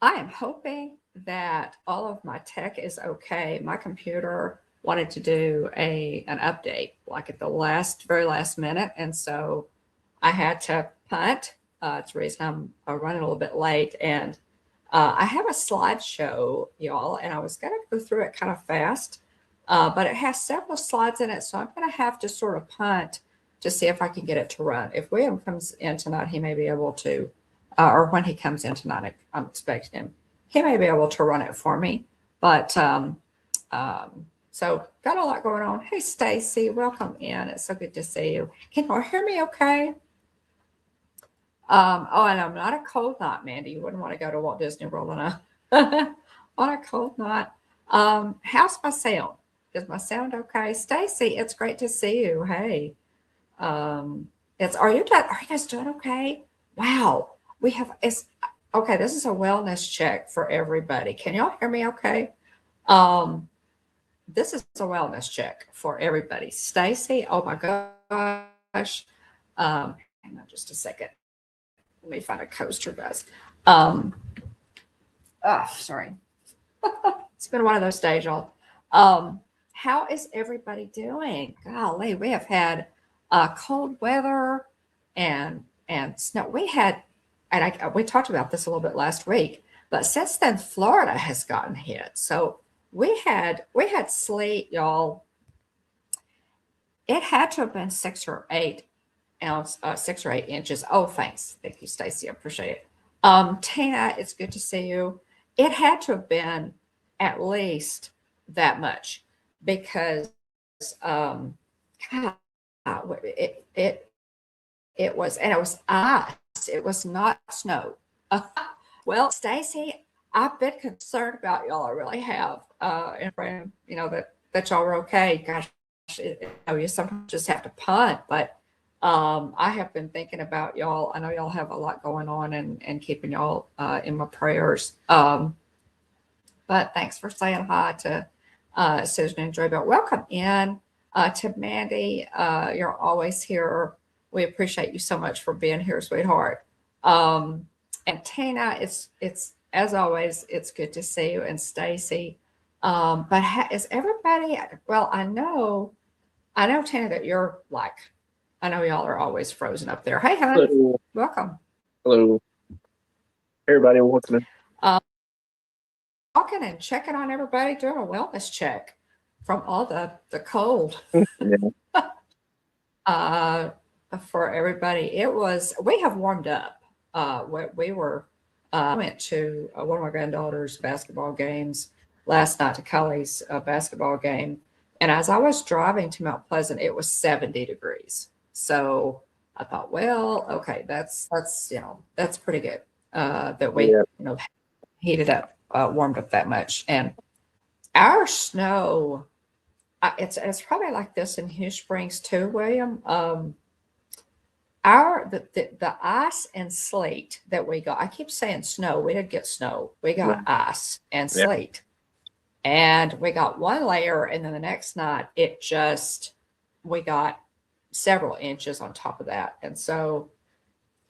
I am hoping that all of my tech is okay. My computer wanted to do an update like at the very last minute, and so I had to punt. It's the reason I'm running a little bit late, and I have a slideshow, y'all, and I was going to go through it kind of fast, but it has several slides in it, so I'm going to have to sort of punt to see if I can get it to run. If William comes in tonight, he may be able to, or when he comes in tonight, I'm expecting him, he may be able to run it for me. But so got a lot going on. Hey, Stacy, welcome in. It's so good to see you. Can you hear me okay? Oh, and I'm not a cold night, Mandy. You wouldn't want to go to Walt Disney World on a on a cold night. How's my sound? Is my sound okay? Stacy, it's great to see you. Hey, are you guys doing okay? Wow, it's okay. This is a wellness check for everybody. Can y'all hear me okay? This is a wellness check for everybody. Stacy, oh my gosh. Hang on just a second. Let me find a coaster, guys. Sorry. It's been one of those days, y'all. How is everybody doing? Golly, we have had cold weather and snow. We talked about this a little bit last week, but since then, Florida has gotten hit. So we had sleet, y'all. It had to have been 6 or 8 inches. Oh, thanks. Thank you, Stacy. I appreciate it. Tina, it's good to see you. It had to have been at least that much because it was ice. It was not snow. Well, Stacy, I've been concerned about y'all. I really have. And that y'all were okay. Gosh, you sometimes just have to punt, but I have been thinking about y'all. I know y'all have a lot going on and keeping y'all in my prayers. But thanks for saying hi to Susan and Joy. But welcome in to Mandy. You're always here. We appreciate you so much for being here, sweetheart. And Tina, it's as always, it's good to see you, and Stacy. But is everybody? Well, I know, Tina, that you're like. I know y'all are always frozen up there. Hey, hon. Hello. Welcome. Hello. Everybody, welcome. Talking and checking on everybody, doing a wellness check from all the cold. Yeah. For everybody, we have warmed up. We went to one of my granddaughter's basketball games last night, to Kelly's basketball game. And as I was driving to Mount Pleasant, it was 70 degrees. So I thought, well, okay, that's pretty good that we heated up, warmed up that much. And our snow, it's probably like this in Hugh Springs too, William. The ice and sleet that we got. I keep saying snow. We didn't get snow. We got ice and sleet. And we got one layer, and then the next night we got several inches on top of that. And so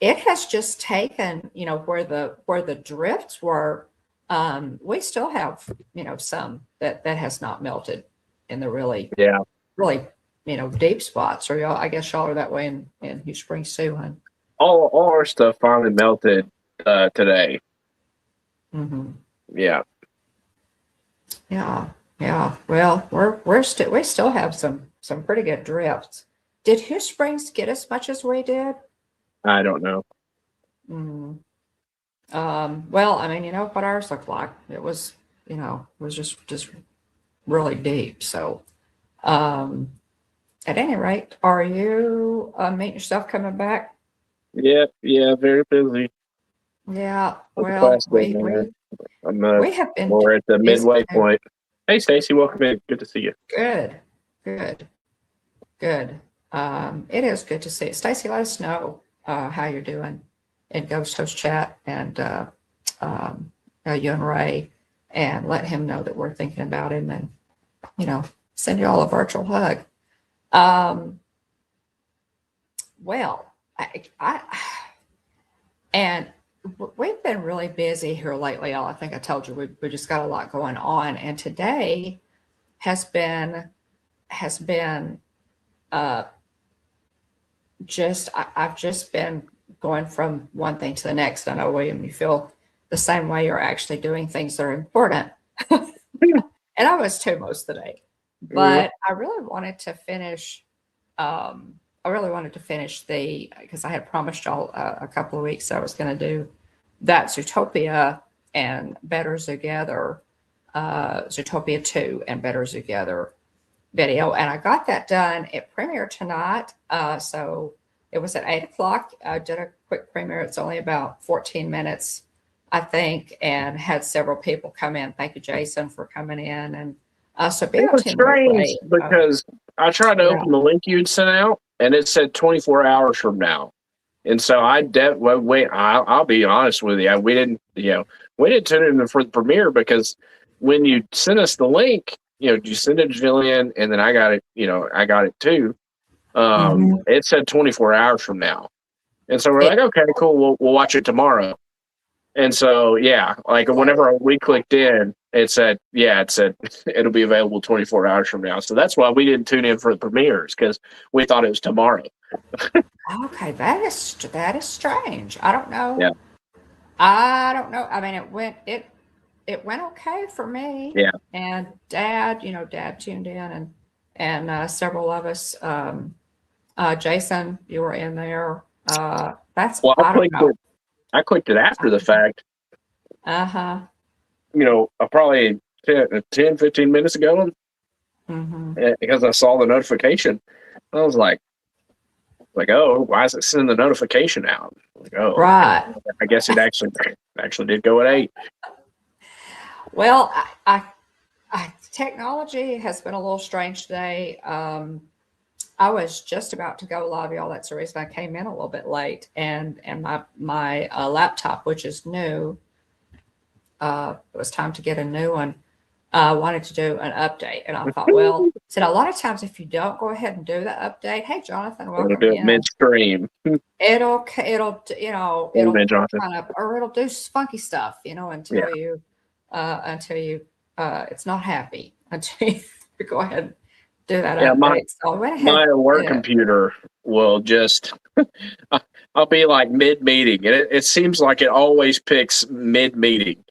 it has just taken, where the drifts were, we still have, some that has not melted in the really deep spots. Or I guess y'all are that way in Hugh Springs too, huh? All our stuff finally melted today. Mm-hmm. Yeah. Yeah. Well, we still have some pretty good drifts. Did Hugh Springs get as much as we did? I don't know. Well, I mean, what ours looked like. It was, just really deep. So, at any rate, are you meeting yourself coming back? Yeah, very busy. Yeah. Well, we have been more at the midway point. Hey, Stacy, welcome in. Good to see you. Good. It is good to see you. Stacy, let us know how you're doing in Ghost Host Chat, and you and Ray, and let him know that we're thinking about him, and send you all a virtual hug. Well, and we've been really busy here lately. I think I told you we just got a lot going on, and today has been has been uh, I've just been going from one thing to the next. I know, William, you feel the same way. You're actually doing things that are important, and I was too most of the day. Mhm. But I really wanted to finish. I really wanted to finish because I had promised y'all a couple of weeks I was going to do that Zootopia and Better Together, Zootopia 2 and Better Together video. And I got that done. It premiered tonight. So it was at 8 o'clock. I did a quick premiere. It's only about 14 minutes, I think, and had several people come in. Thank you, Jason, for coming in. And so It video was team strange really, because I tried to yeah. open the link you'd sent out, and it said 24 hours from now. And so I'll be honest with you. We didn't tune in for the premiere because when you sent us the link, you sent it to Jillian, and then I got it. I got it too. Mhm. It said 24 hours from now, and so we're It, like, okay, cool. We'll watch it tomorrow. And so, yeah, like whenever we clicked in, it said it'll be available 24 hours from now. So that's why we didn't tune in for the premieres because we thought it was tomorrow. okay, that is strange. I don't Yeah, know. I don't know. I mean, it went okay for me. yeah. And Dad tuned in, and several of us. Jason, you were in there. That's Well, I don't know. I clicked it after the fact, Uh-huh. probably 10, 15 minutes ago Mm-hmm. because I saw the notification. I was like, oh, why is it sending the notification out? Like, oh, okay. Right. I guess it actually did go at 8. Well, technology has been a little strange today. I was just about to go live, y'all. That's the reason I came in a little bit late, and my laptop, which is new, it was time to get a new one. Wanted to do an update, and I thought, well, said a lot of times if you don't go ahead and do the update, hey Jonathan, It'll welcome do it in. midstream. It'll Amen, Jonathan. kind of, or it'll do funky stuff, Yeah. until you it's not happy until you go ahead and do that Yeah, update. So I went ahead my and work did it. computer will just I'll be like mid meeting, and it seems like it always picks mid meeting,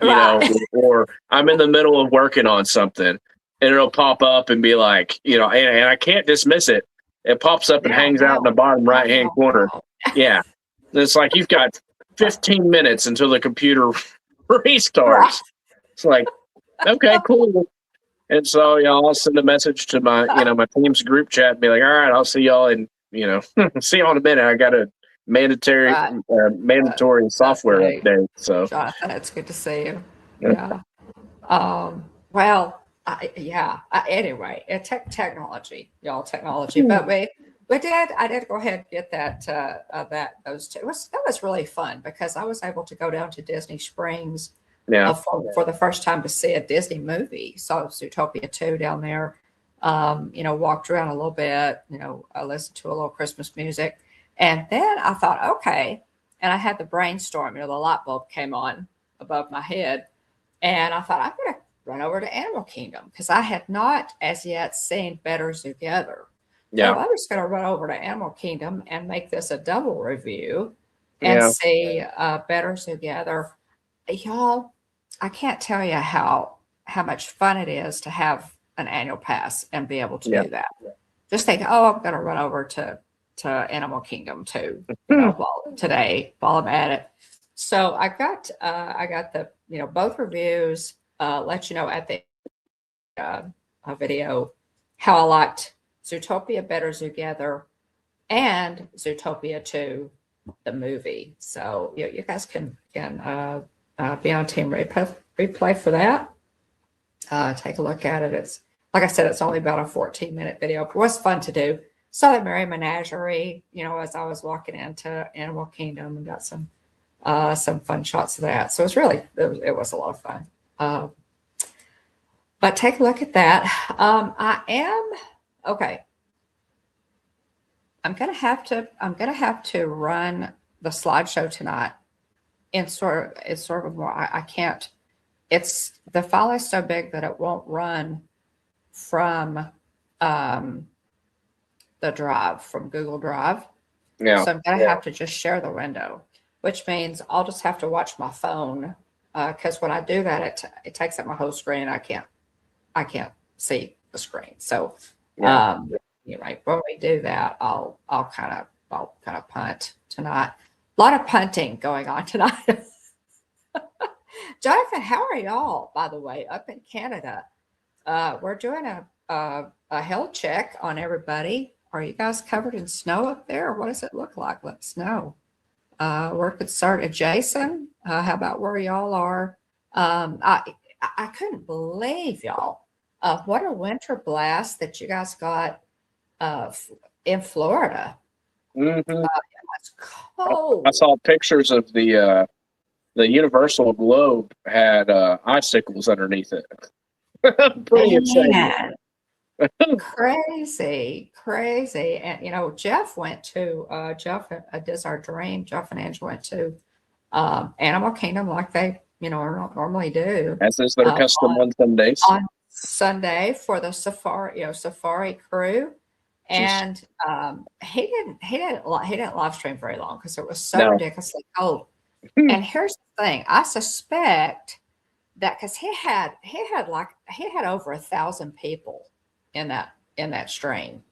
Right. or I'm in the middle of working on something, and it'll pop up and be like, and I can't dismiss it. It pops up and Now, hangs out in the bottom right hand now, corner. now. Yeah, it's like you've got 15 minutes until the computer Right. restarts. It's like, okay, cool. And so, I'll send a message to my team's group chat and be like, all right, I'll see y'all in, see y'all in a minute. I got a Right. mandatory That's software funny. update. So, Jonathan, it's good to see you. yeah. Yeah. Well, yeah. Anyway, technology, y'all, technology. But I did go ahead and get those two. That was really fun because I was able to go down to Disney Springs Yeah. for the first time to see a Disney movie. Saw Zootopia 2 down there. Walked around a little bit. I listened to a little Christmas music, and then I thought, okay. And I had the brainstorm. The light bulb came on above my head, and I thought I'm going to run over to Animal Kingdom because I had not as yet seen Better Together. So Yeah. I was going to run over to Animal Kingdom and make this a double review and Yeah. see Better Together. Y'all, I can't tell you how much fun it is to have an annual pass and be able to Yeah. do that. Just think, oh, I'm going to run over to Animal Kingdom too, while I'm at it. So I got the both reviews. Let you know at the video how I liked Zootopia Better Together and Zootopia 2, the movie. So you guys can be on Team Replay for that. Take a look at it. It's like I said, it's only about a 14-minute video. It was fun to do. Saw the Merry Menagerie, as I was walking into Animal Kingdom, and got some fun shots of that. So it was a lot of fun. But take a look at that. I am okay. I'm gonna have to run the slideshow tonight it's sort of more, I can't, the file is so big that it won't run from the drive, from Google Drive. Yeah. So I'm going to have to just share the window, which means I'll just have to watch my phone. Because when I do that, it takes up my whole screen. I can't see the screen. So, anyway, when we do that, I'll kind of punt tonight. A lot of punting going on tonight. Jonathan, how are y'all, by the way, up in Canada? We're doing a health check on everybody. Are you guys covered in snow up there? What does it look like? Let us know. We're concerned. Jason, how about where y'all are? I couldn't believe y'all. What a winter blast that you guys got in Florida. Mm-hmm. It's cold. I saw pictures of the Universal Globe had icicles underneath it. Pretty insane. Crazy. And Jeff went to Jeff does our dream. Jeff and Angela went to Animal Kingdom like they normally do. As is their custom on Sundays. On Sunday for the safari crew. And he didn't live stream very long because it was so ridiculously cold. And here's the thing: I suspect that because he had over 1,000 people in that stream.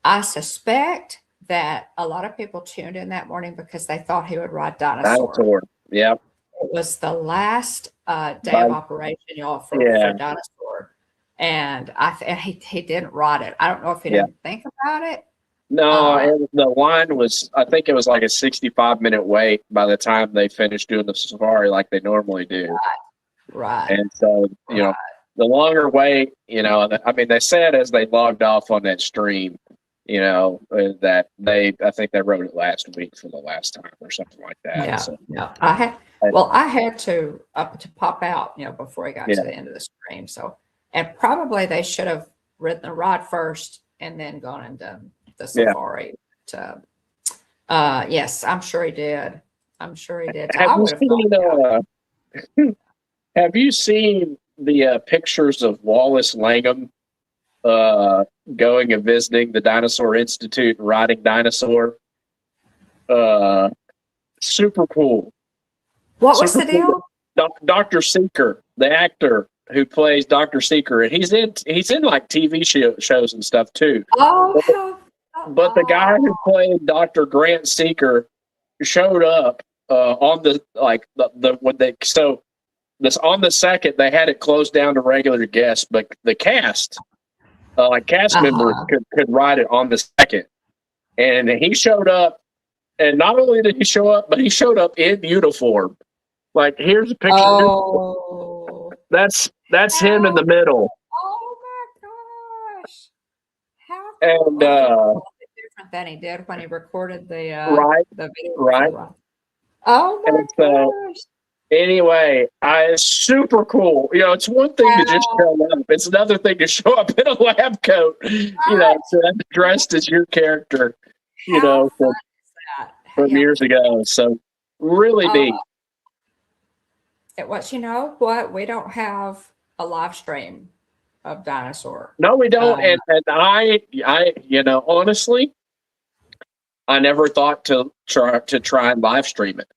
I suspect that a lot of people tuned in that morning because they thought he would ride Dinosaur. Yeah. It was the last day of operation, y'all, for Dinosaur. And he didn't ride it. I don't know if he didn't think about it. No, and the line was, I think it was like a 65-minute wait by the time they finished doing the safari like they normally do. Right. And so, the longer wait, I mean, they said as they logged off on that stream, that I think they wrote it last week for the last time or something like that. Yeah. So, yeah. I had to pop out, before I got to the end of the stream. So, and probably they should have ridden the ride first and then gone and done the safari. But, yes, I'm sure he did. Have you seen the pictures of Wallace Langham going and visiting the Dinosaur Institute and riding Dinosaur? Super cool. What was the deal? Dr. Seeker, the actor who plays Dr. Seeker, and he's in like TV shows and stuff too. But the guy who played Dr. Grant Seeker showed up on on the second they had it closed down to regular guests, but the cast members could ride it on the second, and he showed up. And not only did he show up, but he showed up in uniform. Like, here's a picture. Oh, that's him in the middle. Oh my gosh! How and different than he did when he recorded the video. Right. Oh my gosh! Anyway, it's super cool. It's one thing to just show up. It's another thing to show up in a lab coat. Dressed as your character. From years ago. So really neat. It was, what? We don't have a live stream of Dinosaur. No, we don't. And I honestly, I never thought to try and live stream it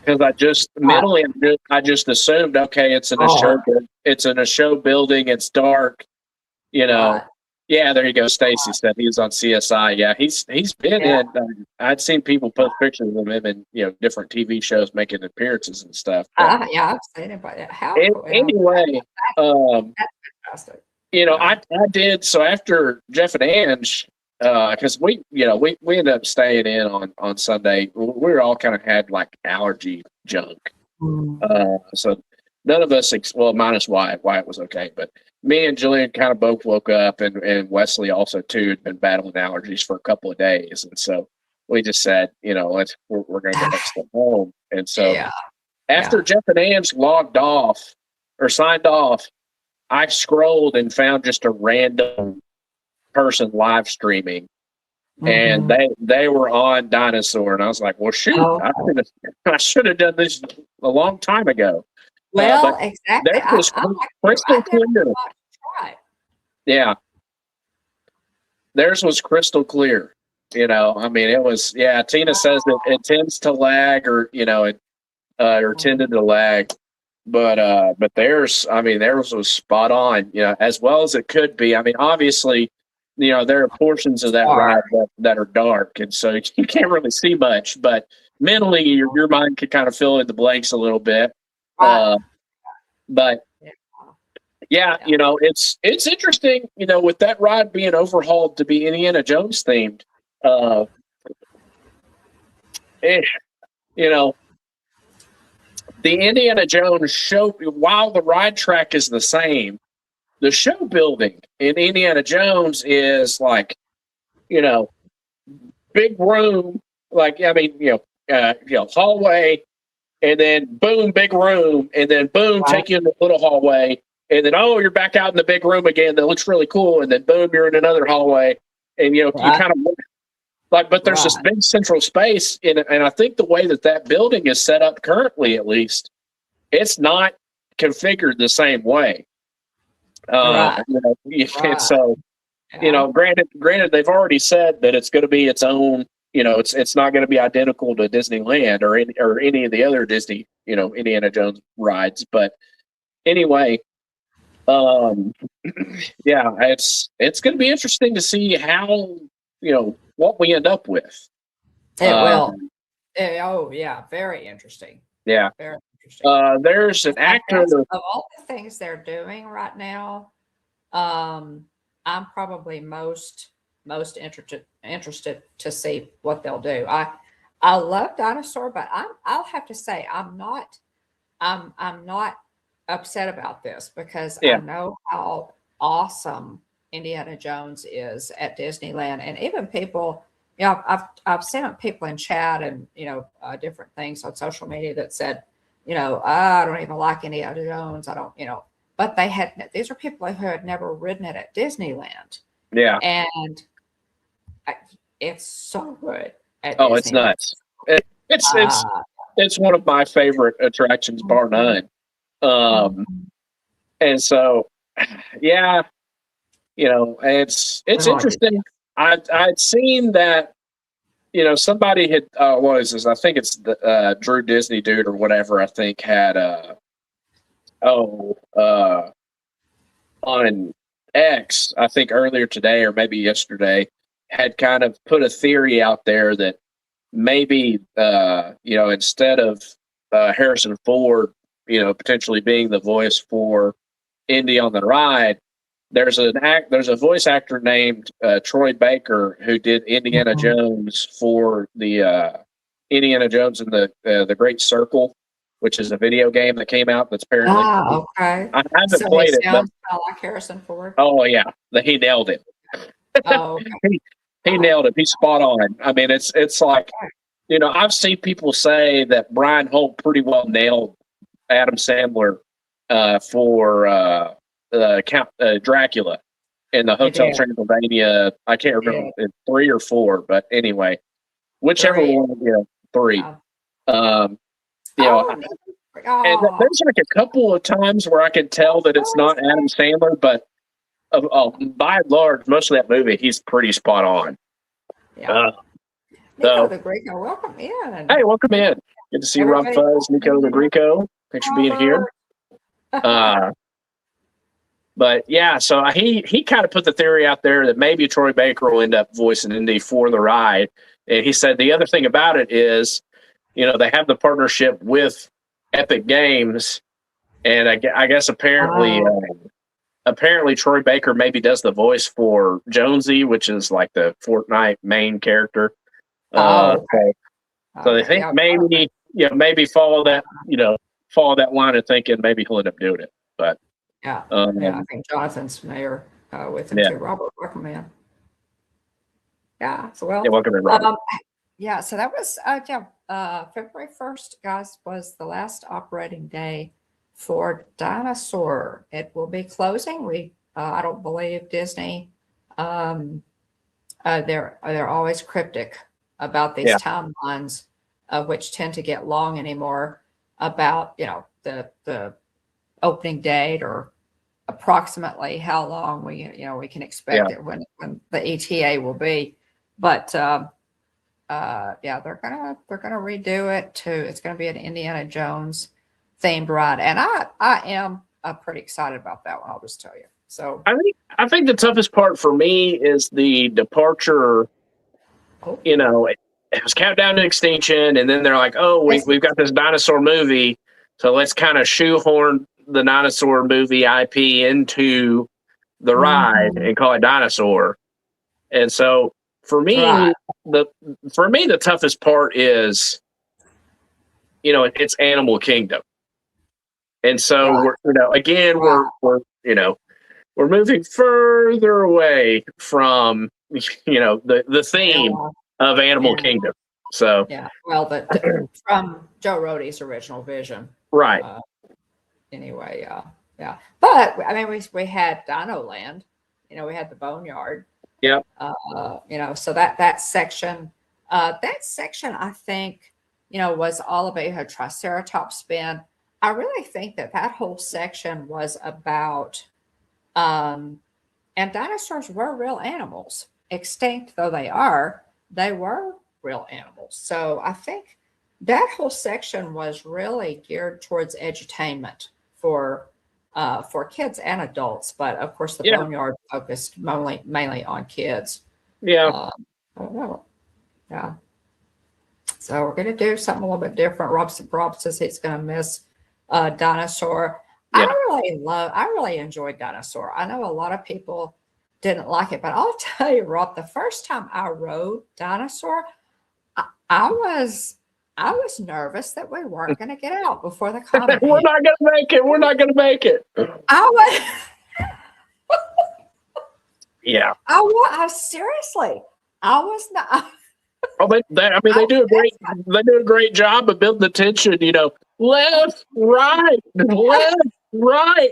because I just mentally, I just assumed, okay, it's in a show building. It's dark, Yeah, there you go. Stacy said he was on CSI. Yeah, he's been in. I'd seen people post pictures of him in different TV shows making appearances and stuff. I've seen it, but anyway, that's fantastic. I did. So after Jeff and Ange, because we ended up staying in on Sunday. We were all kind of had like allergy junk. So none of us, minus Wyatt. Wyatt was okay, but me and Jillian kind of both woke up, and Wesley also too had been battling allergies for a couple of days, and so we just said, we're going to go stay home. And so after Jeff and Ange logged off or signed off, I scrolled and found just a random person live streaming and Mhm. they were on Dinosaur, and I was like, well, shoot, Oh, I should have done this a long time ago. But well, exactly. theirs was I'm like you. crystal I never clear. thought to try it. Yeah, theirs was crystal clear. I mean, it was. Yeah, Tina says that it tends to lag, or it or tended to lag. But theirs, I mean, theirs was spot on, as well as it could be. I mean, obviously, there are portions of that Dark. ride that are dark, and so you can't really see much. But mentally, your mind could kind of fill in the blanks a little bit. Right. But Yeah. yeah, Yeah. it's interesting, with that ride being overhauled to be Indiana Jones themed. Uh, eh, you know, the Indiana Jones show, while the ride track is the same, the show building in Indiana Jones is like, you know, big room, like I mean, hallway, and then boom, big room, and then boom, Right. take you in the little hallway, and then you're back out in the big room again. That looks really cool, and then boom, you're in another hallway, and you Right. kind of like, but there's this Right. big central space, and I think the way that building is set up currently, at least, it's not configured the same way. Right. And Right. so Yeah. granted, they've already said that it's going to be its own. It's not going to be identical to Disneyland or any of the other Disney, Indiana Jones rides. But anyway, um, yeah, it's going to be interesting to see how what we end up with. It will. Um, Oh, yeah. Very interesting. yeah, Very interesting. there's an I actor. guess of all the things they're doing right now, I'm probably most interested to see what they'll do. I love Dinosaur, but I'll have to say I'm not upset about this because I Yeah, know how awesome Indiana Jones is at Disneyland, and even people, I've seen people in chat and different things on social media that said, I don't even like Indiana Jones. I don't, but these are people who had never ridden it at Disneyland, yeah. and I- it's so good at Oh, it's Disneyland. nuts. It's it's Uh, it's one of my favorite attractions, bar none. Um, mhm. and so, yeah, it's Oh, yeah. interesting. I'd seen that somebody had what is this? I think it's the Drew Disney dude or whatever. I think had oh on X. I think earlier today or maybe yesterday had kind of put a theory out there that maybe instead of Harrison Ford potentially being the voice for Indy on the ride, there's a voice actor named Troy Baker who did Indiana Mhm. Jones for the Indiana Jones and the Great Circle, which is a video game that came out that's apparently Okay. I haven't So he played it, but sounds kinda like Harrison Ford? oh yeah, he nailed it. Oh, okay. he, he Oh, nailed it. He's spot on. I mean, it's like I've seen people say that Brian Holt pretty well nailed Adam Sandler for Count Dracula in the he Hotel did. Transylvania. I can't He remember did. if it's 3 or 4, but anyway, whichever 3. one, 3. Yeah. Um, you know, Oh, neat. and Oh, there's like a couple of times where I can tell that it's oh, is not Adam it? Sandler, but by and large, most of that movie, he's pretty spot on. Yeah. Uh, Nico so, the Greco, welcome in. hey, welcome in. Good to see you, Rob Everybody Fuzz, Nico the Greco. Thanks for being here. Robert. Uh, but yeah, so he kind of put the theory out there that maybe Troy Baker will end up voicing Indy for the ride. And he said the other thing about it is, they have the partnership with Epic Games, and I guess Oh, apparently Troy Baker maybe does the voice for Jonesy, which is like the Fortnite main character. oh, So they okay. think Yeah, maybe follow that line of thinking maybe he'll end up doing it. But yeah, yeah. I um, think Jonathan's familiar with him yeah, too. Robert, welcome in. Yeah. So yeah, welcome in, Robert. yeah. So that was February 1st, guys, was the last operating day for Dinosaur. It will be closing. I don't believe Disney they're always cryptic about these Yeah. timelines, which tend to get long anymore, about, the opening date, or approximately how long we can expect Yeah. it when the ETA will be. But yeah, they're gonna redo it too. It's gonna be an Indiana Jones themed ride, and I am pretty excited about that one. I'll just tell you. So, I think the toughest part for me is the departure. oh, It was countdown to extinction, and then they're like, "Oh, we've got this dinosaur movie, so let's kind of shoehorn the dinosaur movie IP into the ride mhm, and call it Dinosaur." And so for right, me, the the toughest part is, it's Animal Kingdom, and so right, again, right. we're moving further away from the theme Yeah, of Animal yeah, Kingdom. So yeah. Well, from Joe Rohde's original vision. right, Uh, anyway, yeah. But I mean, we had Dino Land. We had the Boneyard. yep, So that section, I think, was all about, Triceratops spin. I really think that whole section was about, um, and dinosaurs were real animals, extinct though they were real animals. So I think that whole section was really geared towards edutainment for kids and adults. But of course, the yeah, Boneyard focused mainly on kids. yeah. Um, I don't know. Yeah. So we're going to do something a little bit different. Rob says he's going to miss Dinosaur. Yeah. I really enjoyed Dinosaur. I know a lot of people didn't like it, but I'll tell you, Rob, the first time I rode Dinosaur, I was nervous that we weren't going to get out before the comet We're hit. not gonna make it. We're not gonna make it. I was, Yeah. seriously, I was not. Oh, they do a great job of building the tension. Left, right, left, right.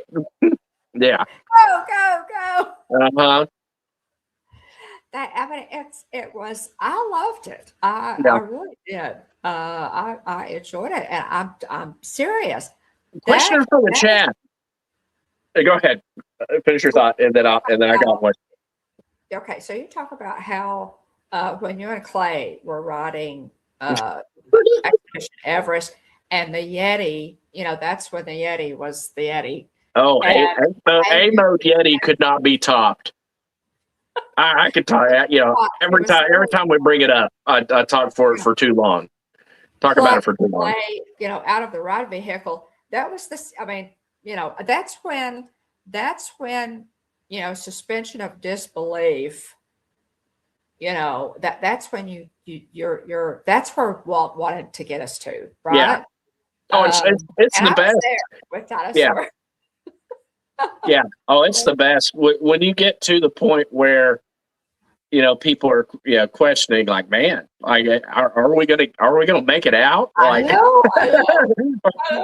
Yeah. Go, go, go. Uh-huh. I mean, it was. I loved it. I Yeah. really did. I enjoyed it, and I'm serious. That Question from the that is chat. Go ahead. Finish your thought, and then I got one. okay. So you talk about how when you and Clay were riding Expedition Everest, and the Yeti. That's when the Yeti was the Yeti. Oh, And A mode Yeti could not be topped. I could talk. Every time we bring it up, I talk for too long. Talk about it for too long. Clay, out of the ride vehicle. That was this. I mean, that's when suspension of disbelief. That's when you're that's where Walt wanted to get us to, right? Yeah. Oh, it's And the I was best. there with Yeah. Dinosaur. Yeah. Oh, it's the best when you get to the point where people are questioning, like, man, like, are we gonna make it out? I Like, know.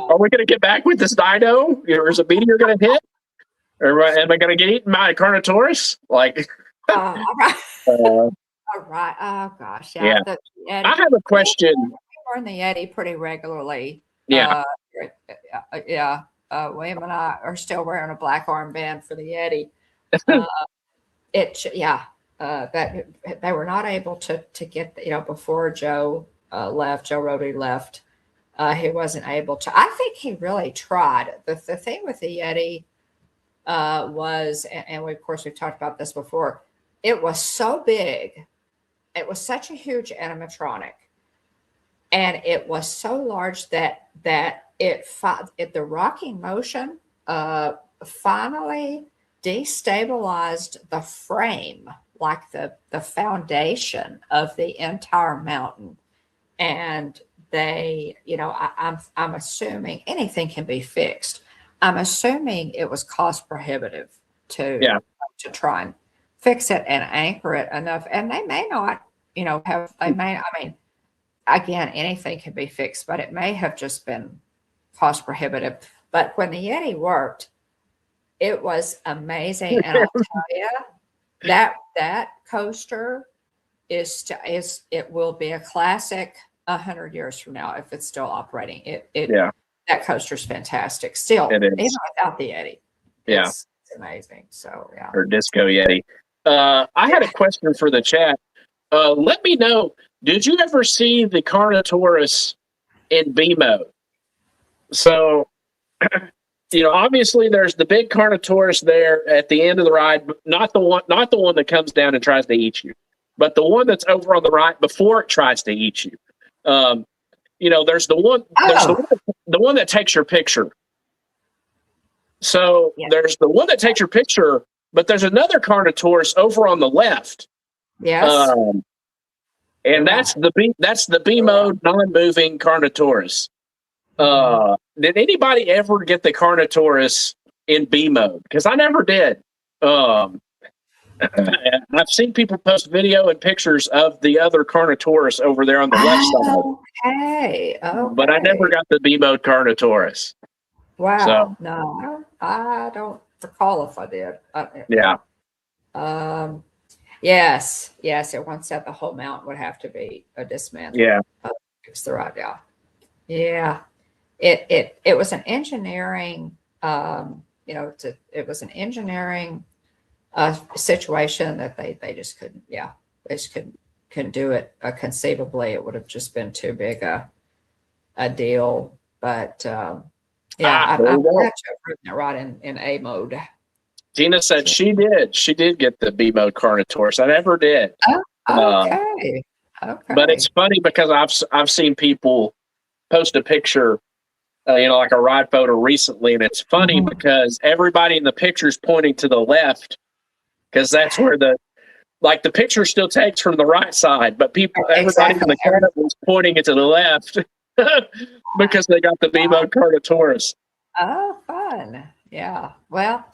are we gonna get back with this dino? Is a meteor gonna hit? Or am I gonna get eaten by a Carnotaurus? Like, All right. uh, All right. Oh gosh. Yeah. yeah. The Yeti. I have a question. We're in the Yeti pretty regularly. Yeah. Yeah. William and I are still wearing a black armband for the Yeti. Uh, that they were not able to get, before Joe left, Joe Rohde left. He wasn't able to. I think he really tried. The thing with the Yeti was, and we, of course, we've talked about this before. It was so big. It was such a huge animatronic, and it was so large that the rocking motion finally destabilized the frame, like the foundation of the entire mountain. And I'm assuming anything can be fixed. I'm assuming it was cost prohibitive to try and fix it and anchor it enough. And they may not, I mean, again, anything can be fixed, but it may have just been cost prohibitive. But when the Yeti worked, it was amazing. And I'll tell you, that coaster it will be a classic 100 years from now if it's still operating. Yeah, That coaster's fantastic still, it even is. without the Yeti. Yeah, It's amazing. So yeah. or Disco Yeti. I had a question for the chat. Let me know. Did you ever see the Carnotaurus in B mode? So, obviously there's the big Carnotaurus there at the end of the ride, but not the one that comes down and tries to eat you, but the one that's over on the right before it tries to eat you. There's the one, Oh, the one that takes your picture. So yeah. there's the one that takes your picture, but there's another Carnotaurus over on the left. Yes. And that's the B mode non-moving Carnotaurus. Did anybody ever get the Carnotaurus in B mode? Because I never did. I've seen people post video and pictures of the other Carnotaurus over there on the left side. Okay. But I never got the B mode Carnotaurus. Wow. So, no, I don't recall if I did. Yeah. Yes. It once said the whole mount would have to be a dismantle. Yeah. It's the right. Yeah. It was an engineering. It was an engineering situation that they just couldn't. Yeah, they just couldn't do it conceivably. It would have just been too big a deal. But I'm glad to have written it right in A mode. Tina said she did. She did get the B mode Carnotaurus. I never did. Oh, okay. But it's funny because I've seen people post a picture, like a ride photo recently, and it's funny because everybody in the picture is pointing to the left because that's where the picture still takes from the right side, but everybody in the camera was pointing it to the left because they got the B mode Carnotaurus. Oh, fun. Yeah. Well,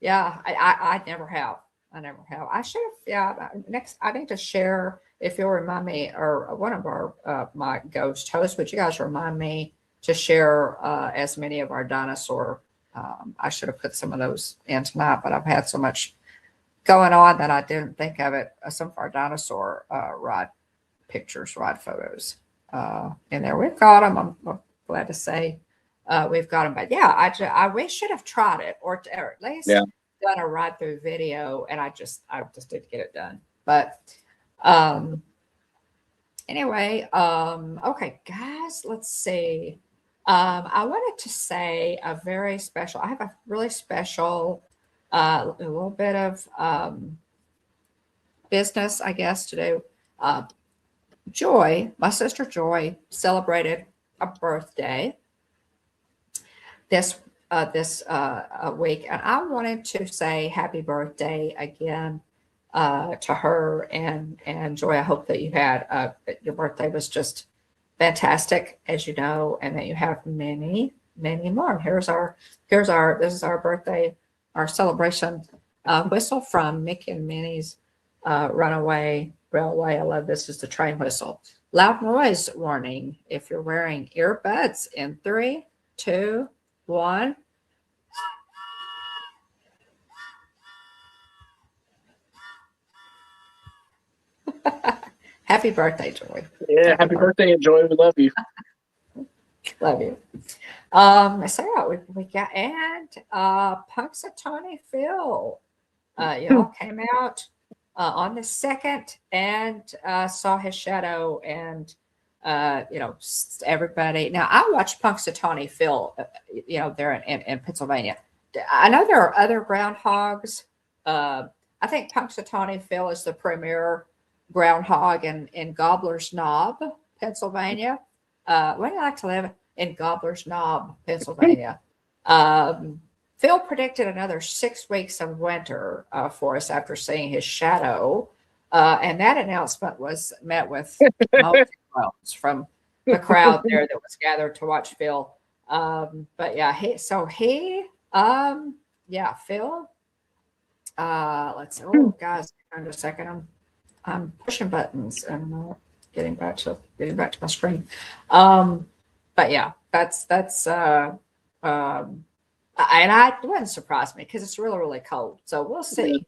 yeah, I never have. I should have. Yeah. Next, I need to share, if you'll remind me, or one of our my ghost hosts, would you guys remind me to share as many of our dinosaur? I should have put some of those in tonight, but I've had so much going on that I didn't think of it. Some of our dinosaur ride pictures, ride photos in there. We've got them. I'm glad to say we've got them. But yeah, we should have tried it, or at least done a ride through video, and I just didn't get it done. But anyway, okay, guys, let's see. I wanted to say I have a really special, a little bit of business, I guess, to do. Joy, my sister Joy, celebrated a birthday this week, and I wanted to say happy birthday again to her and Joy. I hope that you had your birthday was just fantastic, as you know, and that you have many more. This is our birthday, our celebration whistle from Mickey and Minnie's Runaway Railway. I love this. Is the train whistle. Loud noise warning if you're wearing earbuds. In 3, 2, 1. Happy birthday, Joy. Yeah, happy birthday and Joy. We love you. Love you. So yeah, we got, and Punxsutawney Phil, came out on the 2nd and saw his shadow, and everybody. Now I watched Punxsutawney Phil, there in Pennsylvania. I know there are other groundhogs. I think Punxsutawney Phil is the premier groundhog in Gobbler's Knob, Pennsylvania. Where do you like to live? In Gobbler's Knob, Pennsylvania. Phil predicted another 6 weeks of winter for us after seeing his shadow. And that announcement was met with multiple from the crowd there that was gathered to watch Phil. But yeah, Phil. Let's see. Oh, guys, hang on a second. I'm pushing buttons and getting back to my screen. But yeah, that's and it wouldn't surprise me because it's really, really cold. So we'll see.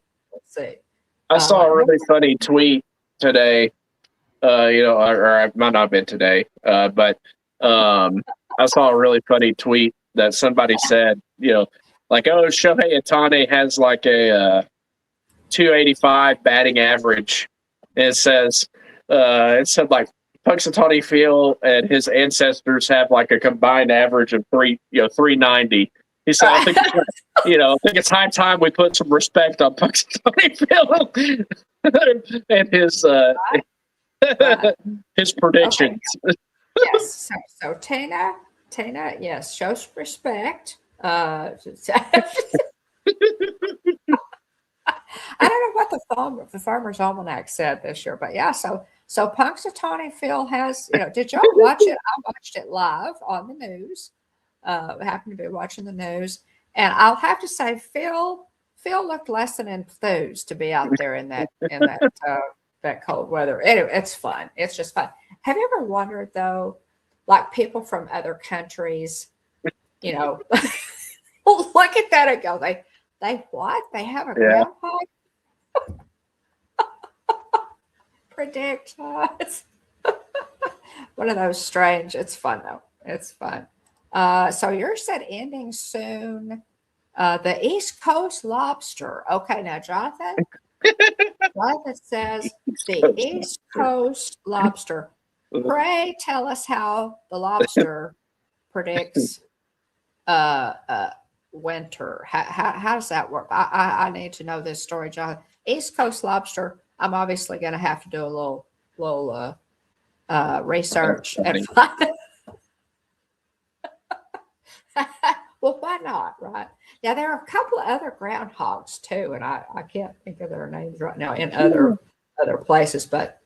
I saw a really funny tweet today, or it might not have been today, but I saw a really funny tweet that somebody said, like, oh, Shohei Ohtani has like a 285 batting average. And it said like Punxsutawney Phil and his ancestors have like a combined average of 390. He said, I think it's high time we put some respect on Punxsutawney Phil and his predictions. Okay. Yes. So Tina, yes, show some respect. I don't know what the Farmer's Almanac said this year, but yeah. So Punxsutawney Phil has. Did y'all watch it? I watched it live on the news. Happened to be watching the news, and I'll have to say, Phil looked less than enthused to be out there in that that cold weather. Anyway, it's fun. It's just fun. Have you ever wondered though, like people from other countries, look at that and go, they what? They have a groundhog? Predict us. One of those strange. It's fun though. It's fun. So yours said ending soon. The East Coast lobster. Okay, now Jonathan. Jonathan says the East Coast lobster. Pray tell us how the lobster predicts winter. How does that work? I need to know this story, Jonathan. East Coast lobster. I'm obviously going to have to do a little research and find it. Well, why not, right? Yeah, there are a couple of other groundhogs too, and I can't think of their names right now in other places, but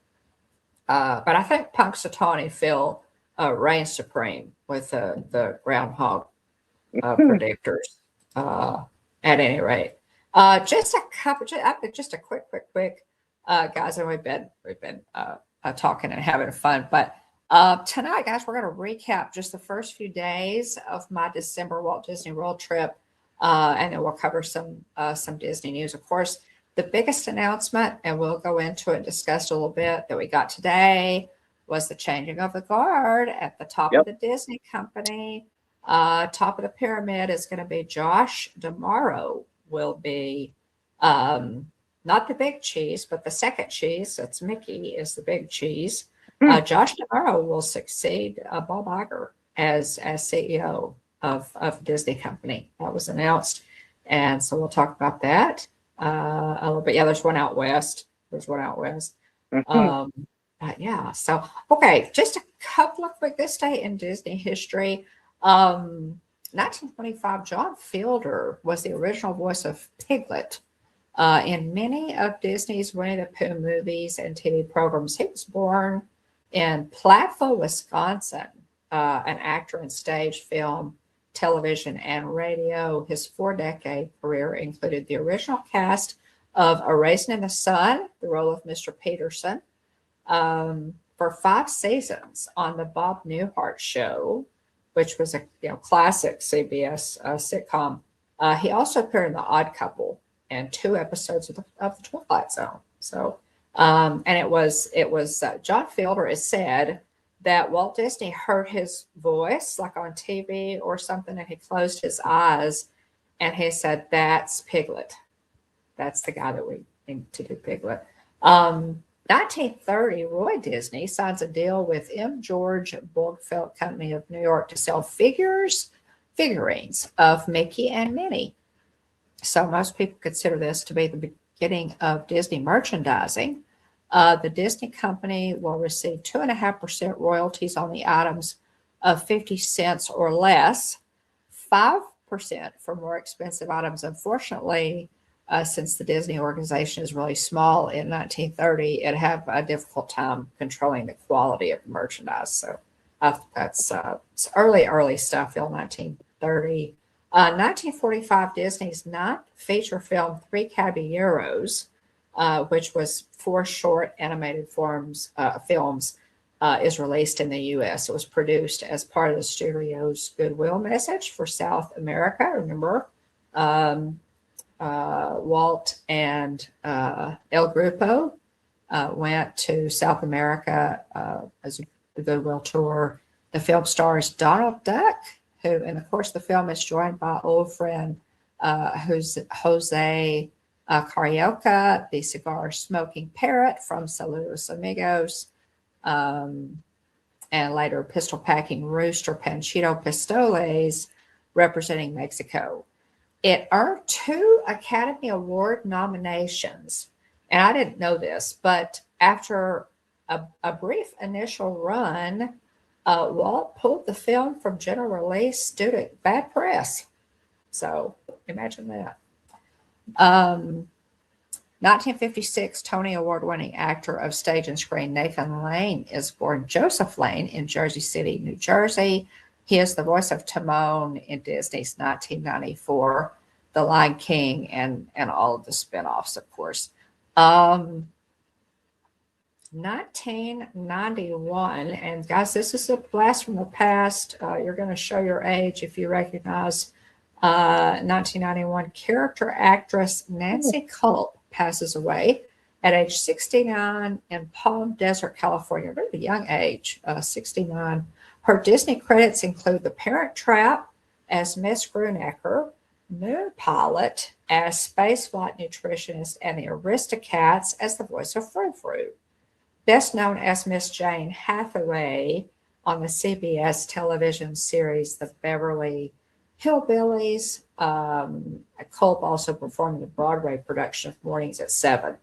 I think Punxsutawney Phil reigns supreme with the groundhog predictors. At any rate, just a quick, guys, and we've been talking and having fun, but. Tonight, guys, we're going to recap just the first few days of my December Walt Disney World trip, and then we'll cover some Disney news. Of course, the biggest announcement, and we'll go into it and discuss a little bit, that we got today was the changing of the guard at the top of the Disney company. Top of the pyramid is going to be Josh D'Amaro will be not the big cheese, but the second cheese. That's Mickey is the big cheese. Josh D'Amaro will succeed Bob Iger as CEO of Disney Company. That was announced, and so we'll talk about that a little bit. Yeah, there's one out west. Yeah. So okay, just a couple of quick. This day in Disney history. 1925, John Fielder was the original voice of Piglet in many of Disney's Winnie the Pooh movies and TV programs. He was born in Platteville, Wisconsin, an actor in stage, film, television, and radio. His 4-decade career included the original cast of A Raisin in the Sun, the role of Mr. Peterson, for 5 seasons on the Bob Newhart Show, which was a classic CBS sitcom. He also appeared in The Odd Couple and 2 episodes of the Twilight Zone. So. And it was John Fielder has said that Walt Disney heard his voice like on TV or something, and he closed his eyes and he said, "That's Piglet. That's the guy that we need to do Piglet." 1930, Roy Disney signs a deal with M. George Borgfeldt Company of New York to sell figurines of Mickey and Minnie. So most people consider this to be the beginning of Disney merchandising. The Disney Company will receive 2.5% royalties on the items of 50 cents or less, 5% for more expensive items. Unfortunately, since the Disney organization is really small in 1930, it had a difficult time controlling the quality of the merchandise. So that's early stuff in 1930. 1945, Disney's 9th feature film, Three Caballeros, which was 4 short animated films, is released in the U.S. It was produced as part of the studio's goodwill message for South America. Remember, Walt and El Grupo went to South America as a goodwill tour. The film stars Donald Duck, who, and of course, the film is joined by old friend who's Jose Carioca, the cigar smoking parrot from Saludos Amigos, and later pistol packing rooster Panchito Pistoles, representing Mexico. It earned 2 Academy Award nominations. And I didn't know this, but after a brief initial run, Walt pulled the film from general release due to bad press. So imagine that. 1956 Tony Award-winning actor of stage and screen Nathan Lane is born Joseph Lane in Jersey City, New Jersey. He is the voice of Timon in Disney's 1994 The Lion King and all of the spinoffs, of course. 1991, and guys, this is a blast from the past. You're going to show your age if you recognize 1991 character actress Nancy Culp passes away at age 69 in Palm Desert, California. Really young age, 69. Her Disney credits include The Parent Trap as Miss Grunecker, Moon Pilot as Space Flight Nutritionist, and The Aristocats as the voice of Frou Frou. Best known as Miss Jane Hathaway on the CBS television series The Beverly Hillbillies. Culp also performed the Broadway production of Mornings at 7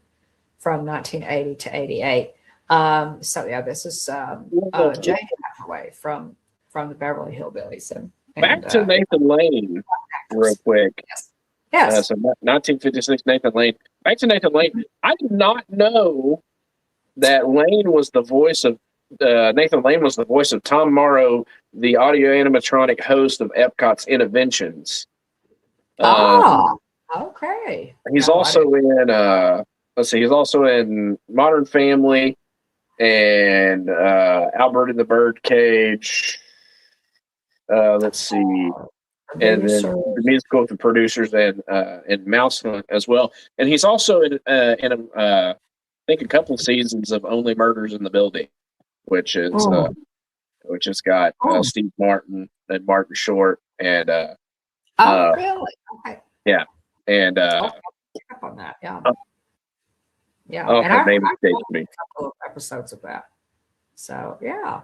from 1980 to 88. So yeah, this is Jane Hathaway from the Beverly Hillbillies. And back to Nathan Lane, real quick. Yes. So 1956 Nathan Lane. Back to Nathan Lane. I did not know that Lane was the voice of Nathan Lane was the voice of Tom Morrow, the audio animatronic host of Epcot's Interventions. Okay. He's also in he's also in Modern Family and Albert in the Birdcage. Let's see. And then the musical with the producers and Mouse Hunt as well. And he's also in I think a couple of seasons of Only Murders in the Building, which has got Steve Martin and Martin Short and really? Okay. Yeah. And I'll pick up on that. Yeah. Yeah. Oh, and I me. a couple of episodes of that. So yeah.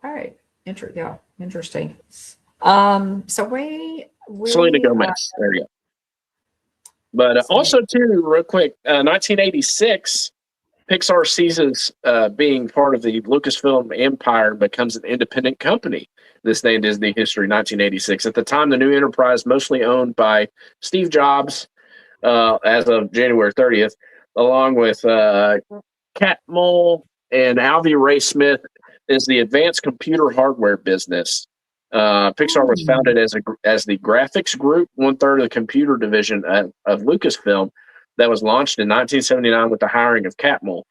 Hey. Interesting. So we Selena Gomez. There you go. But also too, real quick, 1986, Pixar ceases being part of the Lucasfilm empire and becomes an independent company. This day in Disney history, 1986. At the time, the new enterprise, mostly owned by Steve Jobs, as of January 30th, along with Catmull and Alvy Ray Smith, is the advanced computer hardware business. Pixar was founded as the graphics group, 1/3 of the computer division of Lucasfilm, that was launched in 1979 with the hiring of Catmull.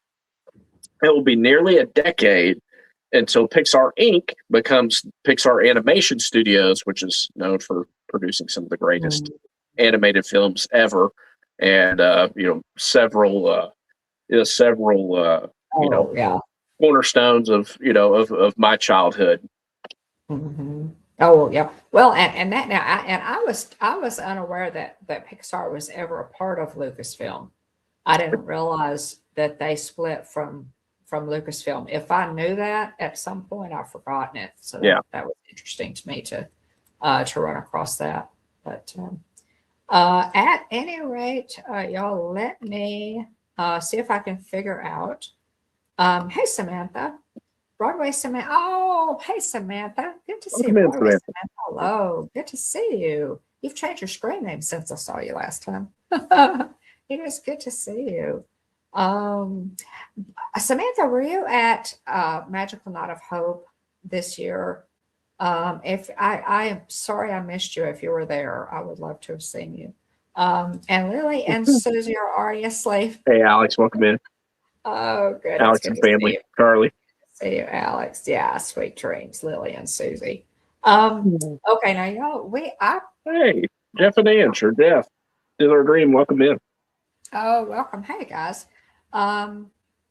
It will be nearly a decade until Pixar Inc. becomes Pixar Animation Studios, which is known for producing some of the greatest animated films ever, and several cornerstones of my childhood. Mm-hmm. Oh yeah. Well, and that now, I was unaware that Pixar was ever a part of Lucasfilm. I didn't realize that they split from Lucasfilm. If I knew that at some point, I've forgotten it. So that was interesting to me to run across that. But at any rate, y'all, let me see if I can figure out. Hey, Samantha. Broadway Samantha. Oh, hey, Samantha. Good to see you. Broadway Samantha. Hello. Good to see you. You've changed your screen name since I saw you last time. It is good to see you. Samantha, were you at Magical Night of Hope this year? If I am sorry I missed you. If you were there, I would love to have seen you. And Lily and Susie are already asleep. Hey, Alex, welcome in. Oh, good. Alex and family. Carly. See you, Alex. Yeah, sweet dreams, Lily and Susie. Okay, now y'all, hey, Jeff and Ann, sure, Jeff. Did our dream. Welcome in. Oh, welcome. Hey guys.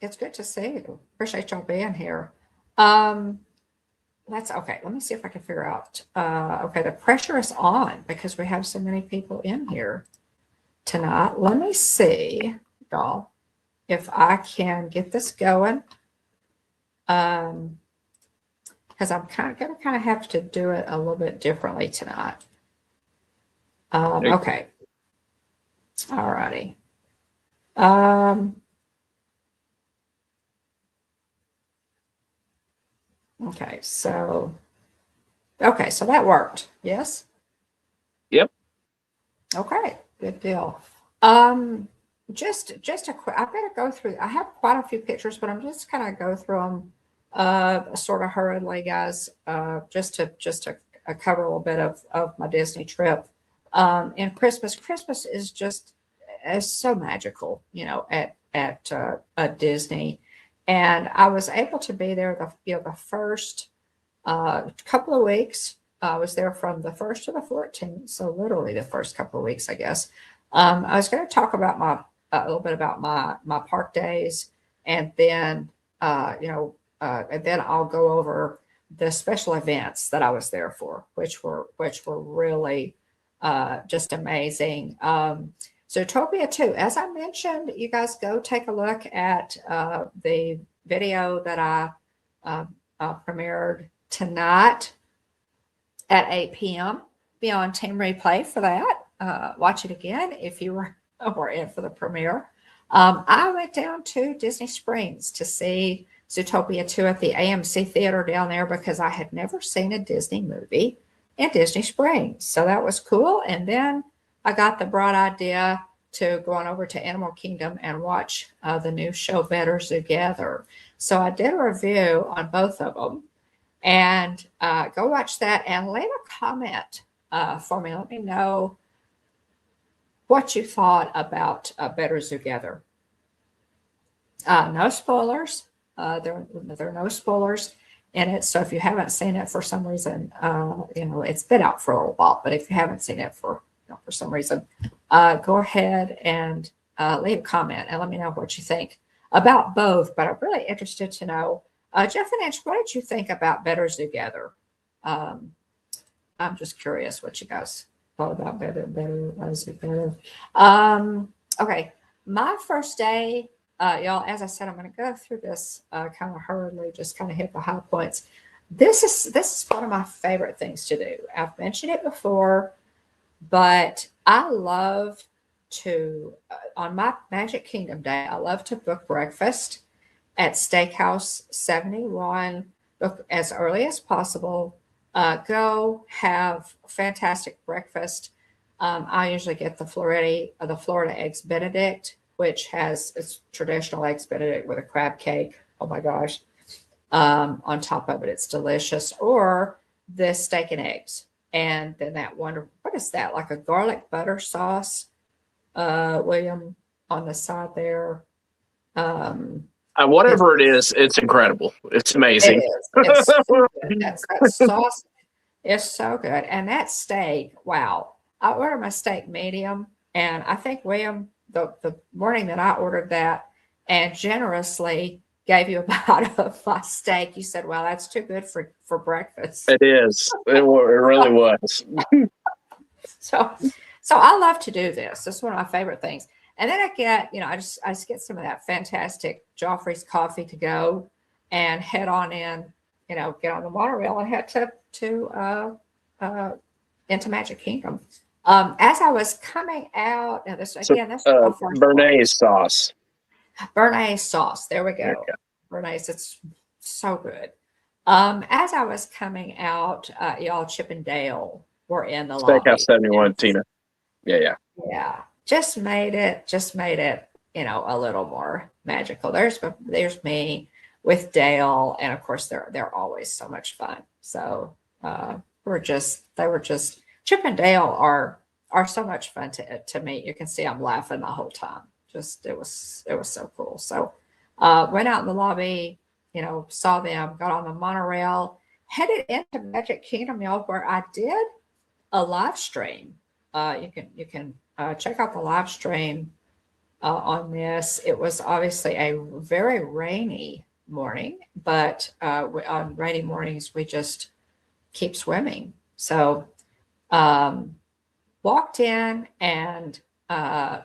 It's good to see you. Appreciate y'all being here. That's okay. Let me see if I can figure out. Okay, the pressure is on because we have so many people in here tonight. Let me see, y'all, if I can get this going. Because I'm gonna have to do it a little bit differently tonight. Okay. All righty. Okay, so that worked. Yes. Yep. Okay, good deal. Just a quick. I better go through. I have quite a few pictures, but I'm just kind of go through them, sort of hurriedly, guys. Just to cover a little bit of my Disney trip. And Christmas is so magical, at Disney, and I was able to be there the first couple of weeks. I was there from the 1st to the 14th, so literally the first couple of weeks, I guess. I was going to talk about a little bit about my park days, and then and then I'll go over the special events that I was there for, which were really just amazing. Zootopia 2, as I mentioned, you guys go take a look at the video that I premiered tonight at 8 p.m. Be on Team Replay for that. Watch it again if you were in for the premiere. I went down to Disney Springs to see Zootopia 2 at the AMC Theater down there because I had never seen a Disney movie in Disney Springs. So that was cool. And then I got the bright idea to go on over to Animal Kingdom and watch the new show Better Together. So I did a review on both of them. And go watch that and leave a comment for me. Let me know what you thought about Better Together. No spoilers. There are no spoilers in it. So if you haven't seen it for some reason, it's been out for a little while. But if you haven't seen it for some reason, go ahead and leave a comment and let me know what you think about both. But I'm really interested to know, Jeff and Ange, what did you think about Better Together? I'm just curious what you guys thought about Better Together. Okay, my first day, y'all, as I said, I'm going to go through this kind of hurriedly, just kind of hit the high points. This is one of my favorite things to do. I've mentioned it before, but I love to, on my Magic Kingdom day, I love to book breakfast at Steakhouse 71, book as early as possible. Go have fantastic breakfast. I usually get the Florida Eggs Benedict, which has its traditional Eggs Benedict with a crab cake. Oh my gosh. On top of it, it's delicious. Or the steak and eggs. And then that what is that? Like a garlic butter sauce, William, on the side there. Whatever it is, it's incredible. It's amazing. It is. That sauce is so good. And that steak, wow. I ordered my steak medium, and I think William, the morning that I ordered that and generously gave you a bite of my steak, you said, well, that's too good for breakfast. It is. It really was. So I love to do this. It's one of my favorite things. And then I get, I just get some of that fantastic Joffrey's coffee to go and head on in, get on the monorail and head to into Magic Kingdom. As I was coming out, now this again, that's Béarnaise sauce. Béarnaise sauce. There we go. Béarnaise, it's so good. As I was coming out, y'all, Chip and Dale were in the lobby. Steakhouse 71, Tina. Yeah. Just made it, a little more magical. There's me with Dale, and of course they're always so much fun. So Chip and Dale are so much fun to meet. You can see I'm laughing the whole time. It was so cool. So went out in the lobby, saw them, got on the monorail, headed into Magic Kingdom, y'all, where I did a live stream. You can check out the live stream on this. It was obviously a very rainy morning, but on rainy mornings, we just keep swimming. So walked in and I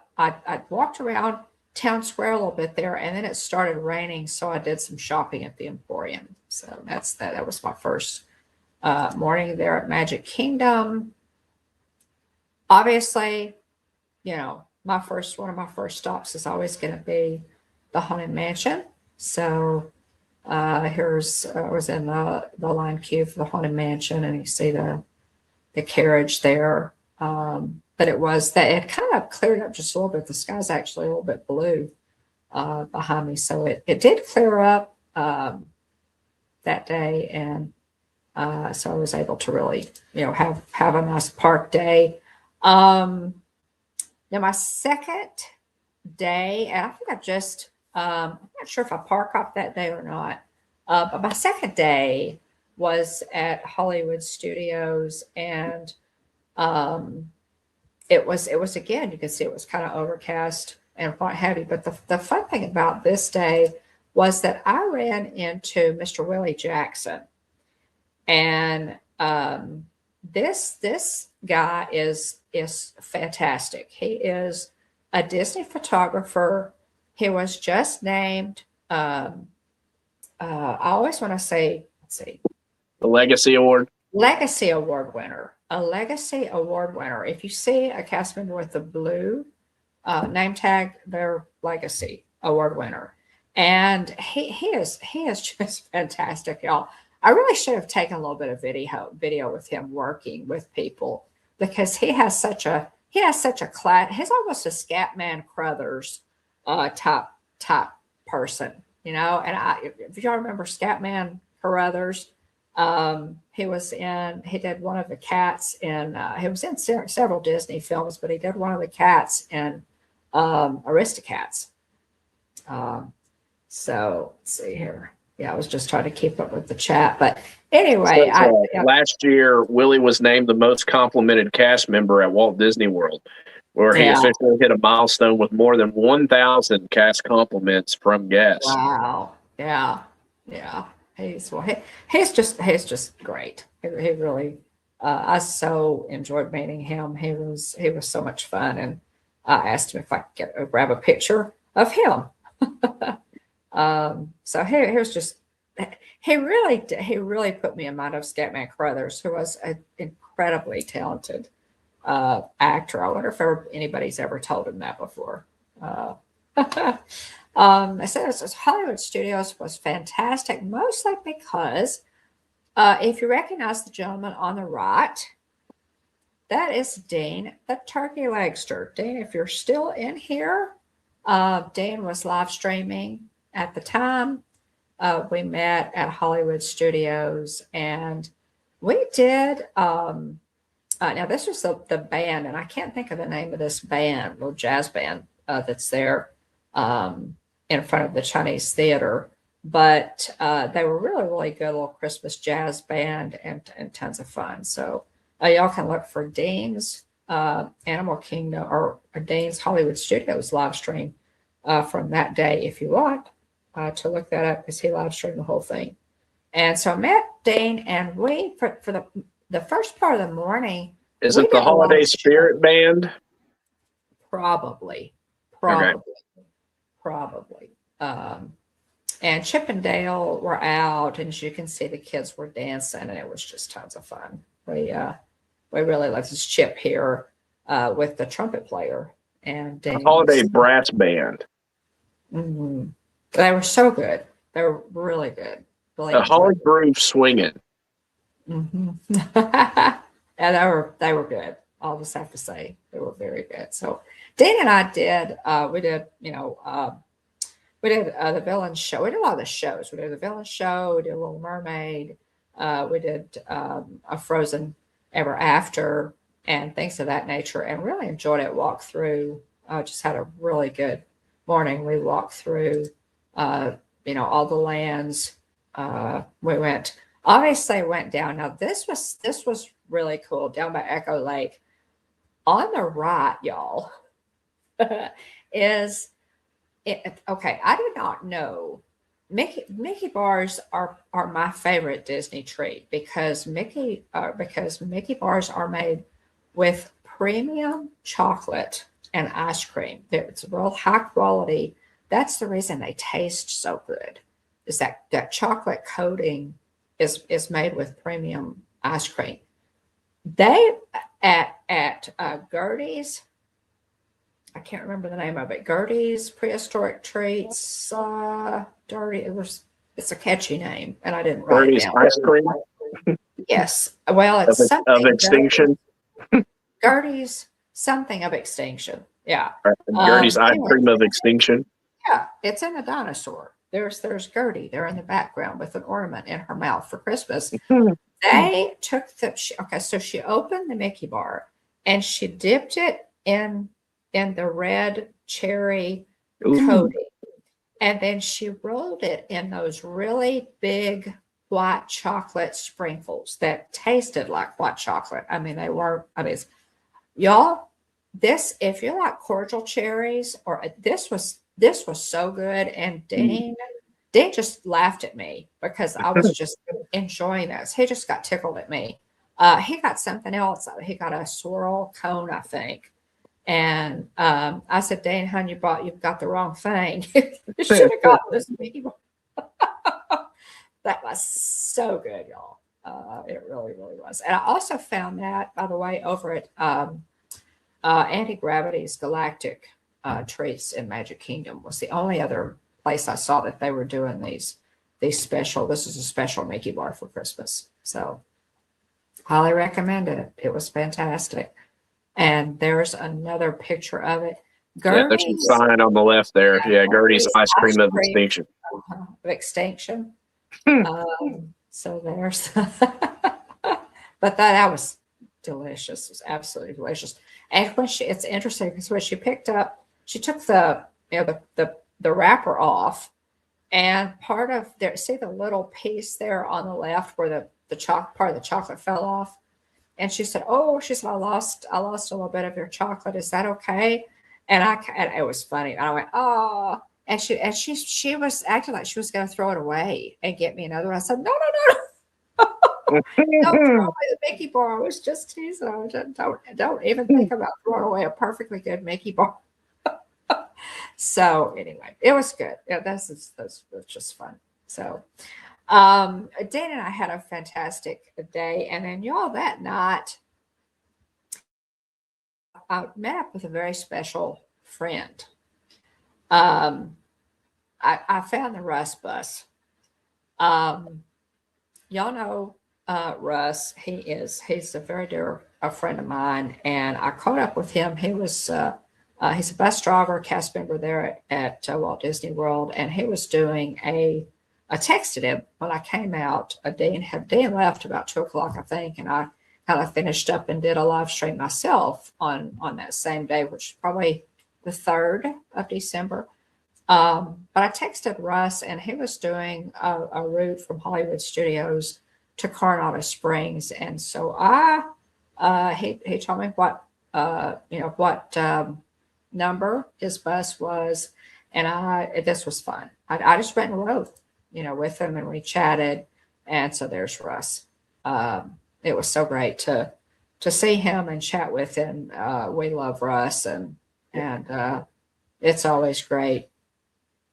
walked around town square a little bit there, and then it started raining, so I did some shopping at the Emporium. So that was my first morning there at Magic Kingdom. Obviously, one of my first stops is always going to be the Haunted Mansion. So I was in the line queue for the Haunted Mansion, and you see the carriage there. But it kind of cleared up just a little bit. The sky's actually a little bit blue behind me, so it did clear up that day, and so I was able to really have a nice park day. Now my second day, and I think I'm not sure if I park hop that day or not, but my second day was at Hollywood Studios, and it was again, you can see it was kind of overcast and what have you. But the fun thing about this day was that I ran into Mr. Willie Jackson, and this guy is fantastic. He is a Disney photographer. He was just named. I always want to say, let's see, The Legacy Award. Legacy Award winner. A Legacy Award winner. If you see a cast member with the blue name tag, they're Legacy Award winner. And he is just fantastic, y'all. I really should have taken a little bit of video with him working with people, because he has such a class. He's almost a Scatman Crothers type person, And if y'all remember Scatman Carruthers, he did one of the cats in, he was in several Disney films, but he did one of the cats in Aristocats. So let's see here. Yeah, I was just trying to keep up with the chat, but anyway, last year Willie was named the most complimented cast member at Walt Disney World, where he officially hit a milestone with more than 1,000 cast compliments from guests. Wow. Yeah. He's just great. He really. I so enjoyed meeting him. He was so much fun, and I asked him if I could grab a picture of him. So he was just. He really put me in mind of Scatman Crothers, who was an incredibly talented actor. I wonder if anybody's ever told him that before. I said Hollywood Studios was fantastic, mostly because if you recognize the gentleman on the right, that is Dean, the turkey legster. Dean, if you're still in here, Dean was live streaming at the time. We met at Hollywood Studios, and we did. Now this was the band, and I can't think of the name of this band, little jazz band that's there in front of the Chinese Theater. But they were really, really good little Christmas jazz band, and tons of fun. So y'all can look for Dean's Animal Kingdom or Dean's Hollywood Studios live stream from that day if you want to look that up, because he live streamed the whole thing. And so I met Dean, and we for the first part of the morning. Is it the Holiday Spirit Band? Probably. And Chip and Dale were out, and as you can see, the kids were dancing, and it was just tons of fun. We really loved this Chip here with the trumpet player, and the Holiday Brass Band. Mm-hmm. They were so good. They were really good. Really the Holly Groove Swinging. Mm-hmm. And they were good. I'll just have to say they were very good. So Dean and I did the villain show. We did a lot of the shows. We did the villain show. We did Little Mermaid. We did a Frozen Ever After and things of that nature, and really enjoyed it. Walked through. Just had a really good morning. We walked through, all the lands. We went down. Now this was really cool down by Echo Lake. On the right, y'all, is it, okay, I did not know Mickey bars are my favorite Disney treat because Mickey bars are made with premium chocolate and ice cream. It's real high quality. That's the reason they taste so good. Is that chocolate coating is made with premium ice cream. They at Gertie's, I can't remember the name of it. Gertie's Prehistoric Treats. It's a catchy name, and I didn't write it Bernie's down. ice cream Yes. Well, it's of something extinction. Gertie's something of extinction. Yeah. Gertie's ice Anyway, cream of extinction. yeah, it's in a dinosaur. There's Gertie there in the background with an ornament in her mouth for Christmas. They took so she opened the Mickey bar and she dipped it in the red cherry coating. And then she rolled it in those really big white chocolate sprinkles that tasted like white chocolate. I mean, they were, y'all, if you like cordial cherries, or this was so good. And Dean just laughed at me because I was just enjoying this. He just got tickled at me. He got something else. He got a swirl cone, I think. And I said, Dane, hon, you've got the wrong thing. You should have gotten this Mickey bar. That was so good, y'all. It really, really was. And I also found that, by the way, over at Anti-Gravity's Galactic Treats in Magic Kingdom was the only other place I saw that they were doing these special. This is a special Mickey bar for Christmas. So highly recommend it. It was fantastic. And there's another picture of it. There's a sign on the left there. Yeah, Gertie's ice cream of extinction. Of extinction. So there's, but that was delicious. It was absolutely delicious. And it's interesting because when she picked up, she took the wrapper off, and part of there, see the little piece there on the left where the part of the chocolate fell off. And she said, I lost a little bit of your chocolate. Is that okay? And it was funny. And I went, oh, and she was acting like she was going to throw it away and get me another one. I said, no. Don't throw away the Mickey bar. I was just teasing. Don't even think about throwing away a perfectly good Mickey bar. So anyway, it was good. Yeah, that's just fun. So Dana and I had a fantastic day. And then y'all, that night, I met up with a very special friend. I found the Russ bus. Y'all know Russ. He's a very dear friend of mine, and I caught up with him. He's a bus driver, cast member there at Walt Disney World, and he was doing I texted him when I came out. Dean left about 2:00, I think, and I kind of finished up and did a live stream myself on that same day, which is probably the 3rd of December. But I texted Russ, and he was doing a route from Hollywood Studios to Coronado Springs, and so he told me what number his bus was, and this was fun. I just went and rode, with him, and we chatted, and so there's Russ. It was so great to see him and chat with him. We love Russ, and it's always great,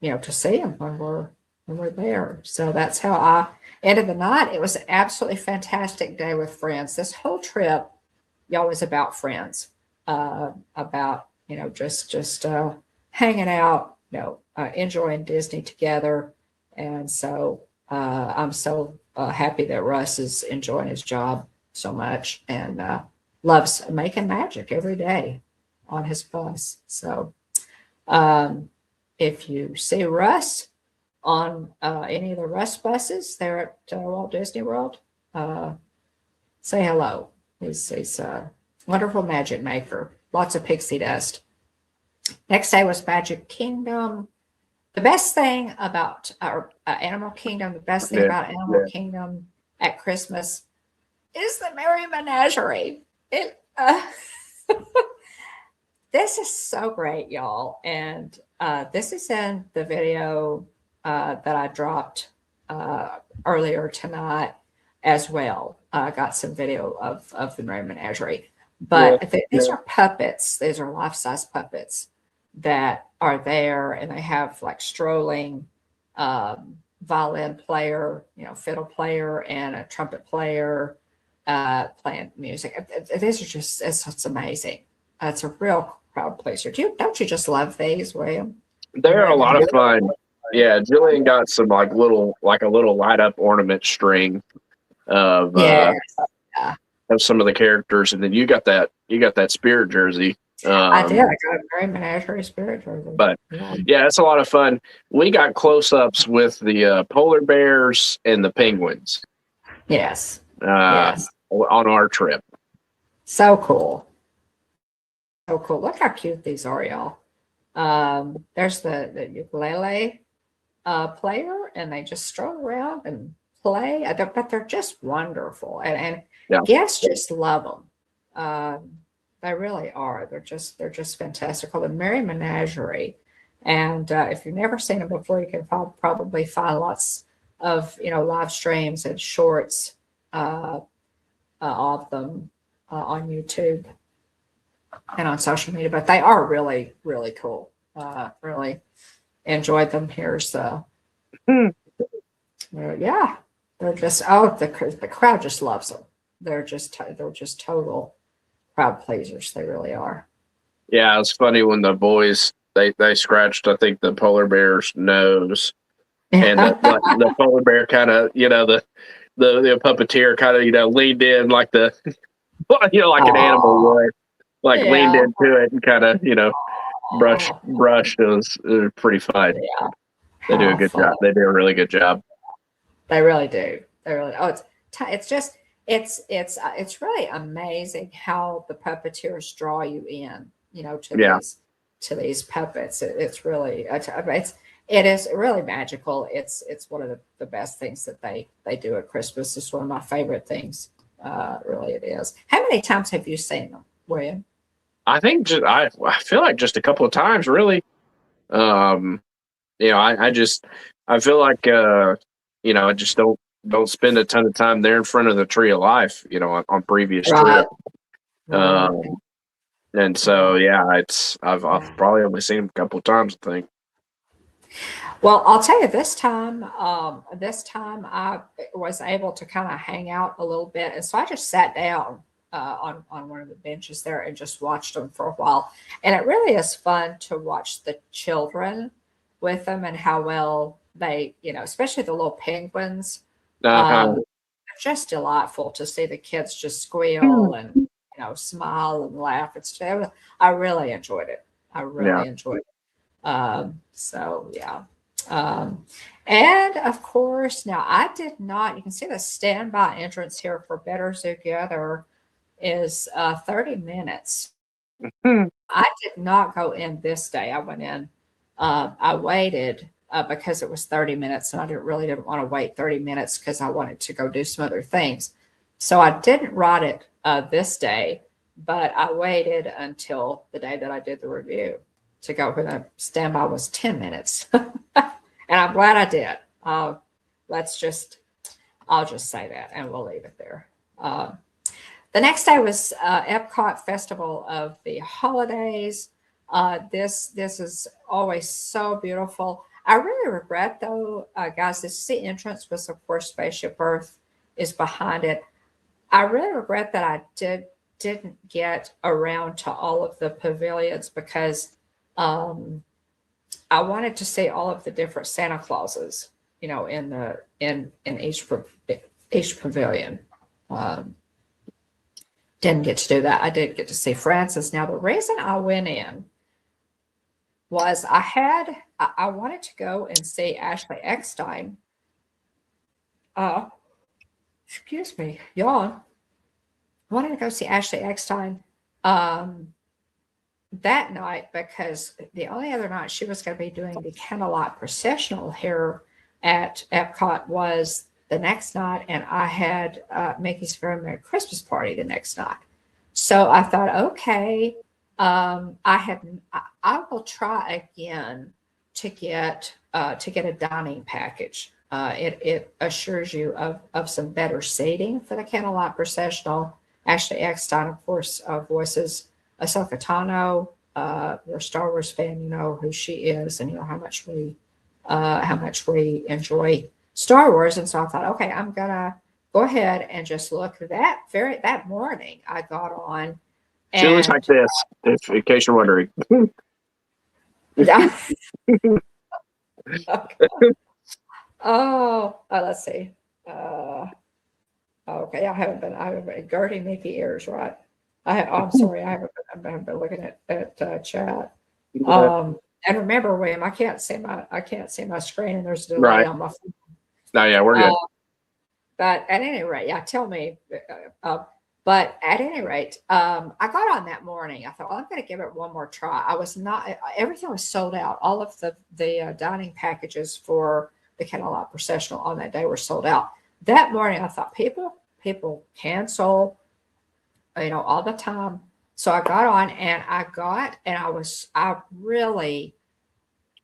to see him when we're there. So that's how I ended the night. It was an absolutely fantastic day with friends. This whole trip, y'all, was about friends, about just hanging out, enjoying Disney together. And so I'm so happy that Russ is enjoying his job so much and loves making magic every day on his bus. So if you see Russ on any of the Russ buses there at Walt Disney World, say hello. He's a wonderful magic maker. Lots of pixie dust. Next day was Magic Kingdom. The best thing about Animal Kingdom, about Animal Kingdom at Christmas is the Merry Menagerie. This this is so great, y'all. And this is in the video that I dropped earlier tonight as well. I got some video of the Merry Menagerie. But these are puppets. These are life-size puppets that are there, and they have like strolling violin player, fiddle player, and a trumpet player playing music. These are just, it's amazing. It's a real crowd pleaser. Don't you just love these, William? They're a lot of fun. Yeah, Jillian got some like a little light up ornament string of of some of the characters, and then you got that spirit jersey. I did. I got a Merry Menagerie spirit jersey. But yeah, it's a lot of fun. We got close ups with the polar bears and the penguins. Yes. Yes. On our trip. So cool. So cool. Look how cute these are, y'all. There's the ukulele player, and they just stroll around and play. But they're just wonderful, and guests just love them. They really are. They're just fantastic. Called the Merry Menagerie, and if you've never seen them before, you can probably find lots of live streams and shorts of them on YouTube and on social media. But they are really, really cool. Really enjoyed them here. So yeah, they're just the crowd just loves them. They're just total crowd pleasers. They really are. Yeah, it was funny when the boys they scratched, I think, the polar bear's nose, and the polar bear kind of the puppeteer kind of leaned in like the like an animal would, leaned into it and kind of brushed. It was pretty fun. Yeah, they do a good job. They do a really good job. They really do. They really. It's really amazing how the puppeteers draw you in, to these puppets. It's really, it is really magical. It's one of the best things that they do at Christmas. It's one of my favorite things. Really, it is. How many times have you seen them, William? I think I feel like just a couple of times, really. I feel like I just don't spend a ton of time there in front of the Tree of Life, on previous trips. And so, I've probably only seen him a couple of times, I think. Well, I'll tell you, this time I was able to kind of hang out a little bit. And so I just sat down on one of the benches there and just watched them for a while. And it really is fun to watch the children with them and how well they, especially the little penguins. Just delightful to see the kids just squeal and smile and laugh. I really enjoyed it. I really enjoyed it. So yeah. And of course, now I did not. You can see the standby entrance here for Better Together is 30 minutes. I did not go in this day. I went in. I waited. Because it was 30 minutes and I didn't want to wait 30 minutes because I wanted to go do some other things. So I didn't ride it this day, but I waited until the day that I did the review to go when the standby was 10 minutes. And I'm glad I did. I'll just say that and we'll leave it there. The next day was Epcot Festival of the Holidays. This is always so beautiful. I really regret, though, guys, this is the entrance was, of course, Spaceship Earth is behind it. I really regret that I didn't get around to all of the pavilions because I wanted to see all of the different Santa Clauses, in each pavilion. Didn't get to do that. I did get to see Francis. Now, the reason I went in was I wanted to go and see Ashley Eckstein. Excuse me, yawn. I wanted to go see Ashley Eckstein that night because the only other night she was going to be doing the Candlelight Processional here at Epcot was the next night, and I had Mickey's Very Merry Christmas Party the next night. So I thought, okay, I will try again to get a dining package. It assures you of some better seating for the Candlelight Processional. Ashley Eckstein, of course, voices Ahsoka Tano. You're a Star Wars fan, you know who she is, and you know how much we enjoy Star Wars. And so I thought, okay, I'm gonna go ahead and just look that morning. I got on, She looks like and this, if in case you're wondering. okay. Let's see. Okay, I haven't been Gertie Mickey ears, right? I'm sorry, I haven't been looking at chat. And remember, William, I can't see my screen, and there's a delay Right. on my phone. No, yeah, we're good. But at any rate, yeah, tell me. But at any rate, I got on that morning. I thought, well, I'm going to give it one more try. I was not. Everything was sold out. All of the dining packages for the Candlelight Processional on that day were sold out. That morning, I thought people cancel, all the time. So I got on, and I really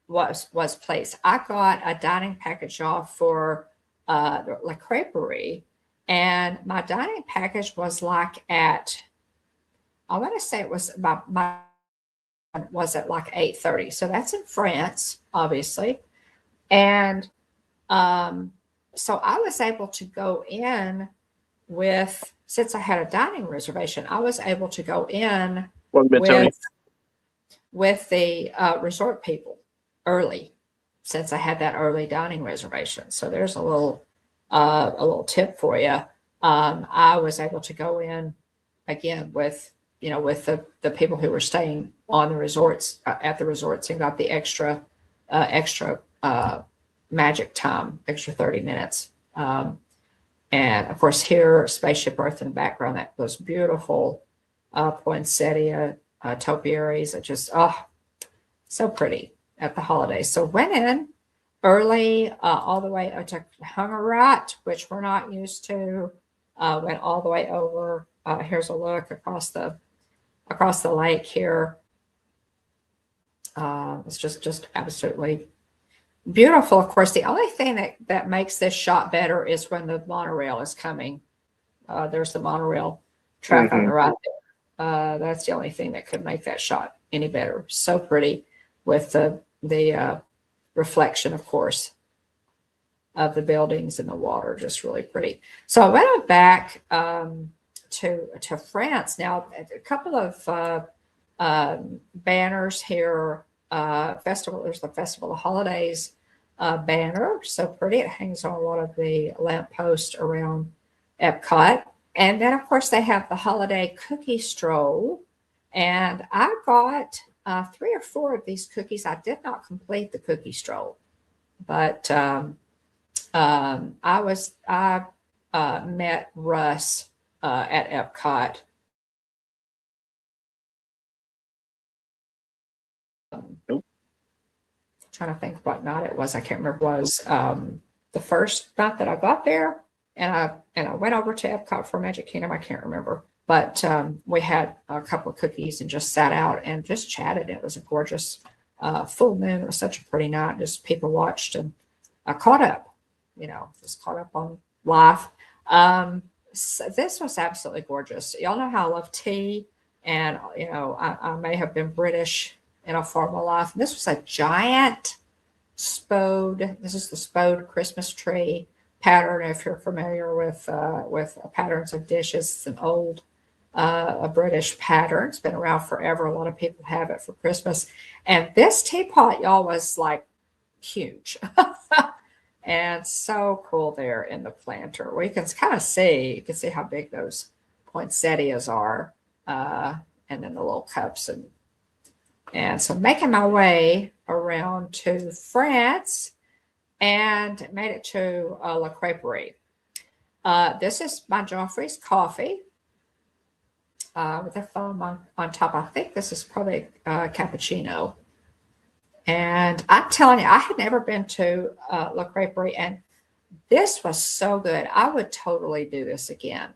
was pleased. I got a dining package off for La Creperie, and my dining package was like I want to say it was my was at like 8:30. So that's in France, obviously. And so I was able to go in since I had a dining reservation, I was able to go in with the resort people early, since I had that early dining reservation. So there's a little tip for you. I was able to go in again with the people who were staying on the resorts at the resorts, and got the extra magic time, extra 30 minutes. And of course, here, Spaceship Earth in the background, that those beautiful poinsettia topiaries, that just, so pretty at the holidays. So went in early, all the way to Hungerat, which we're not used to. Went all the way over. Here's a look across the lake here. It's just absolutely beautiful. Of course, the only thing that makes this shot better is when the monorail is coming. There's the monorail track on the right there. That's the only thing that could make that shot any better. So pretty, with the reflection, of course, of the buildings and the water. Just really pretty. So I went back to France. Now, a couple of banners here. There's the Festival of Holidays banner, so pretty. It hangs on a lot of the lampposts around Epcot. And then, of course, they have the holiday cookie stroll. And I got 3 or 4 of these cookies. I did not complete the cookie stroll, but I met Russ at Epcot. Trying to think what night it was. I can't remember. It was the first night that I got there, and I went over to Epcot for Magic Kingdom. I can't remember, but we had a couple of cookies and just sat out and just chatted. It was a gorgeous full moon. It was such a pretty night. Just people watched, and I caught up. Just caught up on life. So this was absolutely gorgeous. Y'all know how I love tea, and I may have been British in a former life. This was a giant spode. This is the spode Christmas tree pattern. If you're familiar with patterns of dishes, it's an old a British pattern. It's been around forever. A lot of people have it for Christmas. And this teapot, y'all, was like huge. And so cool there in the planter. You can kind of see, how big those poinsettias are. And then the little cups. And so making my way around to France, and made it to La Creperie. This is my Joffrey's coffee with a foam on top. I think this is probably cappuccino. And I'm telling you, I had never been to La Creperie, and this was so good. I would totally do this again.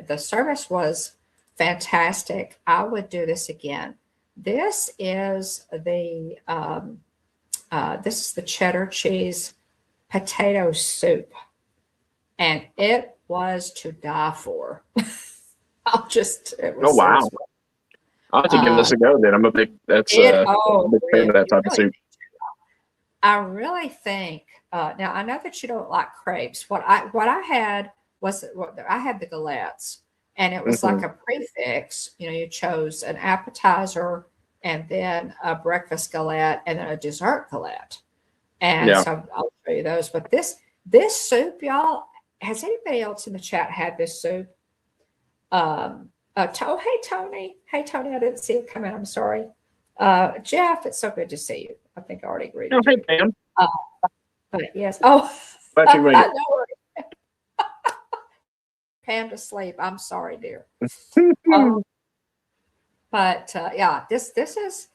The service was fantastic. I would do this again. This is the cheddar cheese potato soup, and it was to die for. It Oh was so wow! I'll have to give this a go. Then I'm a big I'm a big fan of that type of soup. I really think now I know that you don't like crepes. What I had was I had the galettes, and it was like Hmm. a prefix. You chose an appetizer and then a breakfast galette and then a dessert galette. And Yeah. so I'll show you those. But this soup, y'all, has anybody else in the chat had this soup? Hey Tony, I didn't see it come in. I'm sorry. Jeff, it's so good to see you. I think I already Oh, greeted hey you. Pam. But yes. Oh, Glad you made I it. know. Pam to sleep. I'm sorry, dear. Um, but yeah, this is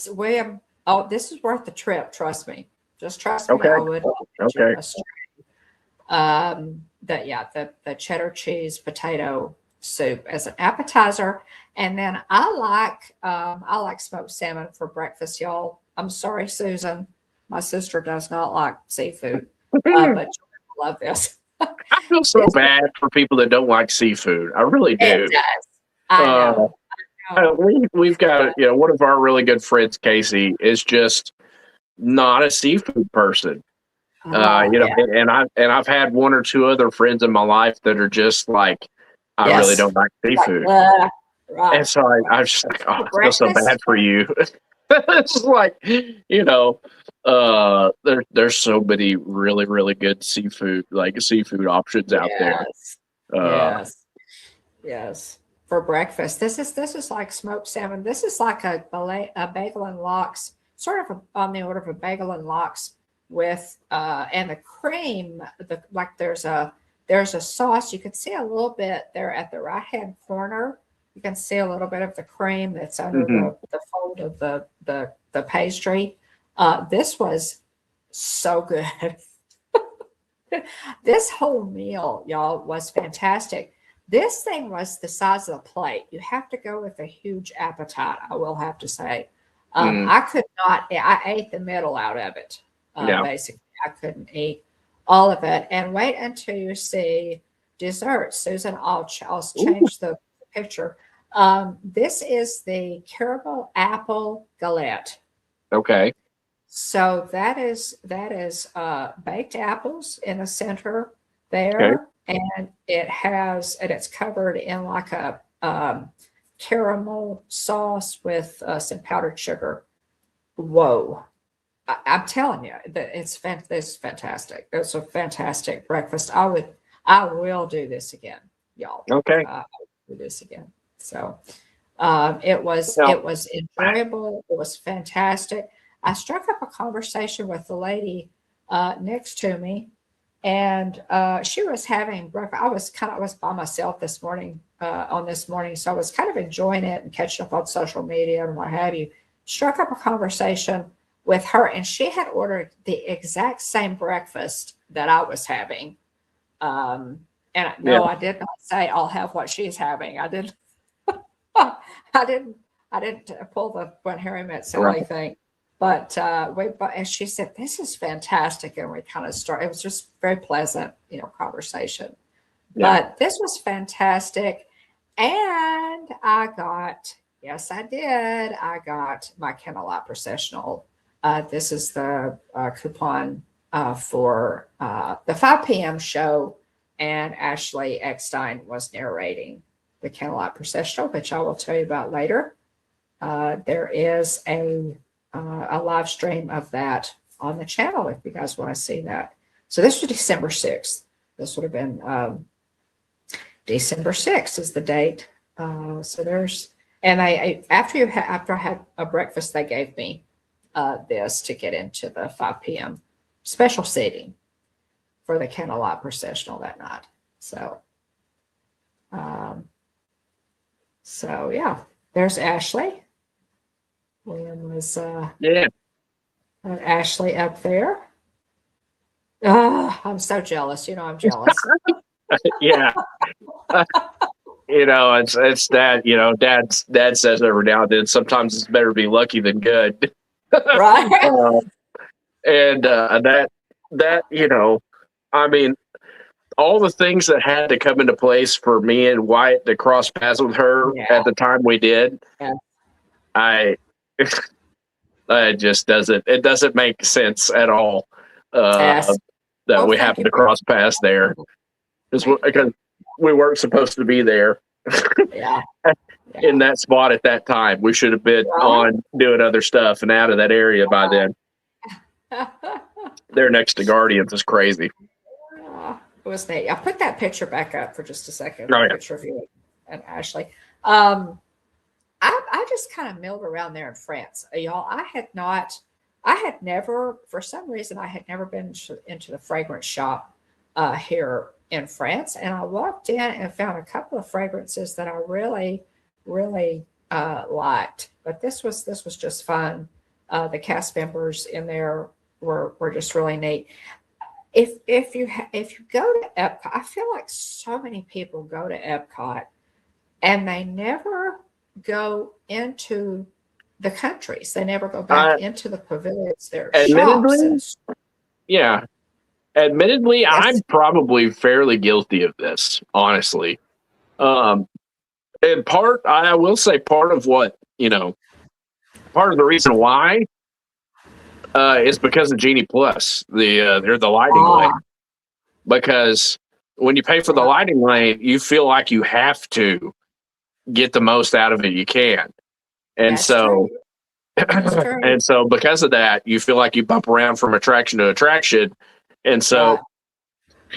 William. Oh, this is worth the trip. Trust me. Just trust me. Okay. I would get you Okay. the cheddar cheese potato soup as an appetizer, and then I like smoked salmon for breakfast, y'all. I'm sorry, Susan. My sister does not like seafood, but you'll love this. I feel so bad for people that don't like seafood. I really It do. does. I know. We've got one of our really good friends, Casey, is just not a seafood person. Yeah. And I've had one or two other friends in my life that are just like, I really Yes. don't like seafood. Right. And so I was just like, oh, I feel so Breakfast? bad for you. It's like, there's so many really, really good seafood options out there. Yes. Yes. For breakfast. This is like smoked salmon. This is like a bagel and lox, sort of on the order of a bagel and lox with and the cream, there's a sauce. You can see a little bit there at the right hand corner. You can see a little bit of the cream that's under the fold of the pastry. This was so good. This whole meal, y'all, was fantastic. This thing was the size of the plate. You have to go with a huge appetite, I will have to say. I could not, I ate the middle out of it, basically. I couldn't eat all of it. And wait until you see dessert. Susan, I'll change the picture. This is the caramel apple galette. Okay. So that is baked apples in the center there, and it's covered in like a caramel sauce with some powdered sugar. Whoa! I'm telling you that it's fantastic. It's a fantastic breakfast. I will do this again, y'all. Okay. I'll do this again. So it was enjoyable. It was fantastic. I struck up a conversation with the lady next to me, and she was having breakfast. I was by myself this morning so I was kind of enjoying it and catching up on social media and what have you. Struck up a conversation with her, and she had ordered the exact same breakfast that I was having. I did not say I'll have what she's having. I didn't. I didn't pull the when Harry met Sally thing. But and she said, "This is fantastic," and we kind of started. It was just very pleasant, conversation. Yeah. But this was fantastic, and yes, I did. I got my Candlelight Processional. This is the coupon for the 5 p.m. show, and Ashley Eckstein was narrating the Candlelight Processional, which I will tell you about later. There is a live stream of that on the channel if you guys want to see that. So this was December 6th. This would have been December 6th is the date. So there's, and after I had a breakfast, they gave me this to get into the 5 p.m. special seating for the Candlelight Processional that night. So yeah, there's Ashley. William was Ashley up there. I'm so jealous. I'm jealous. Yeah. it's that, dad says every now and then, sometimes it's better to be lucky than good. Right. Uh, and that, I mean, all the things that had to come into place for me and Wyatt to cross paths with her Yeah. at the time we did, Yeah. I it just doesn't make sense at all, Yes. that Well, we thank happen you to for cross paths there. thank Because you. we weren't supposed to be there Yeah. in Yeah. that spot at that time. We should have been Right. on doing other stuff and out of that area by then. They're next to Guardians is crazy. It was neat. I'll put that picture back up for just a second. Oh A yeah. picture of you and Ashley. I just kind of milled around there in France, y'all. I had never, for some reason, I had never been into the fragrance shop here in France, and I walked in and found a couple of fragrances that I really, really liked. But this was just fun. The cast members in there were just really neat. If you go to Epcot, I feel like so many people go to Epcot and they never go into the countries. They never go back Uh, into the pavilions. There are shops and admittedly, yeah. Admittedly, yes, I'm probably fairly guilty of this, honestly. Um, and I will say, part of part of the reason why, is because of Genie Plus, they're the lighting ah, lane. Because when you pay for the right. lighting lane, you feel like you have to get the most out of it you can. And That's true. so, That's true. and so because of that, you feel like you bump around from attraction to attraction. And so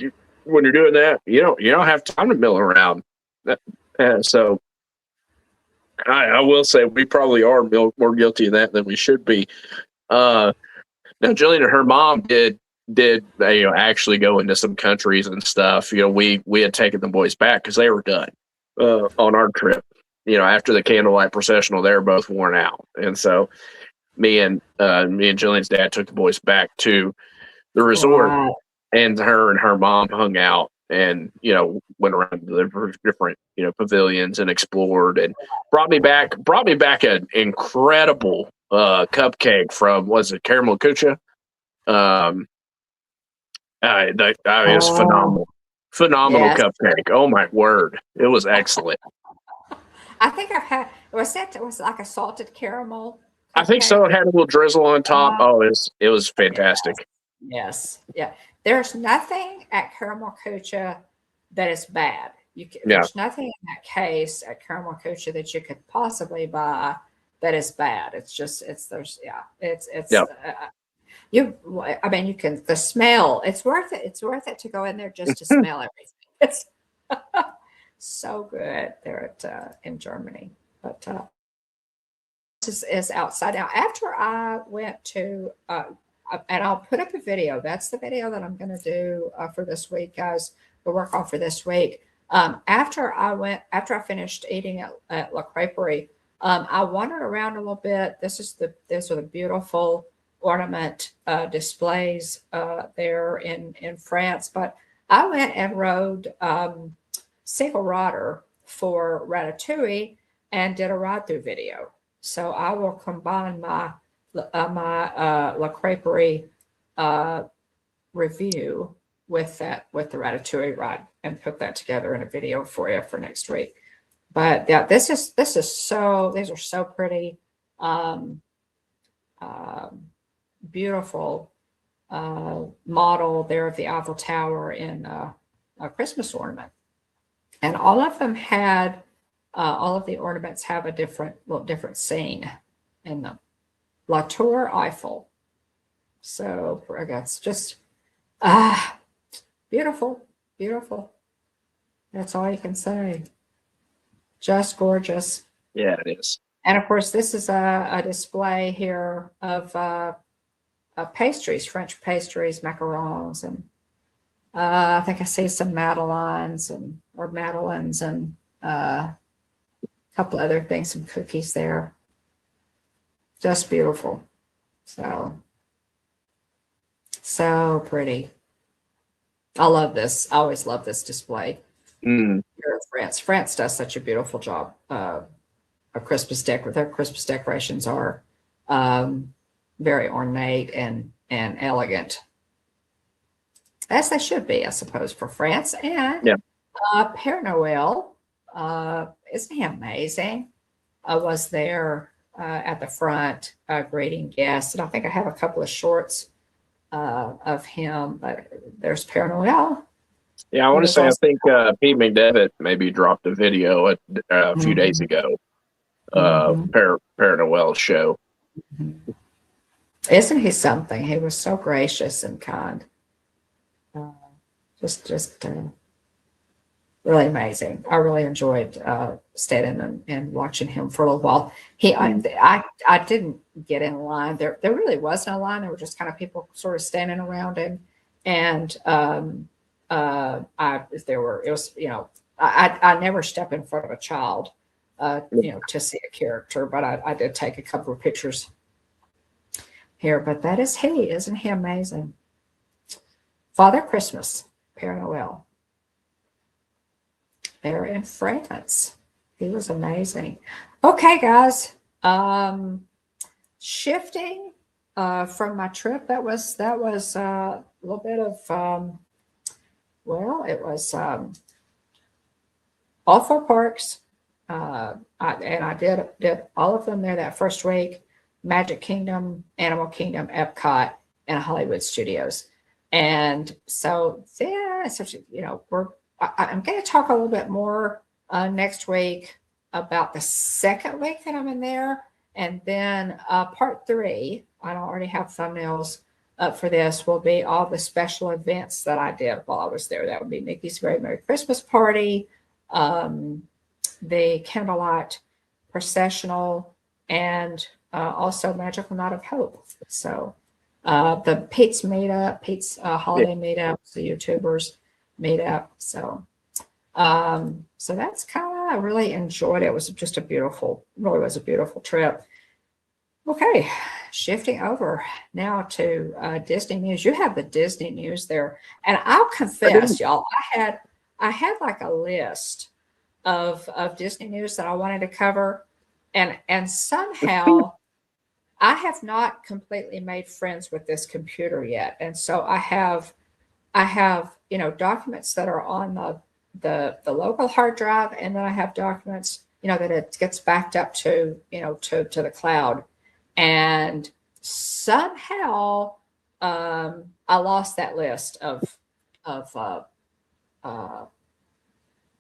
Right. when you're doing that, you don't have time to mill around. So I will say we probably are more guilty of that than we should be. Uh, Now Jillian and her mom did actually go into some countries and stuff. We had taken the boys back because they were done on our trip. After the candlelight processional, they were both worn out, and so me and Jillian's dad took the boys back to the resort, Right. and her mom hung out and went around to the different pavilions and explored, and brought me back an incredible cupcake from, was it caramel kucha. um it was Oh, phenomenal yes. cupcake. Oh my word, it was excellent. I think I've had, was like a salted caramel I think so. cupcake? It had a little drizzle on top. Uh, Oh, it was yes. fantastic. Yes. Yeah. There's nothing at Caramel Cocha that is bad. Yeah. There's nothing in that case at Caramel Cocha that you could possibly buy that is bad. It's just, yeah, Yeah. I mean, the smell, it's worth it. It's worth it to go in there just to smell everything. It's so good there in Germany. But this is outside. Now, after I went to, and I'll put up a video. That's the video that I'm going to do for this week, guys. The work on for this week. After I finished eating at La Creperie, I wandered around a little bit. These are the beautiful ornament displays there in France. But I went and rode single rider for Ratatouille and did a ride through video. So I will combine my La Creperie review with the Ratatouille ride and put that together in a video for you for next week. But yeah, these are so pretty, um, beautiful model there of the Eiffel Tower in a Christmas ornament, and all of them had all of the ornaments have a different scene in them. La Tour Eiffel. So I guess just beautiful, beautiful. That's all you can say. Just gorgeous. Yeah, it is. And of course, this is a display here of pastries, French pastries, macarons, and I think I see some madeleines and a couple other things, some cookies there. Just beautiful. So pretty. I love this. I always love this display. Mm. here in France. France does such a beautiful job of Christmas their Christmas decorations are very ornate and elegant, as they should be, I suppose, for France. And Yeah. Père Noël, isn't he amazing? I was there at the front greeting guests, and I think I have a couple of shorts of him. But there's Père Noël. Yeah, I He want to was say I also. think Pete McDevitt maybe dropped a video a few days Mhm, ago. mhm, Père Noël show. mhm. Isn't he something? He was so gracious and kind. Uh, just really amazing. I really enjoyed standing and watching him for a little while. Mm. I didn't get in line. There really wasn't a line. There were just kind of people sort of standing around him, and I there were it was I never step in front of a child, to see a character, but I did take a couple of pictures here. But that is he, isn't he amazing? Father Christmas, Père Noël. There in France. He was amazing. Okay, guys. Shifting from my trip, that was a little bit of it was all four parks. I did all of them there that first week. Magic Kingdom, Animal Kingdom, Epcot, and Hollywood Studios. And so yeah, I'm going to talk a little bit more next week about the second week that I'm in there. And then part 3, I already have thumbnails up for this, will be all the special events that I did while I was there. That would be Mickey's Very Merry Christmas Party, the Candlelight Processional, and also Magical Night of Hope. So the Pete's meetup, Pete's holiday meetup, the YouTubers meetup. So that's kind of, I really enjoyed it. It was just really was a beautiful trip. Okay, shifting over now to Disney news. You have the Disney news there, and I'll confess, y'all, I had like a list of Disney news that I wanted to cover, and somehow I have not completely made friends with this computer yet, and so I have documents that are on the local hard drive, and then I have documents that it gets backed up to to the cloud, and somehow I lost that list of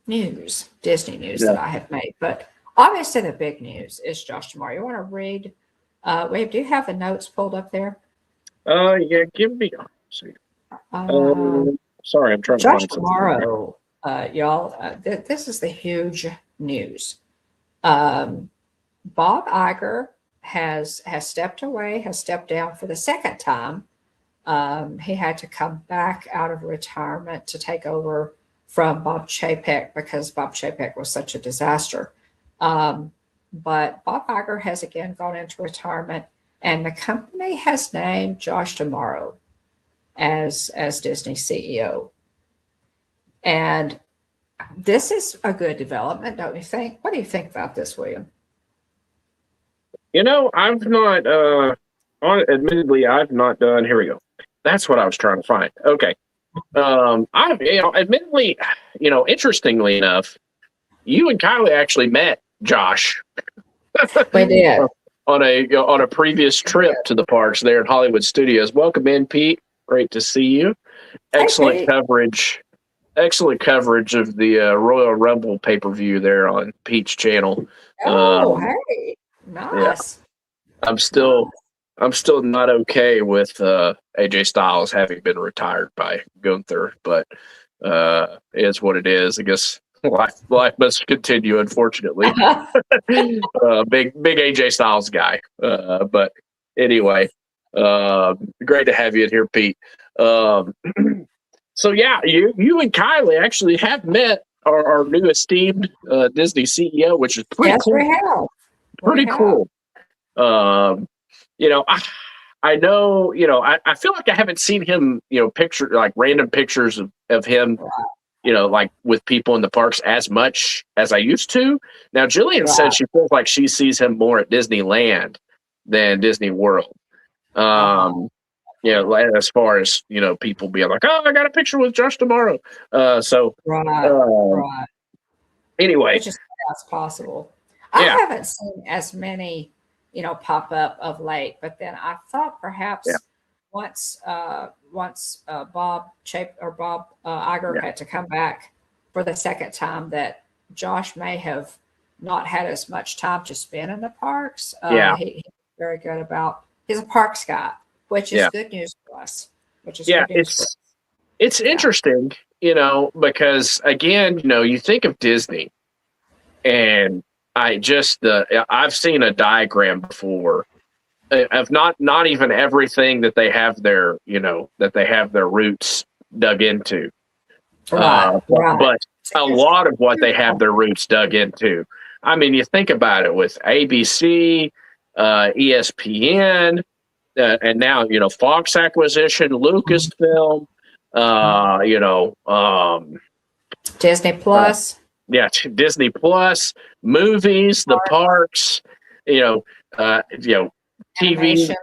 Disney news Yeah. that I have made. But obviously the big news is Josh tomorrow. You want to read? Wade, do you have the notes pulled up there? Yeah, give me. See. Sorry, I'm trying to Josh find something. tomorrow, y'all. This is the huge news. Bob Iger has stepped away, has stepped down for the second time. He had to come back out of retirement to take over from Bob Chapek because Bob Chapek was such a disaster. But Bob Iger has again gone into retirement, and the company has named Josh Tomorrow as Disney CEO. And this is a good development, don't you think? What do you think about this, William? I've not admittedly I've not done, here we go. That's what I was trying to find. Okay. I've admittedly, interestingly enough, you and Kylie actually met Josh. We did. on a previous trip to the parks there at Hollywood Studios. Welcome in, Pete. Great to see you. Excellent Pete. coverage. Excellent coverage of the Royal Rumble pay-per-view there on Pete's channel. Oh, hey, nice. Yeah. I'm still not okay with AJ Styles having been retired by Gunther, but it's what it is. I guess life must continue, unfortunately. Big AJ Styles guy. But anyway, great to have you in here, Pete. So yeah, you and Kylie actually have met our new esteemed Disney CEO, which is pretty cool. We have. Pretty cool. I know, I feel like I haven't seen him, random pictures of him like with people in the parks as much as I used to. Now, Jillian said Right. she feels like she sees him more at Disneyland than Disney World. Uh-huh. Like, as far as, people being like, oh, I got a picture with Josh tomorrow. So, Right. um, Right. anyway, Which is as possible. I yeah, haven't seen as many, pop up of late, but then I thought yeah, perhaps once Bob Iger yeah, had to come back for the second time, that Josh may have not had as much time to spend in the parks. yeah, He's very good about. He's a parks guy, which is yeah, good news for us. Which is yeah. good news for us. It's Yeah. interesting, because again, you think of Disney, and I've seen a diagram before of not even everything that they have their roots dug into, Right. Right. but a Here's- lot of what they here's have their roots dug into. I mean, you think about it with ABC, ESPN, and now Fox acquisition, Lucasfilm, uh, you know, um, Disney uh, Plus. yeah, Disney Plus, movies, the parks, you know, TV, Animation.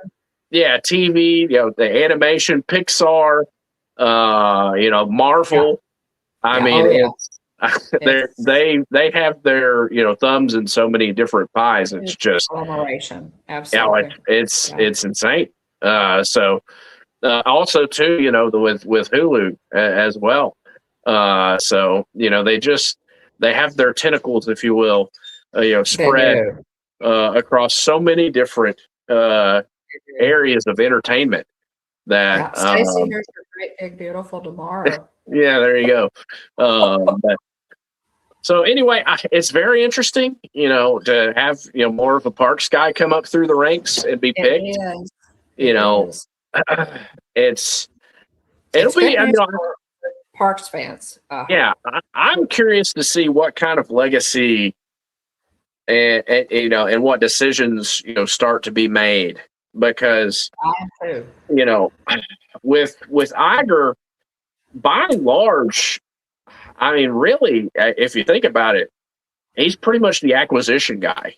yeah, TV, the animation, Pixar, Yeah. Marvel. I Yeah. mean, Oh, yeah. it's It's they have their thumbs in so many different pies. It's just conglomeration. it, Absolutely. it's Yeah. it's insane. So also too, with Hulu as well. So they have their tentacles, if you will, They spread do. across so many different uh, areas of entertainment that Yeah. Stacy, here's your great big beautiful tomorrow. yeah, there you go. But so anyway, it's very interesting, to have more of a parks guy come up through the ranks and be It picked. is. You It know, is. it's it'll It's good be. I mean, news for Parks fans. yeah, I'm curious to see what kind of legacy and what decisions start to be made, because I am too. you know with Iger, by and large, I mean, really, if you think about it, he's pretty much the acquisition guy.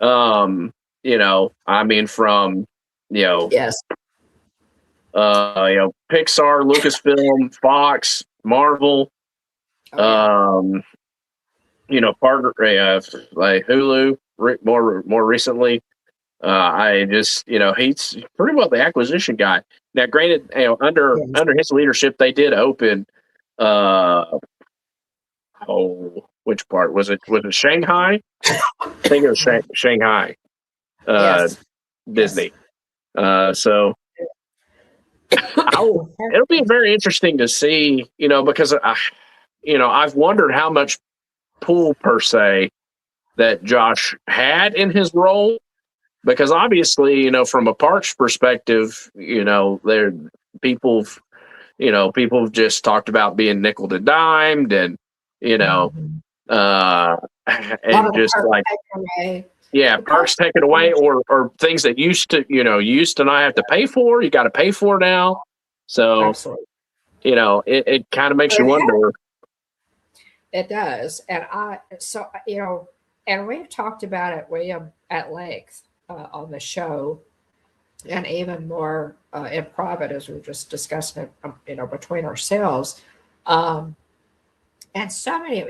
I mean, from you know, Yes. Pixar, Lucasfilm, Fox, Marvel, Oh, yeah. um, partner like Hulu, more recently. I just, he's pretty well the acquisition guy. Now, granted, Yes. under his leadership, they did open. Uh, which part was it? Was it Shanghai? I think it was Shanghai. Uh, Yes. Yes. Disney. So it'll be very interesting to see, because I've wondered how much pull per se that Josh had in his role, because obviously, from a parks perspective, there people, people have just talked about being nickel and dimed, and Mhm. uh, A lot and of the just parks like taken away. yeah, The parks parks taken away, or things that used to not have to pay for, you got to pay for now. So absolutely. it kind of makes But you wonder. it does. And we've talked about it, William, at length on the show, and even more in private as we are just discussing it, between ourselves. Um, and so many,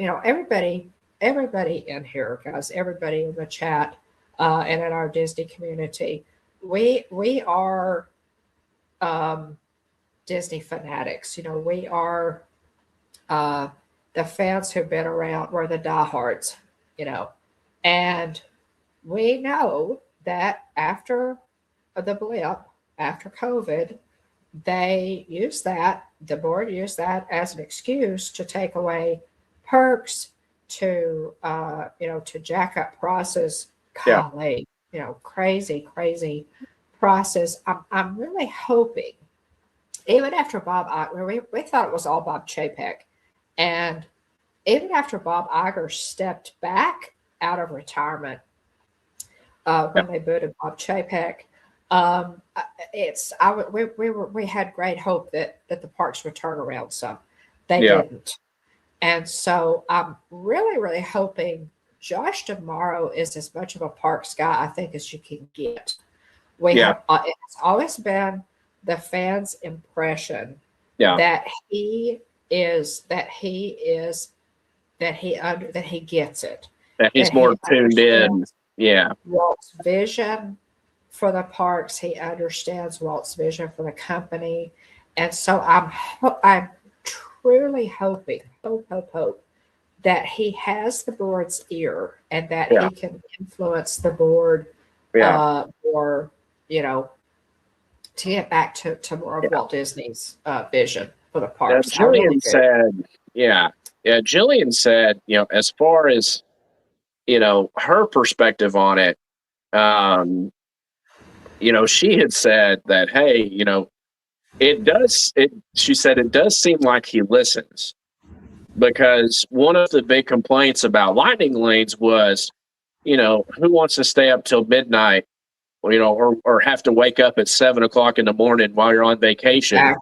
everybody in here, guys, everybody in the chat and in our Disney community, we are um, Disney fanatics. We are uh, the fans who've been around. We're the diehards, and we know that after the blip, after COVID, the board used that as an excuse to take away perks, to jack up prices. Yeah, Golly, crazy, crazy prices. I'm really hoping, even after we thought it was all Bob Chapek, and even after Bob Iger stepped back out of retirement, yeah, when they booted Bob Chapek. Um, it's I we had great hope that the parks would turn around some. They Yeah. didn't. And so I'm really, really hoping Josh tomorrow is as much of a parks guy, I think, as you can get. We Yeah. have, it's always been the fans' impression Yeah. that he is, that he is, that he gets it. That he's That he more tuned in. understands Yeah. Walt's vision for the parks. He understands Walt's vision for the company. And so I'm truly hoping, hope that he has the board's ear and that Yeah. he can influence the board Yeah. or, you know, to get back to more of Yeah. Walt Disney's vision for the Now, parks. I really Jillian do. said, yeah. Yeah. Jillian said, as far as, her perspective on it, she had said that, hey, she said it does seem like he listens, because one of the big complaints about lightning lanes was, who wants to stay up till midnight, or have to wake up at 7 o'clock in the morning while you're on vacation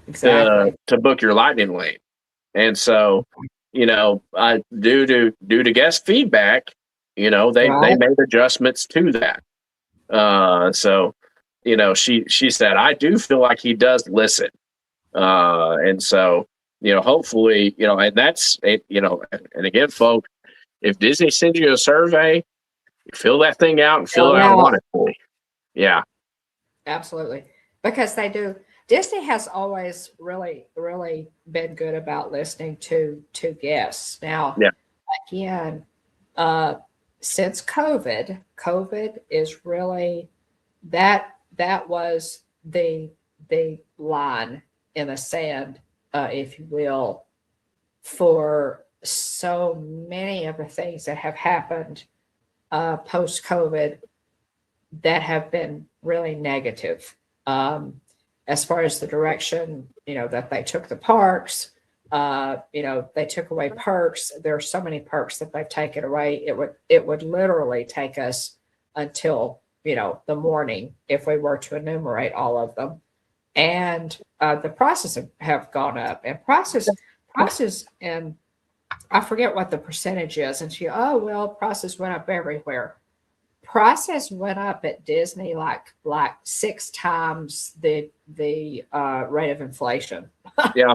Exactly. to book your lightning lane. And so, due to guest feedback, they Right. made adjustments to that. So, she said, I do feel like he does listen. And so, hopefully, and that's it, and again, folks, if Disney sends you a survey, fill that thing out and fill Fill it it out out. honestly. Yeah. Absolutely. Because they do. Disney has always really, really been good about listening to guests. Now, Yeah. again, since COVID is really that was the line in the sand, if you will, for so many of the things that have happened post COVID that have been really negative, as far as the direction, that they took the parks. They took away perks. There are so many perks that they've taken away. It would literally take us until, the morning if we were to enumerate all of them. And the prices have gone up, and prices, and I forget what the percentage is. And oh, well, prices went up everywhere. Prices went up at Disney like 6 times the rate of inflation. Yeah.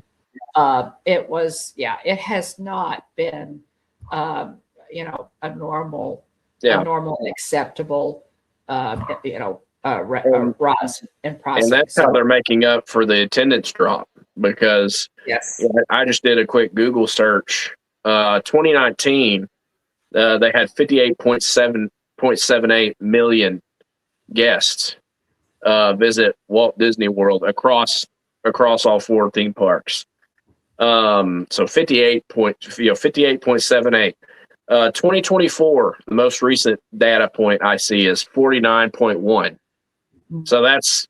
It has not been, a normal, Yeah. acceptable, rise in pricing. And that's how they're making up for the attendance drop, because Yes. I just did a quick Google search. 2019, they had 58.78 million guests visit Walt Disney World across all 4 theme parks. So 58.78. 2024, the most recent data point I see is 49.1. So that's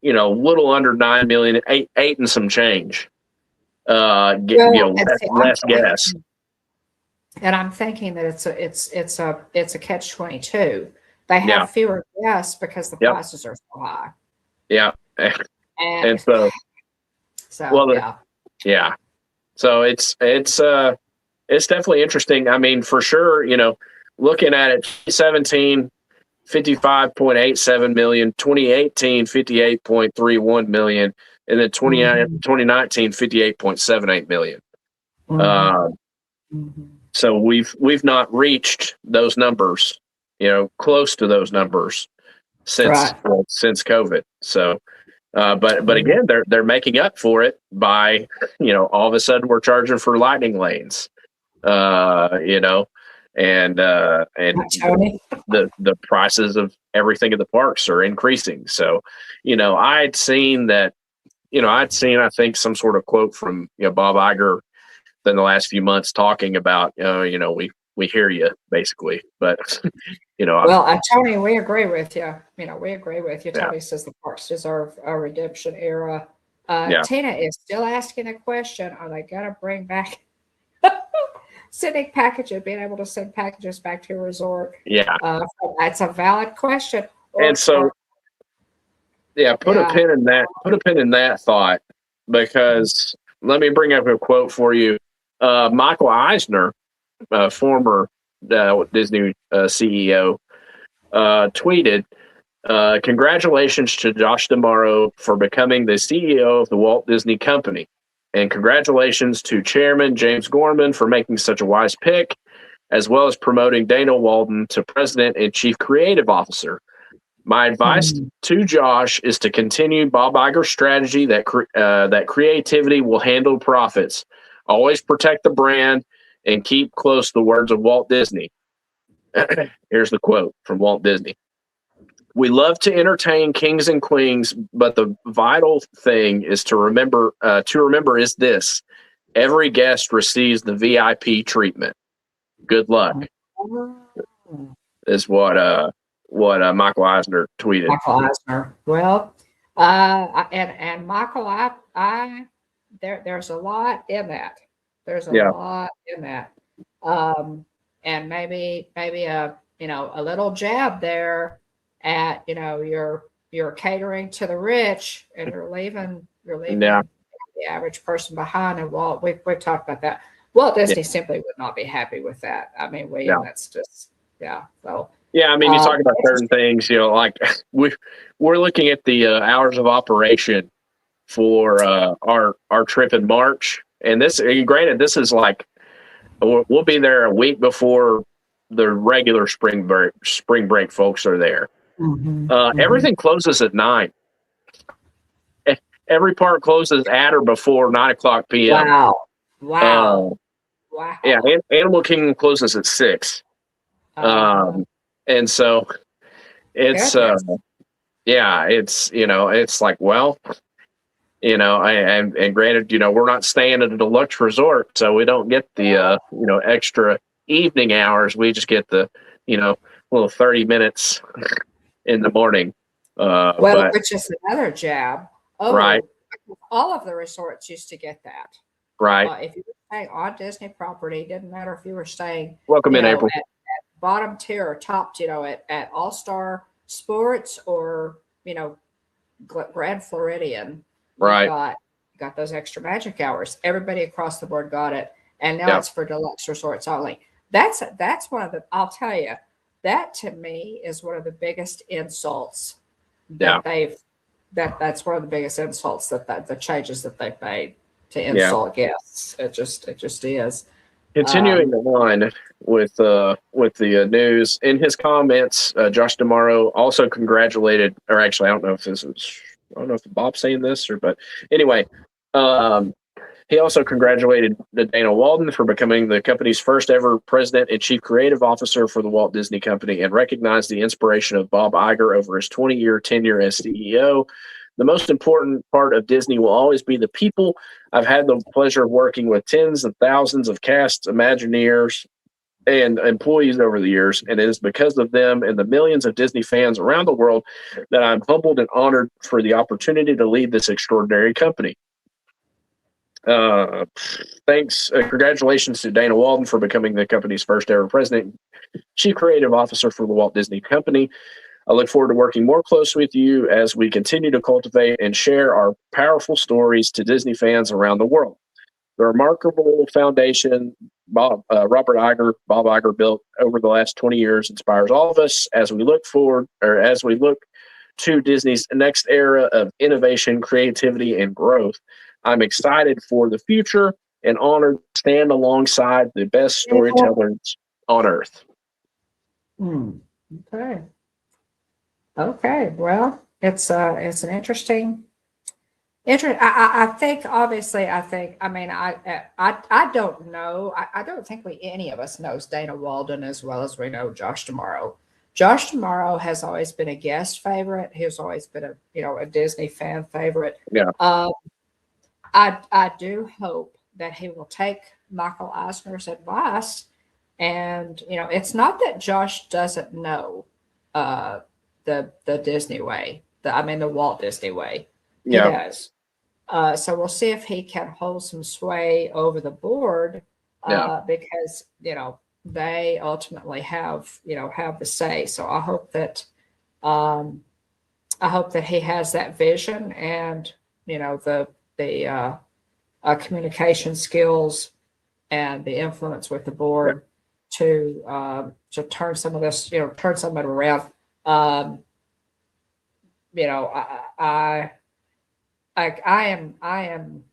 little under 9 million, eight and some change. Less gas. And I'm thinking that it's a catch-22. They have fewer guests because the prices are so high. Yeah. And so yeah. So it's definitely interesting. I mean, for sure, looking at it, 2017, 55.87 million, 2018, 58.31 million, and then 2019, 58.78 million. So we've not reached those numbers, close to those numbers since COVID. So, but again, they're making up for it by, all of a sudden we're charging for lightning lanes, and the prices of everything at the parks are increasing. So, I'd seen, I think, some sort of quote from Bob Iger in the last few months talking about, we hear you, basically. But well, Tony, we agree with you. We agree with you. Yeah. Tony says the parks deserve a redemption era. Yeah. Tina is still asking a question: are they going to bring back sending packages, being able to send packages back to a resort? Yeah. That's a valid question. And so, put a pin in that. Put a pin in that thought. because let me bring up a quote for you. Michael Eisner, former Disney CEO, tweeted, congratulations to Josh D'Amaro for becoming the CEO of the Walt Disney Company. And congratulations to Chairman James Gorman for making such a wise pick, as well as promoting Dana Walden to President and Chief Creative Officer. My advice to Josh is to continue Bob Iger's strategy that creativity will handle profits. Always protect the brand and keep close the words of Walt Disney. Here's the quote from Walt Disney. We love to entertain kings and queens, but the vital thing is to remember is this: every guest receives the VIP treatment. Good luck. Is what Michael Eisner tweeted. Michael Eisner. Well, and Michael, there's a lot in that. There's a lot in that. And maybe a little jab there at you're catering to the rich and you're leaving the average person behind. And Walt, we've talked about that. Walt Disney simply would not be happy with that. I mean, that's just so. Yeah, I mean, you talk about certain things, like we're looking at the hours of operation for our trip in March, and granted, this is like we'll be there a week before the regular spring break folks are there. Everything closes at 9. Every park closes at or before 9:00 p.m. Wow. Yeah, Animal Kingdom closes at 6. And so it's it's like, well, and granted, we're not staying at a deluxe resort, so we don't get the extra evening hours. We just get the little 30 minutes in the morning. Which is another jab. Right. All of the resorts used to get that. Right. If you were staying on Disney property, it didn't matter if you were staying welcome in April. At bottom tier or top, at All-Star Sports or Grand Floridian. Right. Got those extra magic hours. Everybody across the board got it. And now it's for deluxe resorts only. That's one of the, I'll tell you, that to me is one of the biggest insults that that's one of the biggest insults that the changes that they've made to insult guests. It just is. Continuing on with the news, in his comments, Josh D'Amaro also congratulated, or actually, I don't know if Bob's saying this but anyway, he also congratulated Dana Walden for becoming the company's first ever president and chief creative officer for the Walt Disney Company, and recognized the inspiration of Bob Iger over his 20-year tenure as CEO. The most important part of Disney will always be the people. I've had the pleasure of working with tens of thousands of cast, Imagineers, and employees over the years, and it is because of them and the millions of Disney fans around the world that I'm humbled and honored for the opportunity to lead this extraordinary company. Congratulations to Dana Walden for becoming the company's first ever president, chief creative officer for the Walt Disney Company. I look forward to working more closely with you as we continue to cultivate and share our powerful stories to Disney fans around the world. The remarkable foundation Bob Iger built over the last 20 years inspires all of us as we look to Disney's next era of innovation, creativity, and growth. I'm excited for the future and honored to stand alongside the best storytellers on earth. Okay. Well, it's an interesting. I think obviously. I mean, I don't know. I don't think any of us knows Dana Walden as well as we know Josh D'Amaro. Josh D'Amaro has always been a guest favorite. He's always been a Disney fan favorite. Yeah. I do hope that he will take Michael Eisner's advice, and it's not that Josh doesn't know the Disney way, the Walt Disney way. He does. So we'll see if he can hold some sway over the board, because they ultimately have the say. So I hope that he has that vision, and the communication skills and the influence with the board to turn some of this, turn some of it around. I am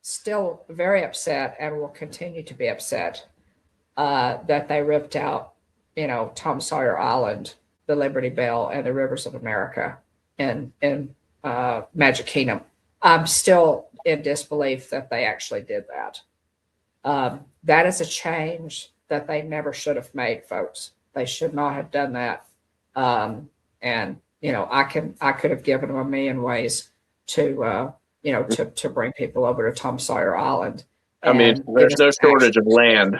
still very upset and will continue to be upset that they ripped out, Tom Sawyer Island, the Liberty Bell, and the Rivers of America in Magic Kingdom. I'm still in disbelief that they actually did that. That is a change that they never should have made, folks. They should not have done that. And I could have given them a million ways to to bring people over to Tom Sawyer Island. I mean, there's no shortage of land.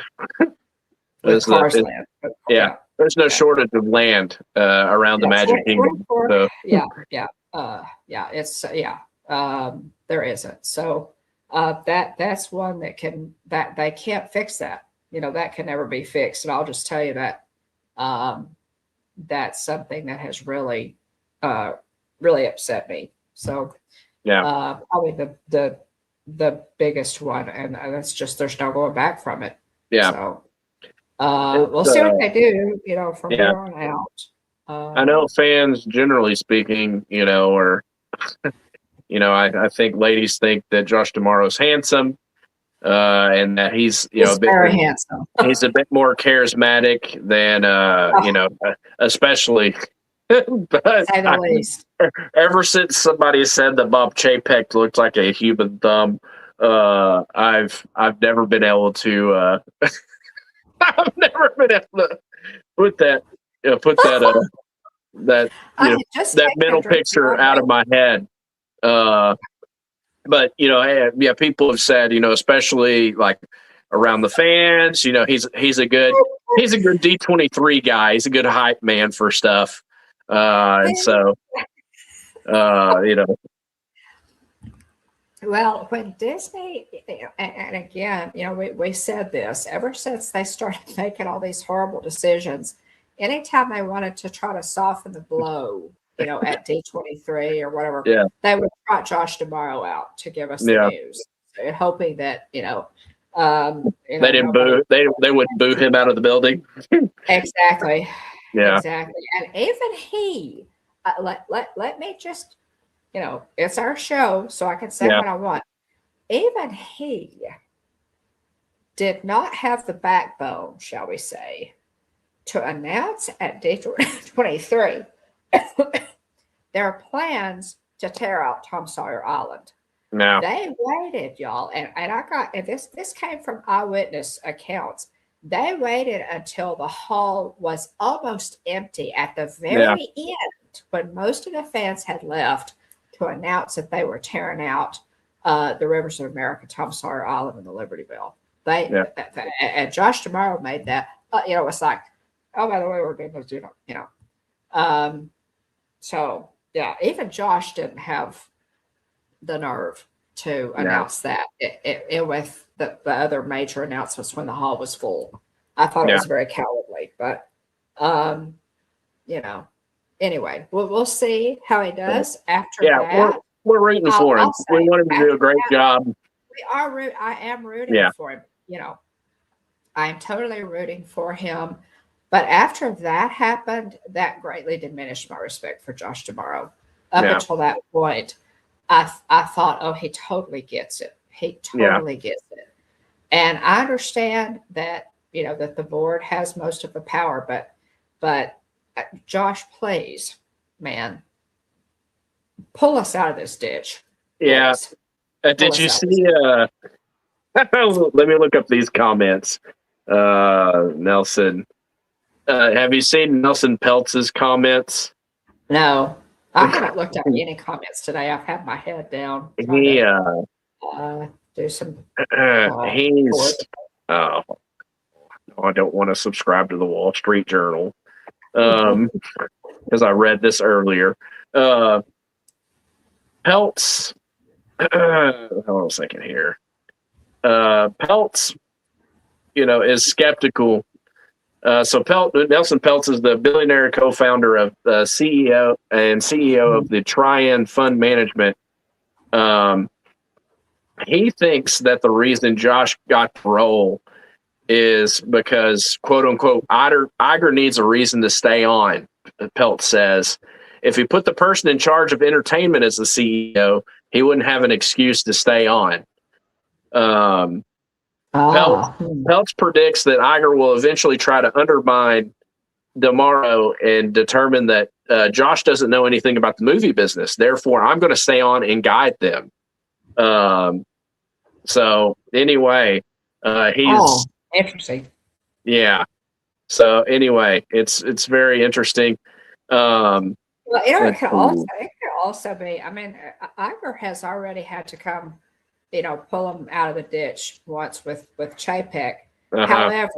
With Cars Land. Yeah, there's no shortage of land around the Magic Kingdom. So. There isn't. So that's one that they can't fix that. That can never be fixed. And I'll just tell you that that's something that has really upset me. So probably the biggest one, and that's just there's no going back from it. Yeah. So we'll see what they do, from here on out. I know fans, generally speaking, are, I think ladies think that Josh D'Amaro's handsome, and that he's, he's very handsome. He's a bit more charismatic than, especially. But say the least. Ever since somebody said that Bob Chapek looked like a human thumb, I've never been able to. I've never been able to put that that mental picture out of my head. But people have said, especially like around the fans, he's a good D23 guy. He's a good hype man for stuff. And so, Well, when Disney, and again, we said this ever since they started making all these horrible decisions. Anytime they wanted to try to soften the blow, at D23 or whatever, they would trot Josh D'Amaro out to give us the news, hoping that they didn't boo. They wouldn't boo him out of the building. Exactly. Yeah. Exactly. And even he, let me just. It's our show, so I can say what I want. Even he did not have the backbone, shall we say, to announce at D23 there are plans to tear out Tom Sawyer Island. No. They waited, y'all, and this came from eyewitness accounts. They waited until the hall was almost empty at the very end, when most of the fans had left, to announce that they were tearing out the Rivers of America, Tom Sawyer Island, and the Liberty Bell. And Josh D'Amaro made that. It's like, oh, by the way, we're doing this. So even Josh didn't have the nerve to announce that. It with the other major announcements when the hall was full. I thought it was very cowardly, but Anyway, we'll see how he does after that. We're rooting for him. We want him to do a great job. I am rooting for him. I am totally rooting for him. But after that happened, that greatly diminished my respect for Josh D'Amaro. Up until that point, I thought, oh, he totally gets it. He totally gets it. And I understand that, that the board has most of the power, but Josh, please, man, pull us out of this ditch. Yeah. Did you see? Let me look up these comments. Nelson, have you seen Nelson Peltz's comments? No, I haven't looked at any comments today. I've had my head down. He do some. He's. I don't want to subscribe to the Wall Street Journal. Because I read this earlier. Peltz, hold on a second here. Peltz, is skeptical. So Nelson Peltz is the billionaire co-founder of CEO of the Trian Fund Management. he thinks that the reason Josh got the role is because, quote unquote, Iger needs a reason to stay on. Pelt says, if he put the person in charge of entertainment as the CEO, he wouldn't have an excuse to stay on. Pelt, Peltz predicts that Iger will eventually try to undermine DeMauro and determine that Josh doesn't know anything about the movie business. Therefore, I'm going to stay on and guide them. So anyway, he's interesting. Yeah. So anyway, it's very interesting. Well, it could also be. I mean, Iger has already had to come, pull him out of the ditch once with Chapek. However,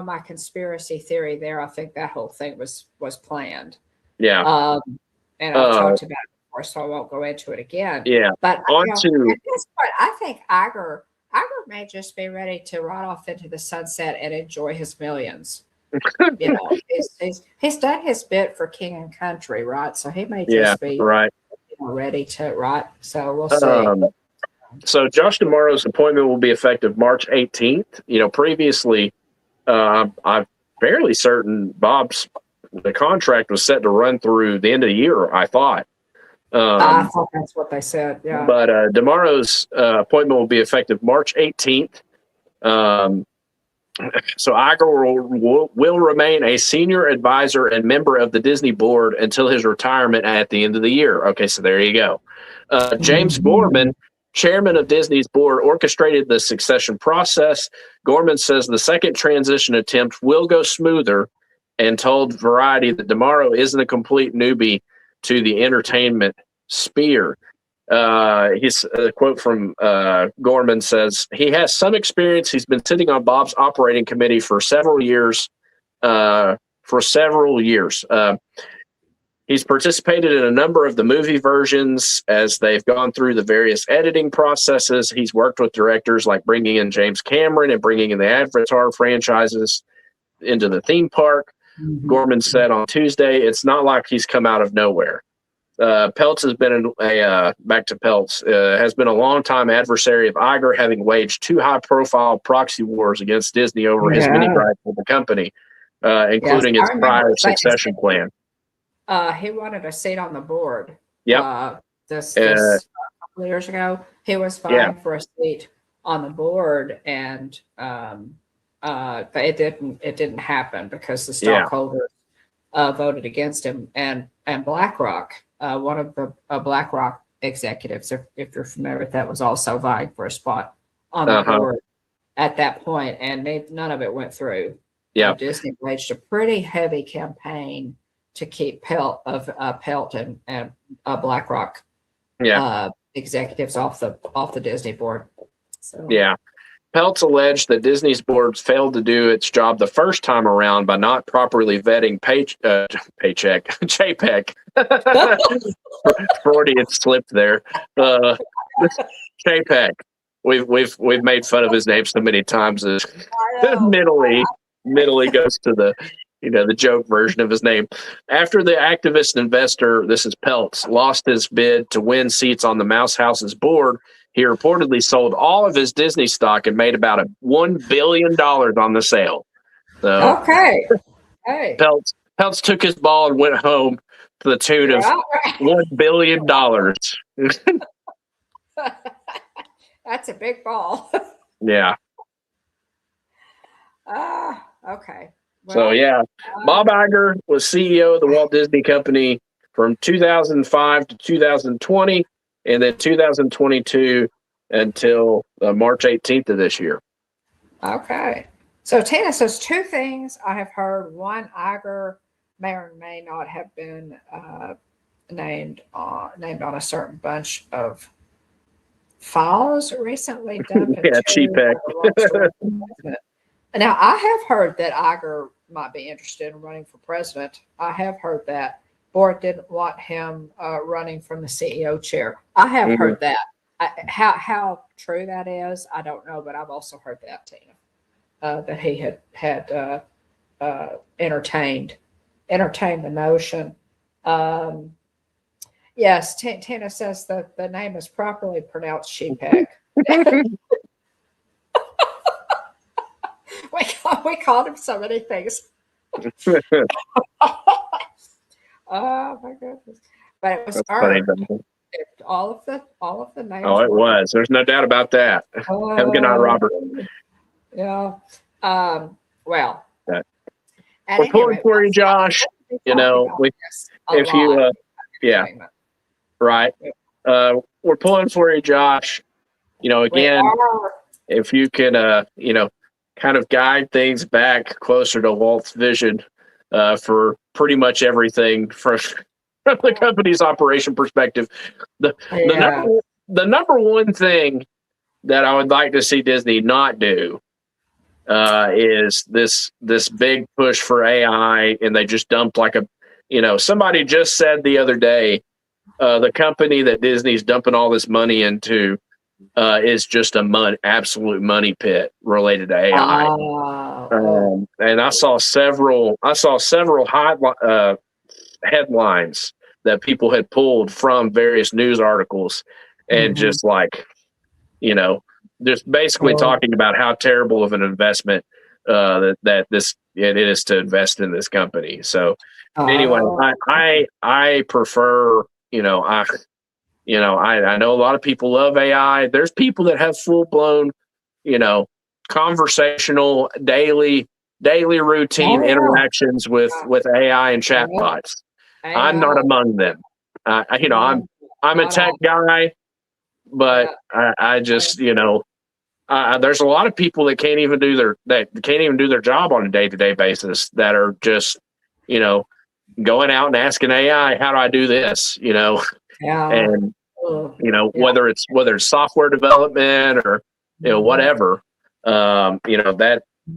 my conspiracy theory there, I think that whole thing was planned. Yeah. And I've talked about it before, so I won't go into it again. Yeah. But at this point, I think Iger may just be ready to ride off into the sunset and enjoy his millions. He's done his bit for King and Country, right? So he may just be ready to ride. So we'll see. So Josh DeMaro's appointment will be effective March 18th. Previously, I'm fairly certain the contract was set to run through the end of the year, I thought. I thought that's what they said, yeah. But DeMaro's appointment will be effective March 18th. So Iger will remain a senior advisor and member of the Disney board until his retirement at the end of the year. Okay, so there you go. James Gorman, chairman of Disney's board, orchestrated the succession process. Gorman says the second transition attempt will go smoother and told Variety that DeMauro isn't a complete newbie to the entertainment sphere. His quote from Gorman says, he has some experience. He's been sitting on Bob's operating committee for several years. He's participated in a number of the movie versions as they've gone through the various editing processes. He's worked with directors like bringing in James Cameron and bringing in the Avatar franchises into the theme park. Gorman said on Tuesday, it's not like he's come out of nowhere. Peltz has been back to Peltz, has been a longtime adversary of Iger, having waged 2 high-profile proxy wars against Disney over his many rights with the company, including its prior succession plan. He wanted a seat on the board. Yep. This a couple of years ago, he was vying for a seat on the board, and but it didn't happen because the stockholders voted against him, and BlackRock. One of the BlackRock executives, if you're familiar with that, was also vying for a spot on the board at that point, and none of it went through. Yeah, Disney waged a pretty heavy campaign to keep Pelt and BlackRock executives off the Disney board. So. Yeah. Peltz alleged that Disney's board failed to do its job the first time around by not properly vetting Chapek. Freudian slip there. Chapek. We've made fun of his name so many times. As mentally goes to the joke version of his name. After the activist investor, this is Peltz, lost his bid to win seats on the Mouse House's board, he reportedly sold all of his Disney stock and made about $1 billion on the sale. So, okay. Hey. Peltz took his ball and went home to the tune of $1 billion. That's a big ball. Yeah. Okay. Well, Bob Iger was CEO of the Walt Disney Company from 2005 to 2020. And then 2022 until March 18th of this year. Okay. So Tina says 2 things I have heard. One, Iger may or may not have been named on a certain bunch of files recently dumped into Chapek. Now, I have heard that Iger might be interested in running for president. I have heard that. Board didn't want him running from the CEO chair. I have heard that. How true that is, I don't know, but I've also heard that, Tina, that he had entertained the notion. Yes, Tina says that the name is properly pronounced Chapek. We called him so many things. Oh my goodness! But it was That's funny. earned. All of the names. Oh, it was. There's no doubt about that. Have a good night, Robert. Yeah. Well. Yeah. At We're any pulling rate, for you, Josh. You know, if you, yeah, right. We're pulling for you, Josh. You know, again, if you can, you know, kind of guide things back closer to Walt's vision for pretty much everything from the company's operation perspective. The number one thing that I would like to see Disney not do is this big push for AI, and they just dumped like a, you know, somebody just said the other day, the company that Disney's dumping all this money into is just a absolute money pit related to AI. And I saw several high, headlines that people had pulled from various news articles, and just like, you know, just basically talking about how terrible of an investment that it is to invest in this company. So anyway, I prefer, you know, I know a lot of people love AI. There's people that have full blown, you know, conversational daily routine interactions with AI and chatbots. I'm not among them. You know, I'm a tech guy, but I just, you know, there's a lot of people that can't even do their job on a day-to-day basis, that are just, you know, going out and asking AI, how do I do this? You know, and you know, whether it's software development or, you know, whatever, you know,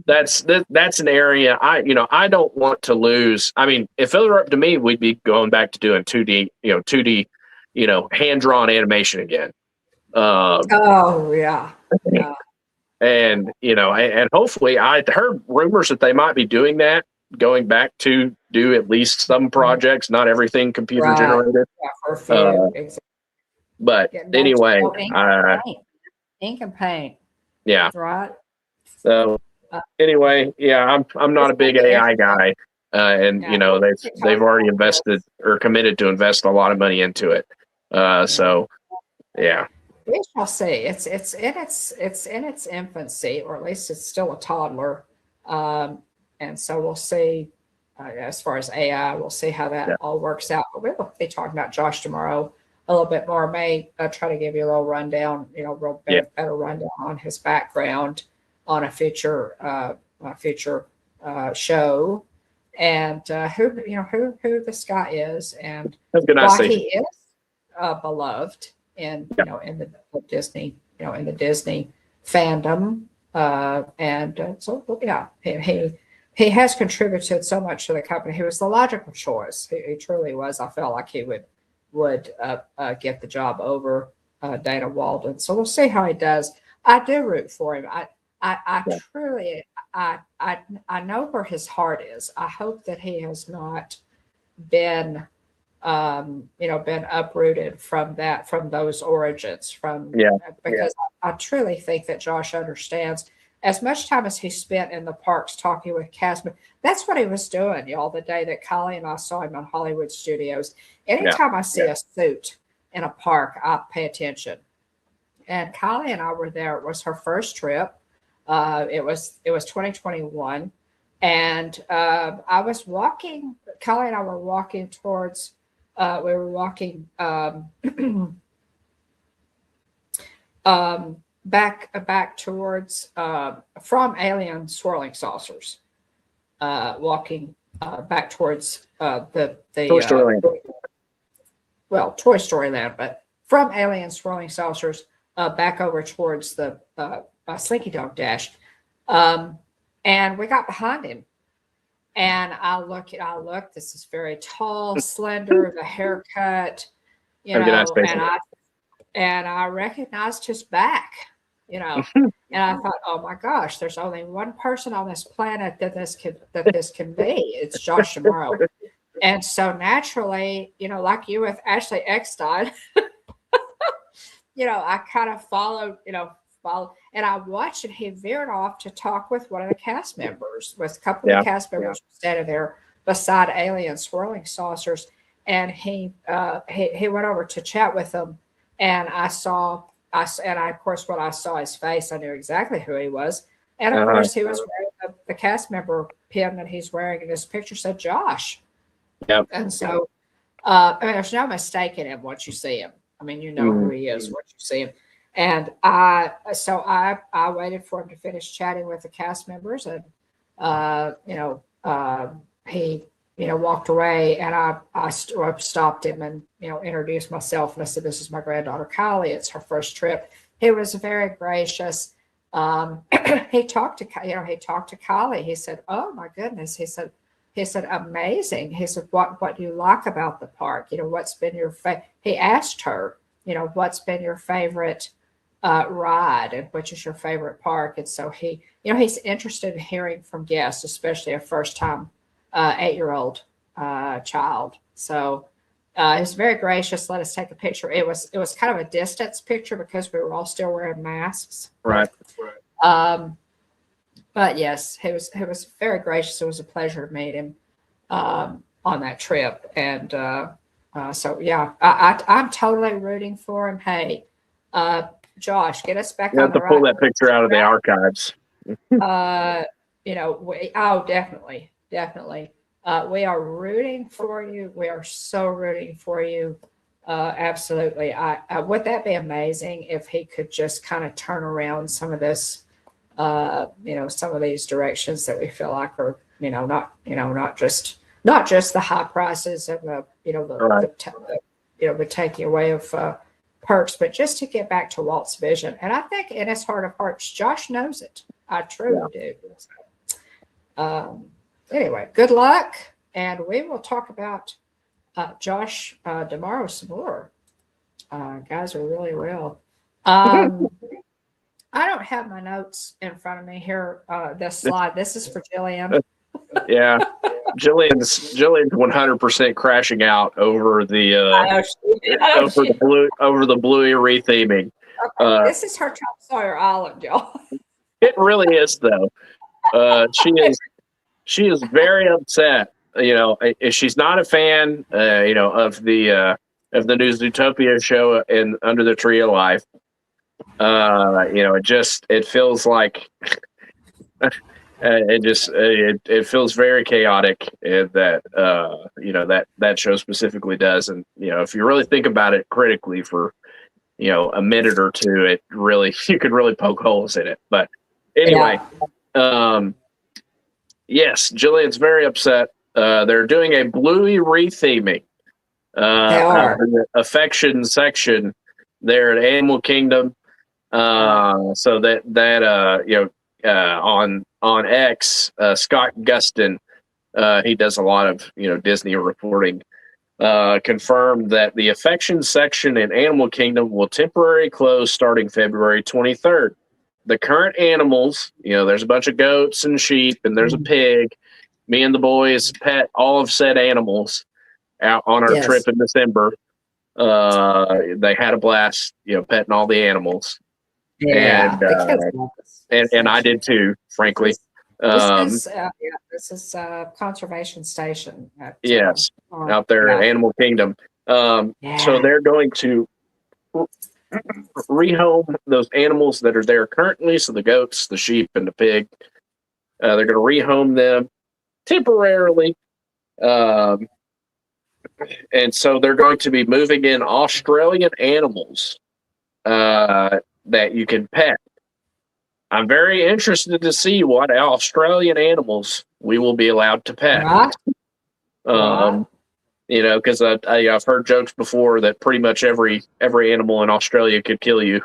that's an area I don't want to lose. I mean, if it were up to me, we'd be going back to doing 2D, you know, hand-drawn animation again. And, you know, and hopefully, I heard rumors that they might be doing that, going back to do at least some projects, not everything computer generated. But anyway, ink and paint. Yeah. Right. So anyway, yeah, I'm not a big AI guy, and you know, they've already invested or committed to invest a lot of money into it. So yeah. We shall see. It's in its infancy, or at least it's still a toddler, and so we'll see. As far as AI, we'll see how that all works out. But we'll be talking about Josh tomorrow a little bit more. May try to give you a little rundown, you know, better rundown on his background on a future show, and who this guy is, and why he is beloved in in the Disney fandom, and so he has contributed so much to the company. He was the logical choice. He truly was. I felt like he would get the job over Dana Walden. So we'll see how he does. I do root for him. I truly know where his heart is. I hope that he has not been been uprooted from those origins, because I truly think that Josh understands. As much time as he spent in the parks talking with cast members, that's what he was doing, y'all, the day that Kylie and I saw him on Hollywood Studios. Anytime I see a suit in a park, I pay attention. And Kylie and I were there. It was her first trip. It was 2021. And I was walking, Kylie and I were walking towards, back towards from Alien Swirling Saucers, walking back towards the Toy Story Land. Toy Story Land, but from Alien Swirling Saucers back over towards the Slinky Dog Dash, and we got behind him, and I look. This is very tall, slender, the haircut, and I recognized his back, and I thought, oh my gosh, there's only one person on this planet that this can be. It's Josh D'Amaro. And so naturally, like you with Ashley Eckstein, I kind of followed, and I watched and he veered off to talk with one of the cast members, with a couple of the cast members standing there beside alien swirling saucers. And he went over to chat with them. And of course, when I saw his face, I knew exactly who he was. And of course, he was wearing the cast member pin that he's wearing in this picture said Josh. Yep. And so, there's no mistake in him once you see him. I mean, you know who he is once you see him. And I waited for him to finish chatting with the cast members, and he walked away, and I stopped him and introduced myself, and I said, "This is my granddaughter Kylie. It's her first trip." He was very gracious. He talked to Kylie. He said, "Oh my goodness," he said, "Amazing." He said, what do you like about the park? What's been your he asked her, what's been your favorite ride, and which is your favorite park? And so he's interested in hearing from guests, especially a first time 8-year-old child. So he was very gracious. Let us take a picture. It was kind of a distance picture because we were all still wearing masks. Right. But yes, he was very gracious. It was a pleasure to meet him on that trip. And so yeah, I'm totally rooting for him. Hey, Josh, get us back You have to pull that picture out of the archives. Definitely. We are rooting for you. We are so rooting for you. Absolutely. Would that be amazing if he could just kind of turn around some of this, some of these directions that we feel like are, not just the high prices and the taking away of perks, but just to get back to Walt's vision. And I think in his heart of hearts, Josh knows it. I truly do. Anyway, good luck, and we will talk about Josh tomorrow some more. Guys, we really will. I don't have my notes in front of me here. This slide. This is for Jillian. Yeah, Jillian's 100% crashing out over the Bluey retheming. This is her Tom Sawyer Island, y'all. It really is, though. She is very upset. If she's not a fan, of the new Zootopia show and Under the Tree of Life. It feels like it feels very chaotic, and that show specifically does. And if you really think about it critically for a minute or two, you could really poke holes in it. But anyway, yes, Jillian's very upset. They're doing a Bluey retheming. They are. In the affection section there at Animal Kingdom. So on X, Scott Gustin, he does a lot of Disney reporting, confirmed that the affection section in Animal Kingdom will temporarily close starting February 23rd. The current animals, there's a bunch of goats and sheep, and there's a pig. Me and the boys pet all of said animals out on our trip in December. They had a blast, petting all the animals. Yeah, and I did too, frankly. This is conservation station. Out there at Animal Kingdom. So they're going to rehome those animals that are there currently. So the goats, the sheep, and the pig. They're going to rehome them temporarily. And so they're going to be moving in Australian animals that you can pet. I'm very interested to see what Australian animals we will be allowed to pet. Because I've heard jokes before that pretty much every animal in Australia could kill you.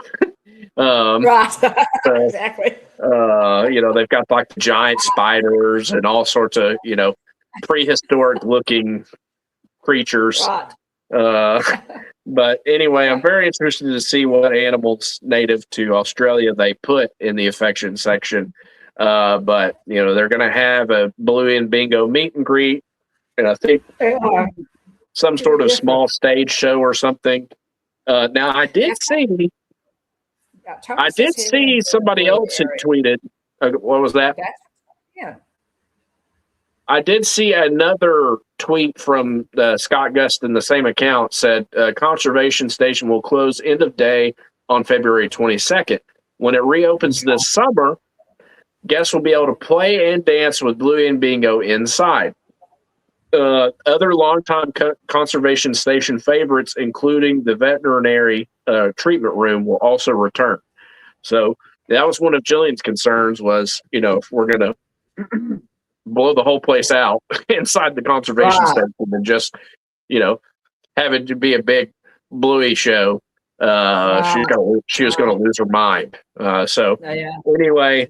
Exactly. They've got like the giant spiders and all sorts of prehistoric looking creatures. But anyway, I'm very interested to see what animals native to Australia they put in the affection section. But they're going to have a Bluey and Bingo meet and greet, and I think some sort of small stage show or something. Now I did see Tony I says did he would see enjoy the somebody blue else had area. tweeted. What was that? That's yeah. I did see another tweet from Scott Gust in the same account said conservation station will close end of day on February 22nd. When it reopens this summer, guests will be able to play and dance with Bluey and Bingo inside. Other longtime conservation station favorites, including the veterinary treatment room, will also return. So that was one of Jillian's concerns was, if we're going to blow the whole place out inside the conservation Right. station and just, have it to be a big Bluey show, Right. she was going to lose her mind. So Yeah. anyway,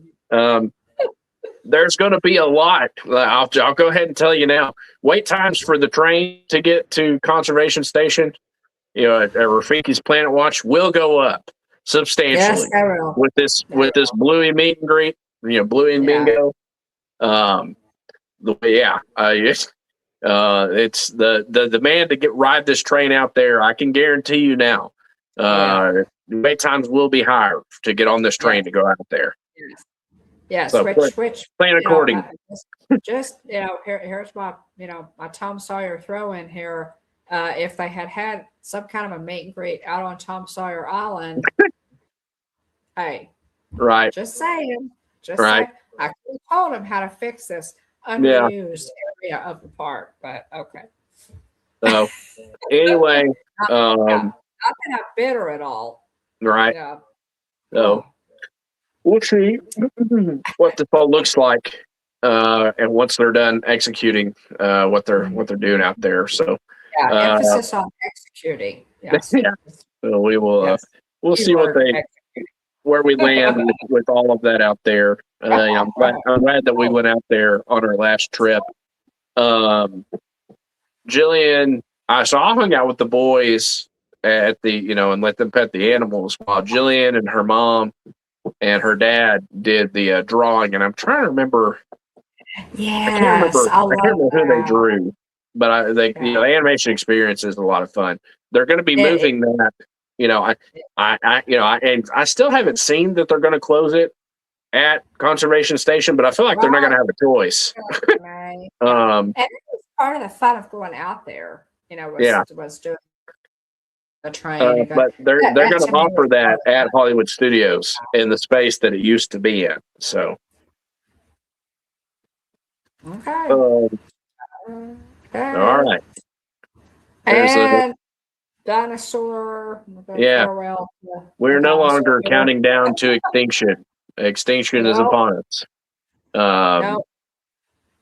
there's going to be a lot. I'll go ahead and tell you now. Wait times for the train to get to conservation station, at Rafiki's Planet Watch will go up substantially Yes, I will. with this Bluey meet and greet. Bluey and Yeah. Bingo. It's the demand to ride this train out there. I can guarantee you now. Wait times will be higher to get on this train to go out there. Yes. Yes, So which plan accordingly. just here's my my Tom Sawyer throw in here. If they had some kind of a meet and greet out on Tom Sawyer Island, hey, Right. just saying, Right. I could have told them how to fix this underused area of the park, but okay. So anyway, Not that I'm bitter at all. right. Yeah. So we'll see what this all looks like, and once they're done executing what they're doing out there. So emphasis on executing. Yes. yeah. So we will we'll see where we land with all of that out there. I'm glad that we went out there on our last trip. Jillian, I hung out with the boys at the and let them pet the animals while Jillian and her mom and her dad did the drawing, and I'm trying to remember. Yes, I can't remember who they drew, but the animation experience is a lot of fun. They're going to be moving that. I still haven't seen that they're going to close it at Conservation Station, but I feel like they're not going to have a choice. Right. And it was part of the fun of going out there. Was doing the train. But they're going to offer that at Hollywood Studios in the space that it used to be in. So. Okay. All right. And dinosaur. Yeah. We're no longer counting down to extinction. Extinction is upon us.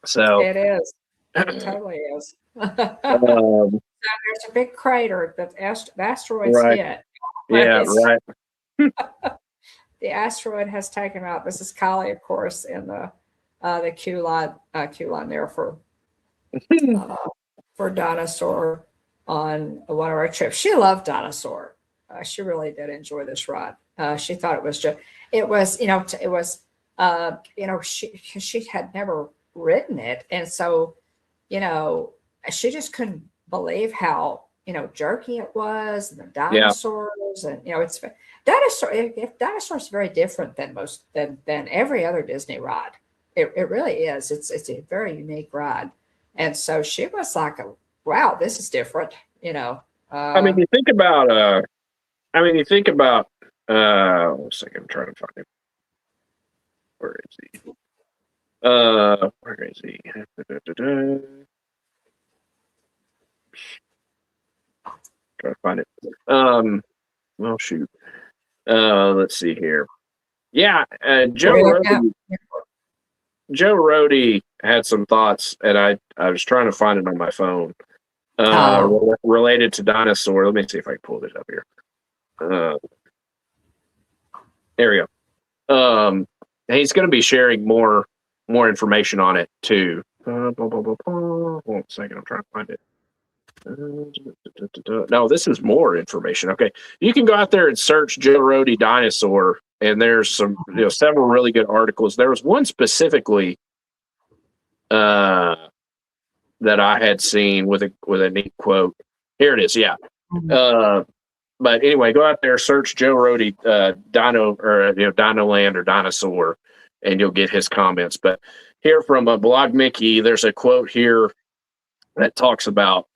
So it is. It totally is. So there's a big crater that the asteroid's hit. Yeah, right. The asteroid has taken out. This is Kylie, of course, in the queue line there for dinosaur on one of our trips. She loved dinosaur. She really did enjoy this ride. She thought it was she had never ridden it, and so she just couldn't believe how jerky it was, and the dinosaurs, and it's dinosaurs very different than every other Disney ride. It really is. It's a very unique ride, and so she was like, "Wow, this is different." you think about. One second, I'm trying to find him. Where is he? Where is he? Trying to find it. Well, shoot. Let's see here. Yeah, Joe Rohde had some thoughts, and I was trying to find it on my phone. Related to dinosaur. Let me see if I can pull this up here. There we go. He's going to be sharing more information on it too. Hold on a second, I'm trying to find it. No, this is more information. Okay, you can go out there and search Joe Rohde dinosaur, and there's some several really good articles. There was one specifically that I had seen with a neat quote. Here it is. Yeah. but anyway, go out there, search Joe Rohde, Dino, or Dino Land or Dinosaur, and you'll get his comments. But here from Blog Mickey, there's a quote here that talks about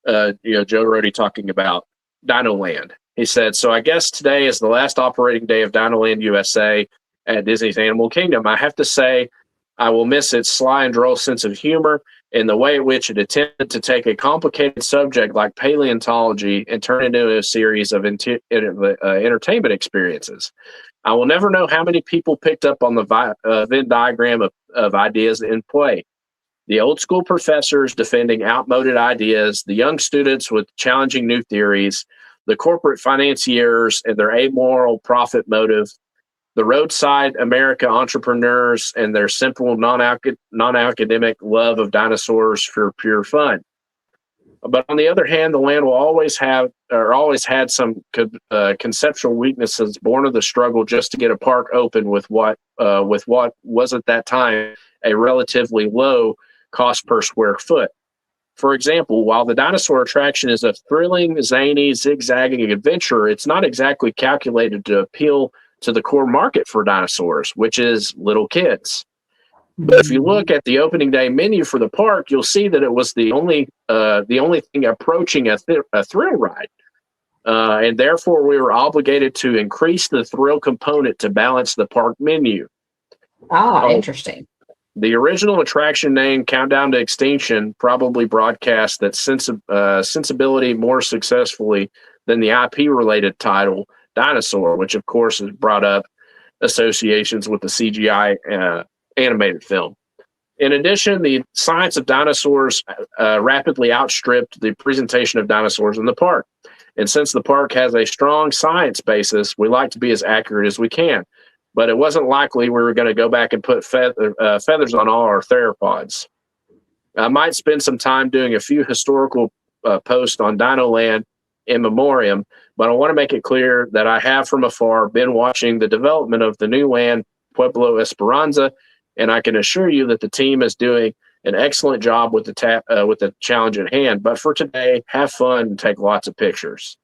Joe Rohde talking about Dino Land. He said, "So I guess today is the last operating day of Dino Land USA at Disney's Animal Kingdom. I have to say, I will miss its sly and droll sense of humor and the way in which it attempted to take a complicated subject like paleontology and turn it into a series of entertainment experiences. I will never know how many people picked up on the Venn diagram of ideas in play. The old school professors defending outmoded ideas, the young students with challenging new theories, the corporate financiers and their amoral profit motive, the roadside America entrepreneurs and their simple non-academic love of dinosaurs for pure fun. But on the other hand, the land will always had some conceptual weaknesses born of the struggle just to get a park open with what was at that time a relatively low cost per square foot. For example, while the dinosaur attraction is a thrilling, zany, zigzagging adventure, it's not exactly calculated to appeal to the core market for dinosaurs, which is little kids. But if you look at the opening day menu for the park, you'll see that it was the only thing approaching a thrill ride, and therefore we were obligated to increase the thrill component to balance the park menu. Ah, interesting. The original attraction name, Countdown to Extinction, probably broadcast that sensibility more successfully than the IP-related title, Dinosaur, which of course has brought up associations with the CGI animated film. In addition, the science of dinosaurs rapidly outstripped the presentation of dinosaurs in the park. And since the park has a strong science basis, we like to be as accurate as we can. But it wasn't likely we were going to go back and put feathers on all our theropods. I might spend some time doing a few historical posts on Dino Land in memoriam, but I want to make it clear that I have from afar been watching the development of the new land, Pueblo Esperanza, and I can assure you that the team is doing an excellent job with the challenge at hand. But for today, have fun and take lots of pictures."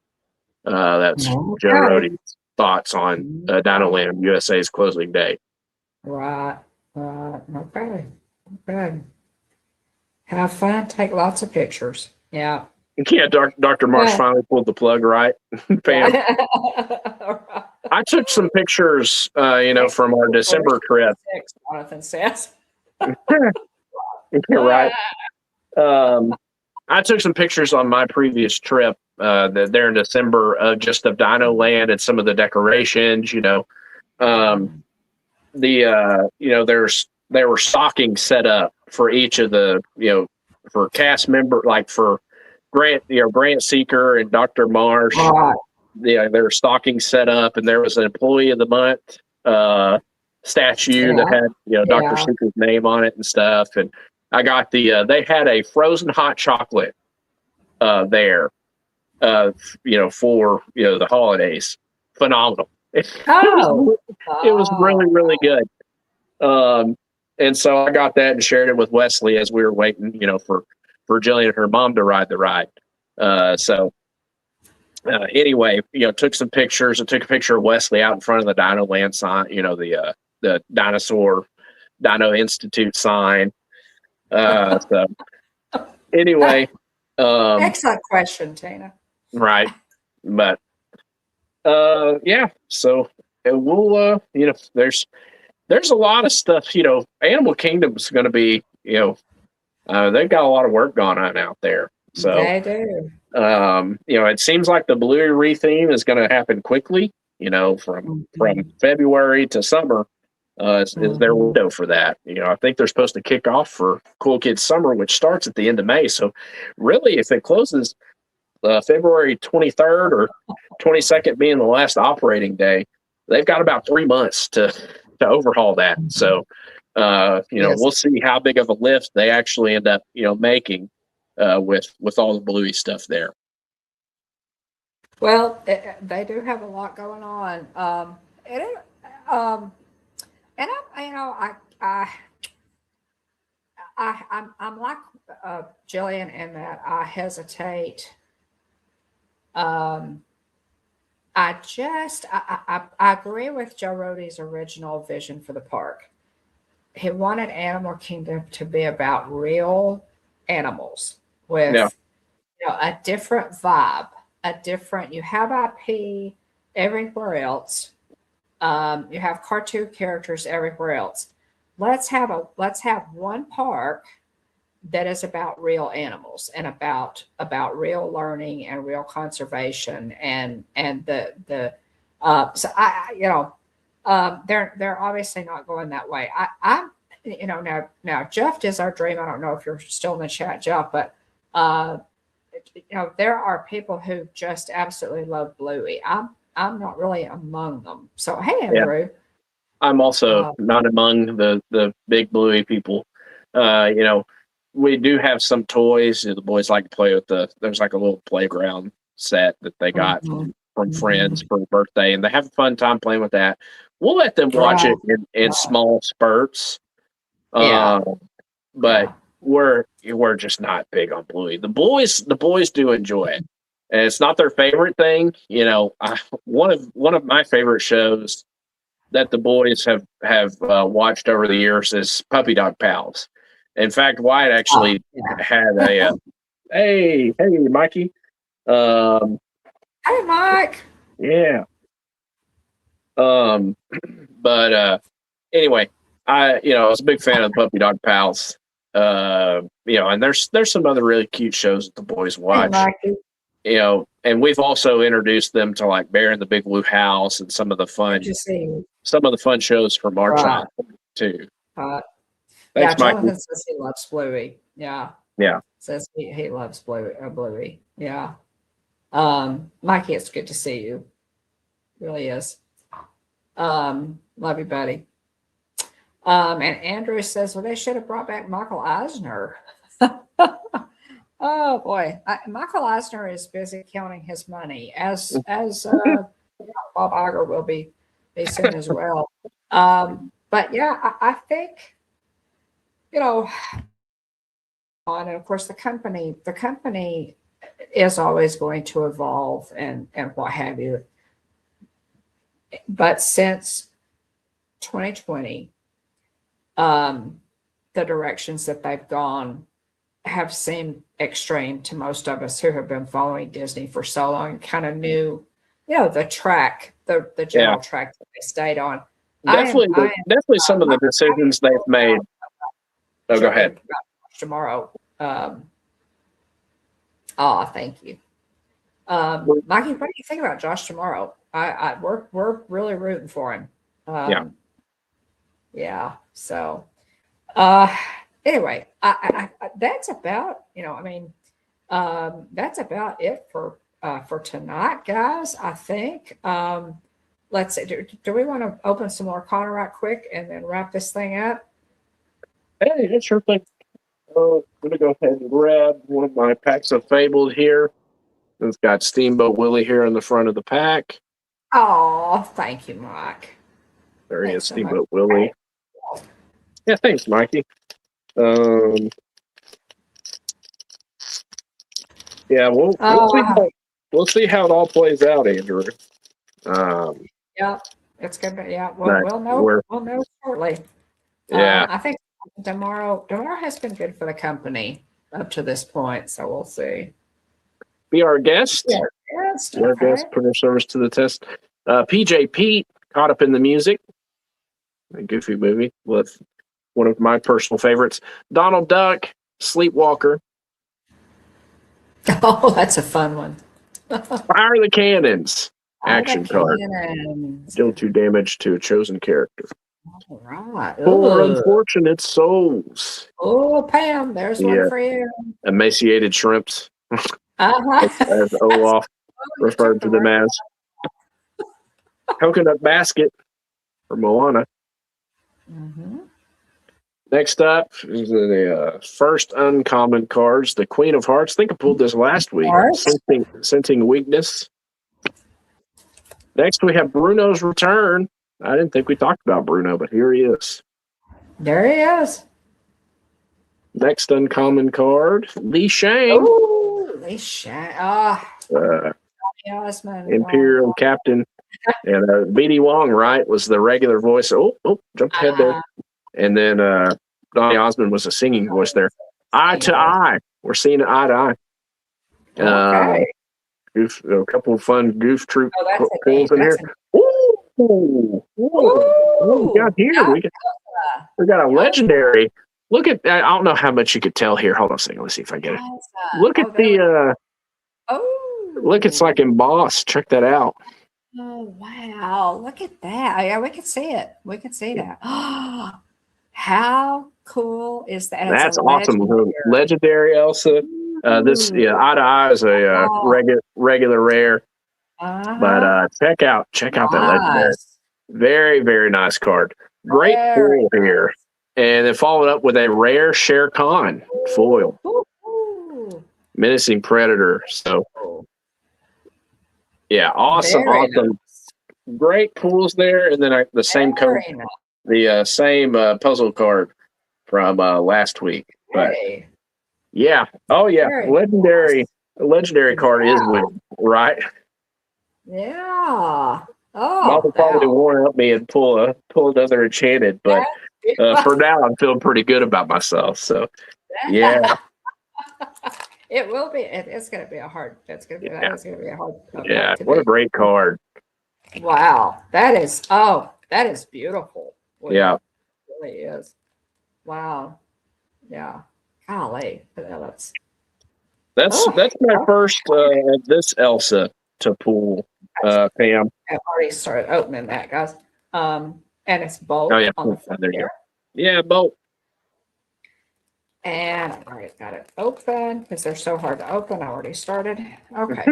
That's Joe Rohde's thoughts on Dino Land USA's closing day. Right. Okay. Okay. Have fun. Take lots of pictures. Yeah. Yeah, Dr. Marsh finally pulled the plug, right? Pam. I took some pictures, from our December trip. Jonathan says. Right. I took some pictures on my previous trip there in December of Dino Land and some of the decorations. There were stockings set up for each of the for cast member, like for Grant Seeker and Dr. Marsh. Right. There were stockings set up, and there was an Employee of the Month statue that had Dr. Seeker's name on it and stuff. And I got they had a frozen hot chocolate there, for the holidays. Phenomenal. It was really, really good. And so I got that and shared it with Wesley as we were waiting, for Jillian and her mom to ride the ride. Anyway, took some pictures. I took a picture of Wesley out in front of the Dino Land sign, the Dino Institute sign. So anyway, excellent question, Tina. Right. But so we'll there's a lot of stuff, Animal Kingdom's going to be, they've got a lot of work going on out there. So they do. It seems like the Bluey retheme is going to happen quickly, from February to summer is their window for that. I think they're supposed to kick off for Cool Kids Summer, which starts at the end of May. So really, if it closes February 23rd or 22nd being the last operating day, they've got about 3 months to overhaul that. So, we'll see how big of a lift they actually end up, making with all the Bluey stuff there. Well, they do have a lot going on. I'm like Jillian in that I hesitate I agree with Joe Rohde's original vision for the park. He wanted Animal Kingdom to be about real animals Yeah. with a different vibe, a different. You have IP everywhere else. You have cartoon characters everywhere else. Let's have one park that is about real animals and about real learning and real conservation and the so they're obviously not going that way. I'm now Jeff is our dream. I don't know if you're still in the chat, Jeff, but uh there are people who just absolutely love Bluey. I'm not really among them. So hey, Yeah. Andrew. I'm also not among the big bluey people. We do have some toys. The boys like to play with there's like a little playground set that they got Mhm, from friends mhm. for a birthday, and they have a fun time playing with that. We'll let them watch Right, it in right. small spurts. Yeah, Uh, but yeah. we're just not big on Bluey. The boys do enjoy it, and it's not their favorite thing. One of my favorite shows that the boys have watched over the years is Puppy Dog Pals. In fact, Wyatt Oh, actually yeah. had a hey Mikey, um, Hey, Mike. yeah, um, but anyway, I was a big fan of Puppy Dog Pals. And there's some other really cute shows that the boys Hey, watch. Mikey. And we've also introduced them to like Bear in the Big Blue House and Good to see you. some of the fun shows from our Right. childhood too. Yeah, Thanks, Mikey. Jonathan says he loves Bluey. Yeah, Yeah. says he loves Bluey. Yeah. Mikey, it's good to see you. Really is. Love you, buddy. And Andrew says, well, they should have brought back Michael Eisner. Oh boy, Michael Eisner is busy counting his money, as Bob Iger will be soon as well. But yeah, I think you know, and of course the company is always going to evolve and what have you. But since 2020, the directions that they've gone have seemed extreme to most of us who have been following Disney for so long and kind of knew, the track, the Yeah. general track that they stayed on. Definitely some of the decisions they've made. Oh, go ahead. Tomorrow. Thank you. Mikey, what do you think about Josh tomorrow? We're really rooting for him. Yeah. Yeah. So, uh, anyway, that's about, that's about it for tonight, guys. I think. Let's see. Do we want to open some more Connor right quick and then wrap this thing up? Hey, that's sure thing. I'm going to go ahead and grab one of my packs of Fabled here. It's got Steamboat Willie here in the front of the pack. Oh, thank you, Mike. There he is, So much. Steamboat Willie. Yeah, thanks, Mikey. Yeah, we'll see how it all plays out, Andrew. Yeah, it's gonna be. Yeah, Nice. we'll know. We'll know shortly. Yeah. I think tomorrow has been good for the company up to this point, so we'll see. Be our guest. Yeah, yes, Be our guest, put our service to the test. PJ Pete, Caught Up in the Music, a goofy movie with one of my personal favorites. Donald Duck, Sleepwalker. Oh, that's a fun one. Fire the Cannons, action card. Cannons. Deal 2 damage to a chosen character. All right. For Unfortunate Souls. Oh, Pam, there's one for you. Emaciated Shrimps, Uh-huh. as Olaf referred to them as. Coconut Basket for Moana. Mm-hmm. Next up is the first uncommon cards, the Queen of Hearts. I think I pulled this last week. Sensing Weakness. Next, we have Bruno's Return. I didn't think we talked about Bruno, but here he is. There he is. Next uncommon card, Li Shang. Oh, Li Shang. Osmond. Imperial Captain. And BD Wong, right, was the regular voice. Oh, jumped ahead there. And then Donny Osmond was a singing voice there. Eye to eye. We're seeing it eye to eye. Okay. A couple of fun Goof Troop pulls in here. Ooh, what we got here? We got a legendary. Look at that. I don't know how much you could tell here. Hold on a second. Let's see if I get it. Look at the look, it's like embossed. Check that out. Oh wow. Look at that. Yeah, we can see it. We can see that. How cool is that? That's awesome. Legendary Elsa. This eye to eye is a regular rare. But check out that legendary. Very, very nice card. Great foil here. And then followed up with a rare Shere Khan foil. Menacing Predator. So yeah, awesome. Nice. Great pulls there. And then the same code, the same puzzle card from last week. But yeah. Oh yeah. Legendary card is winning, right? Yeah. Oh, Mama probably won't help me and pull another enchanted, but for now I'm feeling pretty good about myself. So yeah. It will be. It's going to be a hard. That's going to be. That is going to be a hard. Yeah. What a great card. Wow. That is beautiful. Yeah. It really is. Wow. Yeah. Golly. That's my first of this Elsa to pull, Pam. I've already started opening that, guys. And it's Bolt. Oh yeah. On the front there you go. Yeah, Bolt. And I've already got it open because they're so hard to open. I already started. Okay.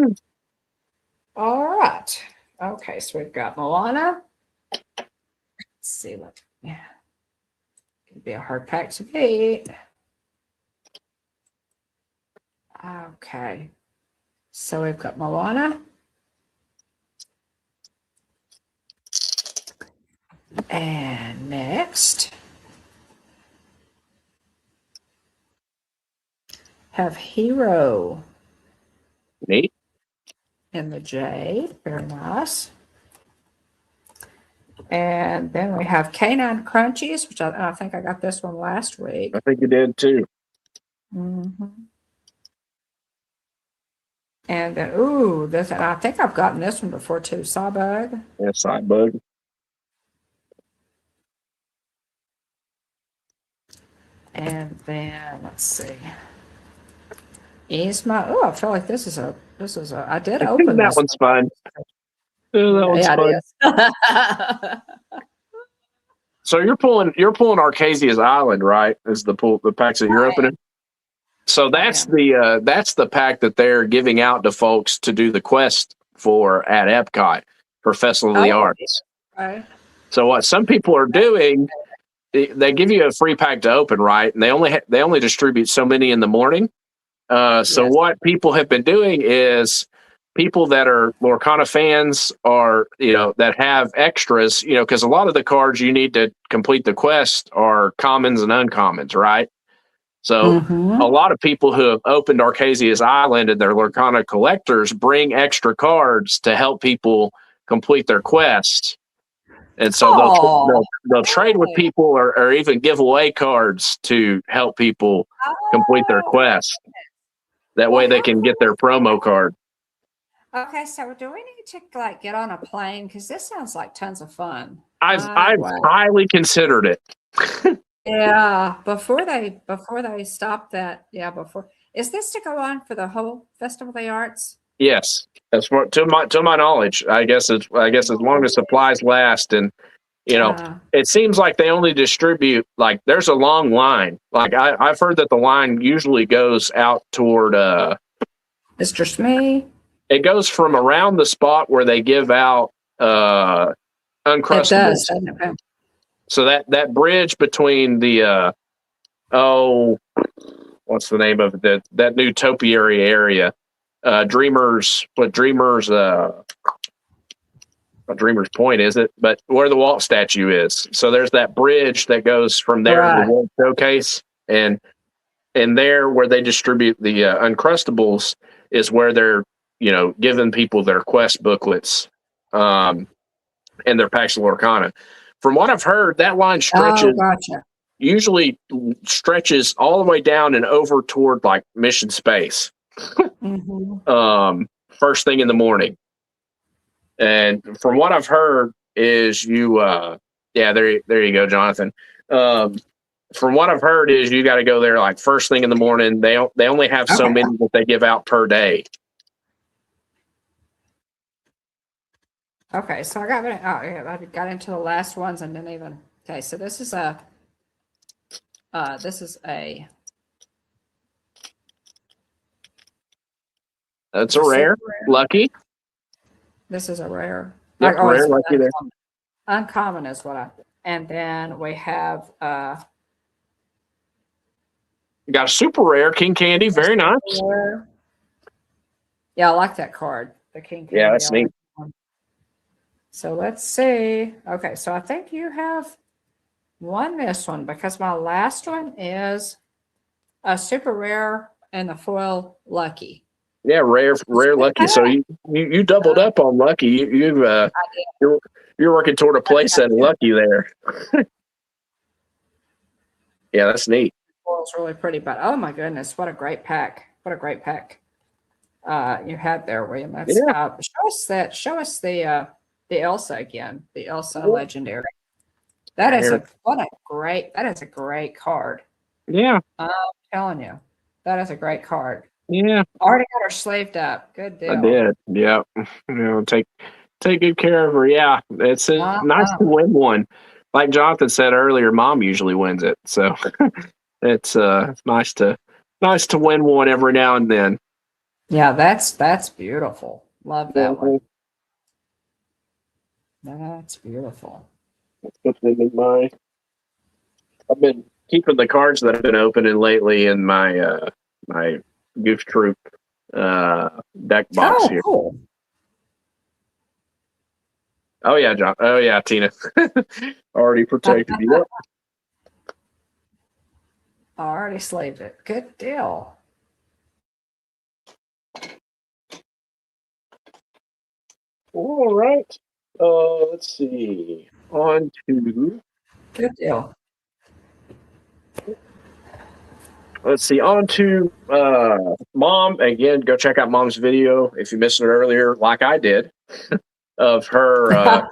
All right. Okay, so we've got Moana. Let's see what. Yeah. It'd be a hard pack to beat. Okay. So we've got Moana. And next, have Hero. Neat. In the Jade. Very nice. And then we have Canine Crunchies, which I think I got this one last week. I think you did too. Mm-hmm. And then, and I think I've gotten this one before too. Sawbug. Yeah, Sawbug. And then let's see. Yzma. Oh, I feel like this is a. I did open that this one's fun. That one's fun. So you're pulling Arcasia's Island, right? Is the packs that you're opening? So that's the pack that they're giving out to folks to do the quest for at Epcot for Festival of the Arts. Right. So what some people are doing, they give you a free pack to open, right? And they only distribute so many in the morning. What people have been doing is people that are Lorcana fans or, that have extras, because a lot of the cards you need to complete the quest are commons and uncommons, right? So a lot of people who have opened Arcasia's Island and their Lorcana collectors bring extra cards to help people complete their quests. And so they'll trade with people or even give away cards to help people complete their quest. That way they can get their promo card. Okay, so do we need to get on a plane? Because this sounds like tons of fun. I've highly considered it. Yeah, before they stop that. Yeah, is this to go on for the whole Festival of the Arts? Yes, to my knowledge. I guess as long as supplies last, and it seems like they only distribute there's a long line. I've heard that the line usually goes out toward Mr. Smee. It goes from around the spot where they give out Uncrustables. It does, doesn't it? So that bridge between the what's the name of it? That new topiary area, Dreamers Point, is it? But where the Walt statue is. So there's that bridge that goes from there to the Walt Showcase, and there where they distribute the Uncrustables is where they're giving people their quest booklets, and their packs of Lorcana. From what I've heard, that line Oh, stretches gotcha. usually stretches all the way down and over toward like mission space. Mm-hmm. First thing in the morning. And from what I've heard is there you go, Jonathan. From what I've heard is you got to go there like first thing in the morning. They only have so Okay. many that they give out per day. Okay, so I got into the last ones and didn't even. Okay, so this is a That's a rare, lucky. This is a rare. Yep, rare, lucky there. Uncommon is what I. And then we have got a super rare King Candy, very nice. Rare. Yeah, I like that card, the King Candy. Yeah, that's neat. So let's see. Okay, so I think you have won this one because my last one is a super rare and the foil lucky. Yeah, rare lucky. So you doubled up on lucky. You're working toward a playset of lucky there. Yeah, that's neat. Foil's really pretty, but oh my goodness, what a great pack! What a great pack you had there, William. That's show us the Elsa again, the Elsa legendary. That is a great card. Yeah, I'm telling you, that is a great card. Yeah, already got her slaved up. Good deal. I did. Yeah, take good care of her. Yeah, it's nice to win one. Like Jonathan said earlier, Mom usually wins it, so it's nice to win one every now and then. Yeah, that's beautiful. Love that one. That's beautiful. Let's put them in my. I've been keeping the cards that I've been opening lately in my my Goof Troop deck box here. Cool. Oh yeah, John. Oh yeah, Tina. Already protected you. Already slaved it. Good deal. All right. Let's see. On to. Good deal. Let's see. On to Mom. Again, go check out Mom's video if you missed it earlier, like I did, of her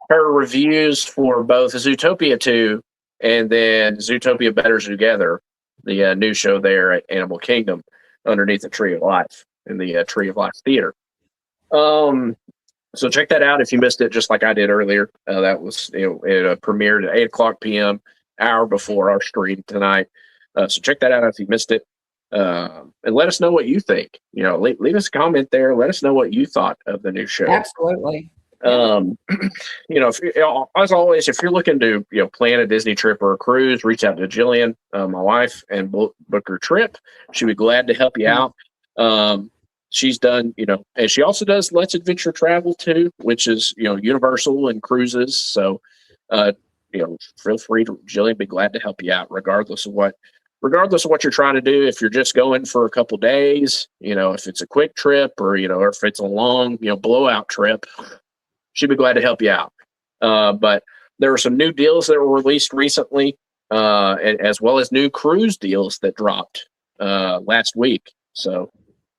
her reviews for both Zootopia 2 and then Zootopia Better Together, the new show there at Animal Kingdom underneath the Tree of Life in the Tree of Life Theater. So check that out if you missed it, just like I did earlier. That was it premiered at 8:00 p.m., hour before our stream tonight. So check that out if you missed it, and let us know what you think. Leave us a comment there. Let us know what you thought of the new show. Absolutely. As always, if you're looking to plan a Disney trip or a cruise, reach out to Jillian, my wife, and book her trip. She'd be glad to help you out. She's done, and she also does Let's Adventure Travel too, which is Universal and cruises. So, feel free to Jillian. Be glad to help you out, regardless of what you're trying to do. If you're just going for a couple days, if it's a quick trip or if it's a long blowout trip, she'd be glad to help you out. But there are some new deals that were released recently, as well as new cruise deals that dropped last week. So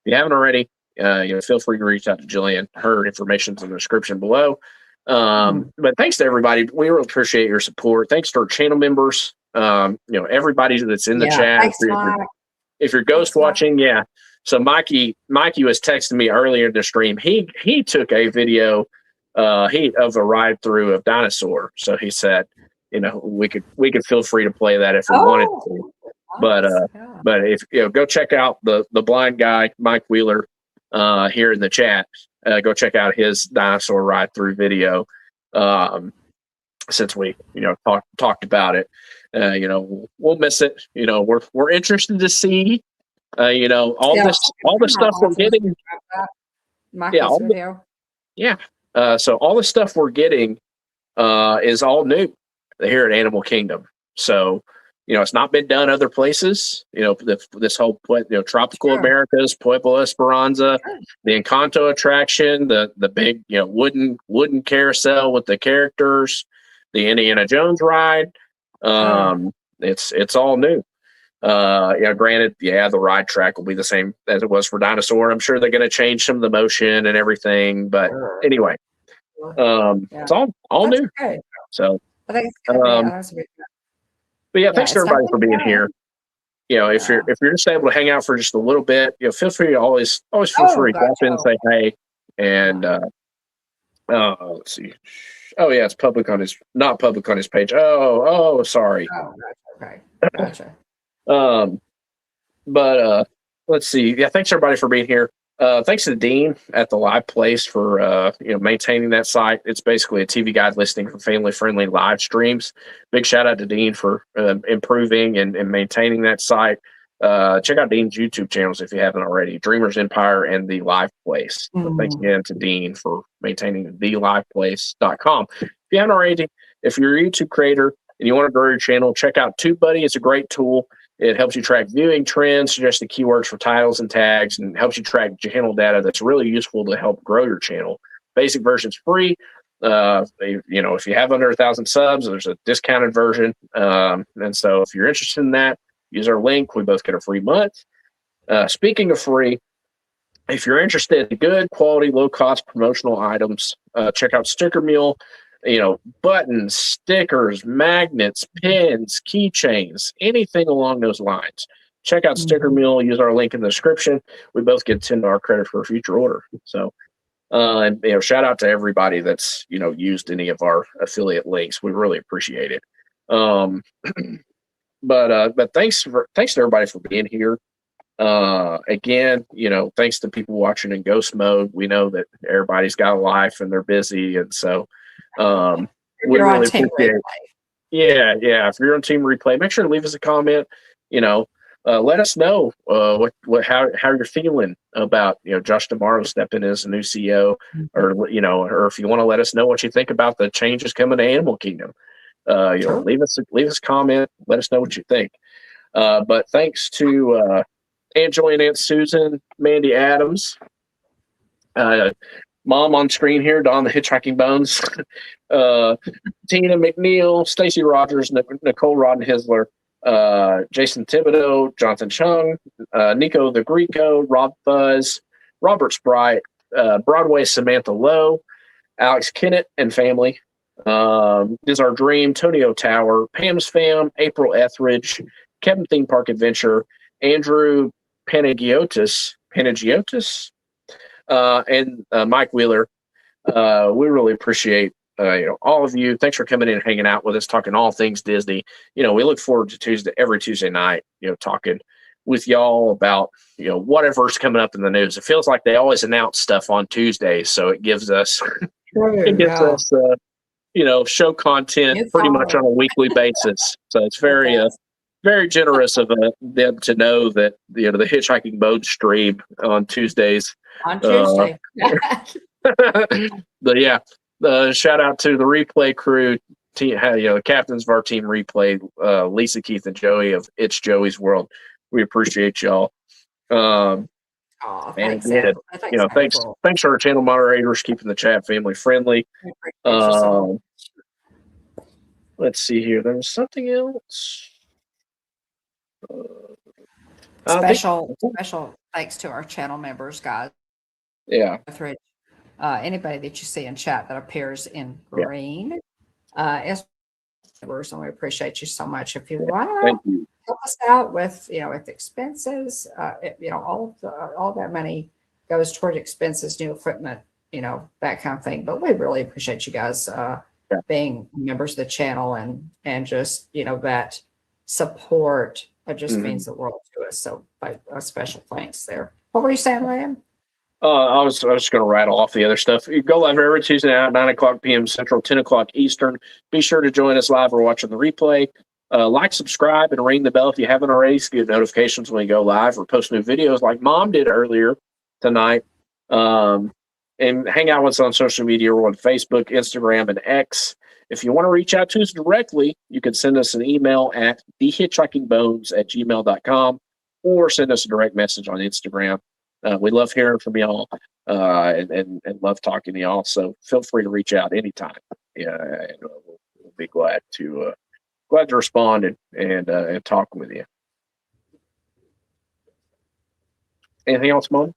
if you haven't already, feel free to reach out to Jillian. Her information's in the description below. But thanks to everybody. We really appreciate your support. Thanks to our channel members. Everybody that's in the chat. Thanks, if you're ghost watching, yeah. So Mikey was texting me earlier in the stream. He took a video of a ride through of Dinosaur. So he said, we could feel free to play that if we wanted to. But if go check out the blind guy Mike Wheeler here in the chat. Go check out his dinosaur ride through video. Since we talked about it, we'll miss it. We're interested to see all the stuff we're getting. So all the stuff we're getting is all new here at Animal Kingdom. So it's not been done other places. This whole tropical Sure. Americas, Pueblo Esperanza, Sure. the Encanto attraction, the big wooden carousel with the characters, the Indiana Jones ride. It's all new. Granted, the ride track will be the same as it was for Dinosaur. I'm sure they're going to change some of the motion and everything, but Sure. anyway, Yeah. it's all That's new. good. So, I think it's gonna be. um, That's a good. but yeah, Yeah, thanks to it's not everybody for being been done. here. If Yeah. you're just able to hang out for just a little bit, feel free to always feel Oh, free to gotcha. drop in and say hey. And let's see. Oh yeah, it's public on his not public on his page. Oh, sorry. Oh, gotcha. Okay. Gotcha. But let's see. Yeah, thanks everybody for being here. Thanks to the Dean at the Live Place for maintaining that site. It's basically a TV guide listing for family-friendly live streams. Big shout out to Dean for improving and maintaining that site. Check out Dean's YouTube channels if you haven't already. Dreamers Empire and The Live Place. So thanks again to Dean for maintaining theliveplace.com. If you haven't already, if you're a YouTube creator and you want to grow your channel, check out TubeBuddy. It's a great tool. It helps you track viewing trends, suggest the keywords for titles and tags, and helps you track channel data that's really useful to help grow your channel. Basic version's free. If you have under 1,000 subs, there's a discounted version. And so if you're interested in that, use our link. We both get a free month. Speaking of free, if you're interested in good quality, low cost promotional items, check out Stickermule. Buttons, stickers, magnets, pins, keychains, anything along those lines. Check out Stickermule. Use our link in the description. We both get $10 credit for a future order. So, and shout out to everybody that's used any of our affiliate links. We really appreciate it. But thanks to everybody for being here. Again, thanks to people watching in ghost mode. We know that everybody's got a life and they're busy, and so we You're on really Team appreciate it. Yeah. If you're on Team Replay, make sure to leave us a comment. Let us know how you're feeling about Josh Tomorrow stepping in as a new CEO, or if you want to let us know what you think about the changes coming to Animal Kingdom. Sure. Leave us a comment. Let us know what you think. But thanks to Aunt Joy and Aunt Susan, Mandy Adams, Mom on screen here, Don the Hitchhiking Bones, Tina McNeil, Stacy Rogers, Nicole Roddenhisler, Jason Thibodeau, Jonathan Chung, Nico the Greco, Rob Fuzz, Robert Sprite, Broadway Samantha Lowe, Alex Kennett and family, Is Our Dream, Tonio Tower, Pam's Fam, April Etheridge, Kevin Theme Park Adventure, Andrew Panagiotis, and Mike Wheeler. We really appreciate all of you. Thanks for coming in and hanging out with us, talking all things Disney. We look forward to every Tuesday night, talking with y'all about whatever's coming up in the news. It feels like they always announce stuff on Tuesdays, so it gives us show content pretty much on a weekly basis. So it's very very generous of them to know that the Hitchhiking Bones stream on Tuesdays. On Tuesday. But yeah, shout out to the replay crew, the captains of our team replay, Lisa, Keith, and Joey of It's Joey's World. We appreciate y'all. Thanks. And thanks to our channel moderators keeping the chat family friendly. Let's see here. There was something else. Special thanks to our channel members, guys. Yeah. Anybody that you see in chat that appears in green, as members, and we appreciate you so much. If you want to help us out with with expenses, all that money goes toward expenses, new equipment, that kind of thing. But we really appreciate you guys being members of the channel and just that support. It just means the world to us. So a special thanks there. What were you saying, Ryan? I was just going to rattle off the other stuff. You go live every Tuesday night, 9:00 p.m. Central, 10:00 Eastern. Be sure to join us live or watching the replay. Like, subscribe, and ring the bell if you haven't already to get notifications when we go live or post new videos like Mom did earlier tonight. And hang out with us on social media. We're on Facebook, Instagram, and X. If you want to reach out to us directly, you can send us an email at thehitchhikingbones@gmail.com or send us a direct message on Instagram. We love hearing from y'all and love talking to y'all. So feel free to reach out anytime. Yeah, and we'll be glad to respond and talk with you. Anything else, Mom?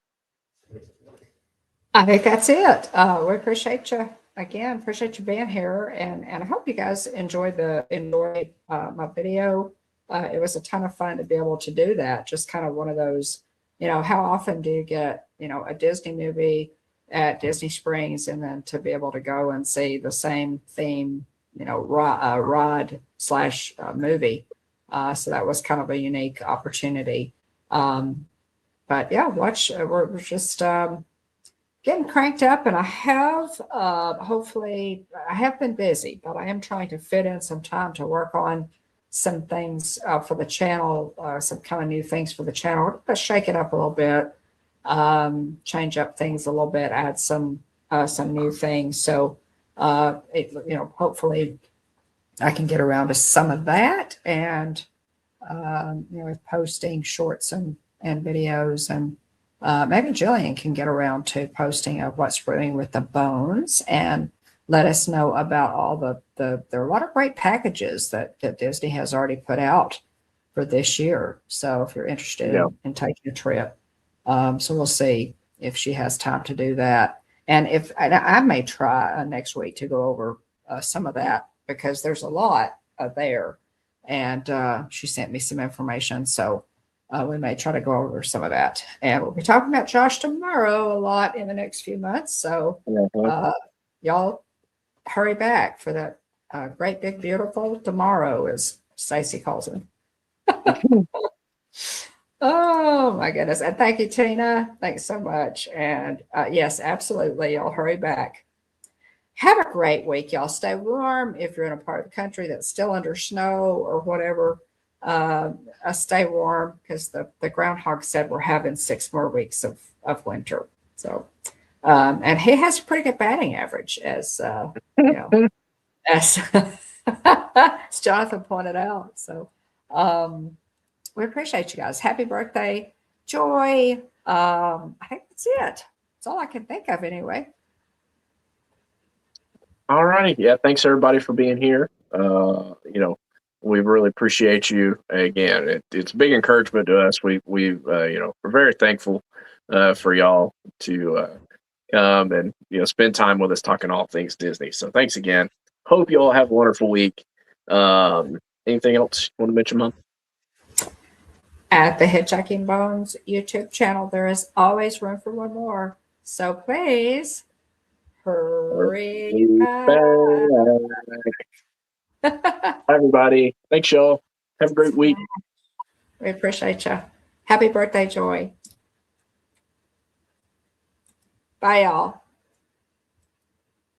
I think that's it. We appreciate you again. Appreciate you being here, and I hope you guys enjoyed my video. It was a ton of fun to be able to do that. Just kind of one of those, how often do you get, a Disney movie at Disney Springs, and then to be able to go and see the same theme, ride slash movie. So that was kind of a unique opportunity. But yeah, we're just getting cranked up, and I have hopefully I have been busy, but I am trying to fit in some time to work on some things for the channel, some kind of new things for the channel. Let's shake it up a little bit, change up things a little bit, add some new things. So hopefully I can get around to some of that, and with posting shorts and videos, and maybe Jillian can get around to posting of what's brewing with the bones and let us know about all there are a lot of great packages that Disney has already put out for this year. So if you're interested in taking a trip, so we'll see if she has time to do that. And I may try next week to go over some of that, because there's a lot there, and she sent me some information. So we may try to go over some of that. And we'll be talking about Josh tomorrow a lot in the next few months. So y'all hurry back for that great big beautiful tomorrow, as Stacy calls it. Oh my goodness. And thank you, Tina. Thanks so much. And yes, absolutely. Y'all hurry back. Have a great week, y'all. Stay warm. If you're in a part of the country that's still under snow or whatever, stay warm, because the groundhog said we're having 6 more weeks of winter. So and he has a pretty good batting average, as as Jonathan pointed out. So we appreciate you guys. Happy birthday, Joy. I think that's it. That's all I can think of anyway. All right. Yeah. Thanks everybody for being here. We really appreciate you. Again, it's a big encouragement to us. We're very thankful for y'all to come and spend time with us talking all things Disney. So thanks again. Hope you all have a wonderful week. Anything else you want to mention, Mom? At the Hitchhiking Bones YouTube channel, there is always room for one more. So please hurry back. Bye, everybody. Thanks, y'all. Have a great week. We appreciate you. Happy birthday, Joy. Bye, y'all.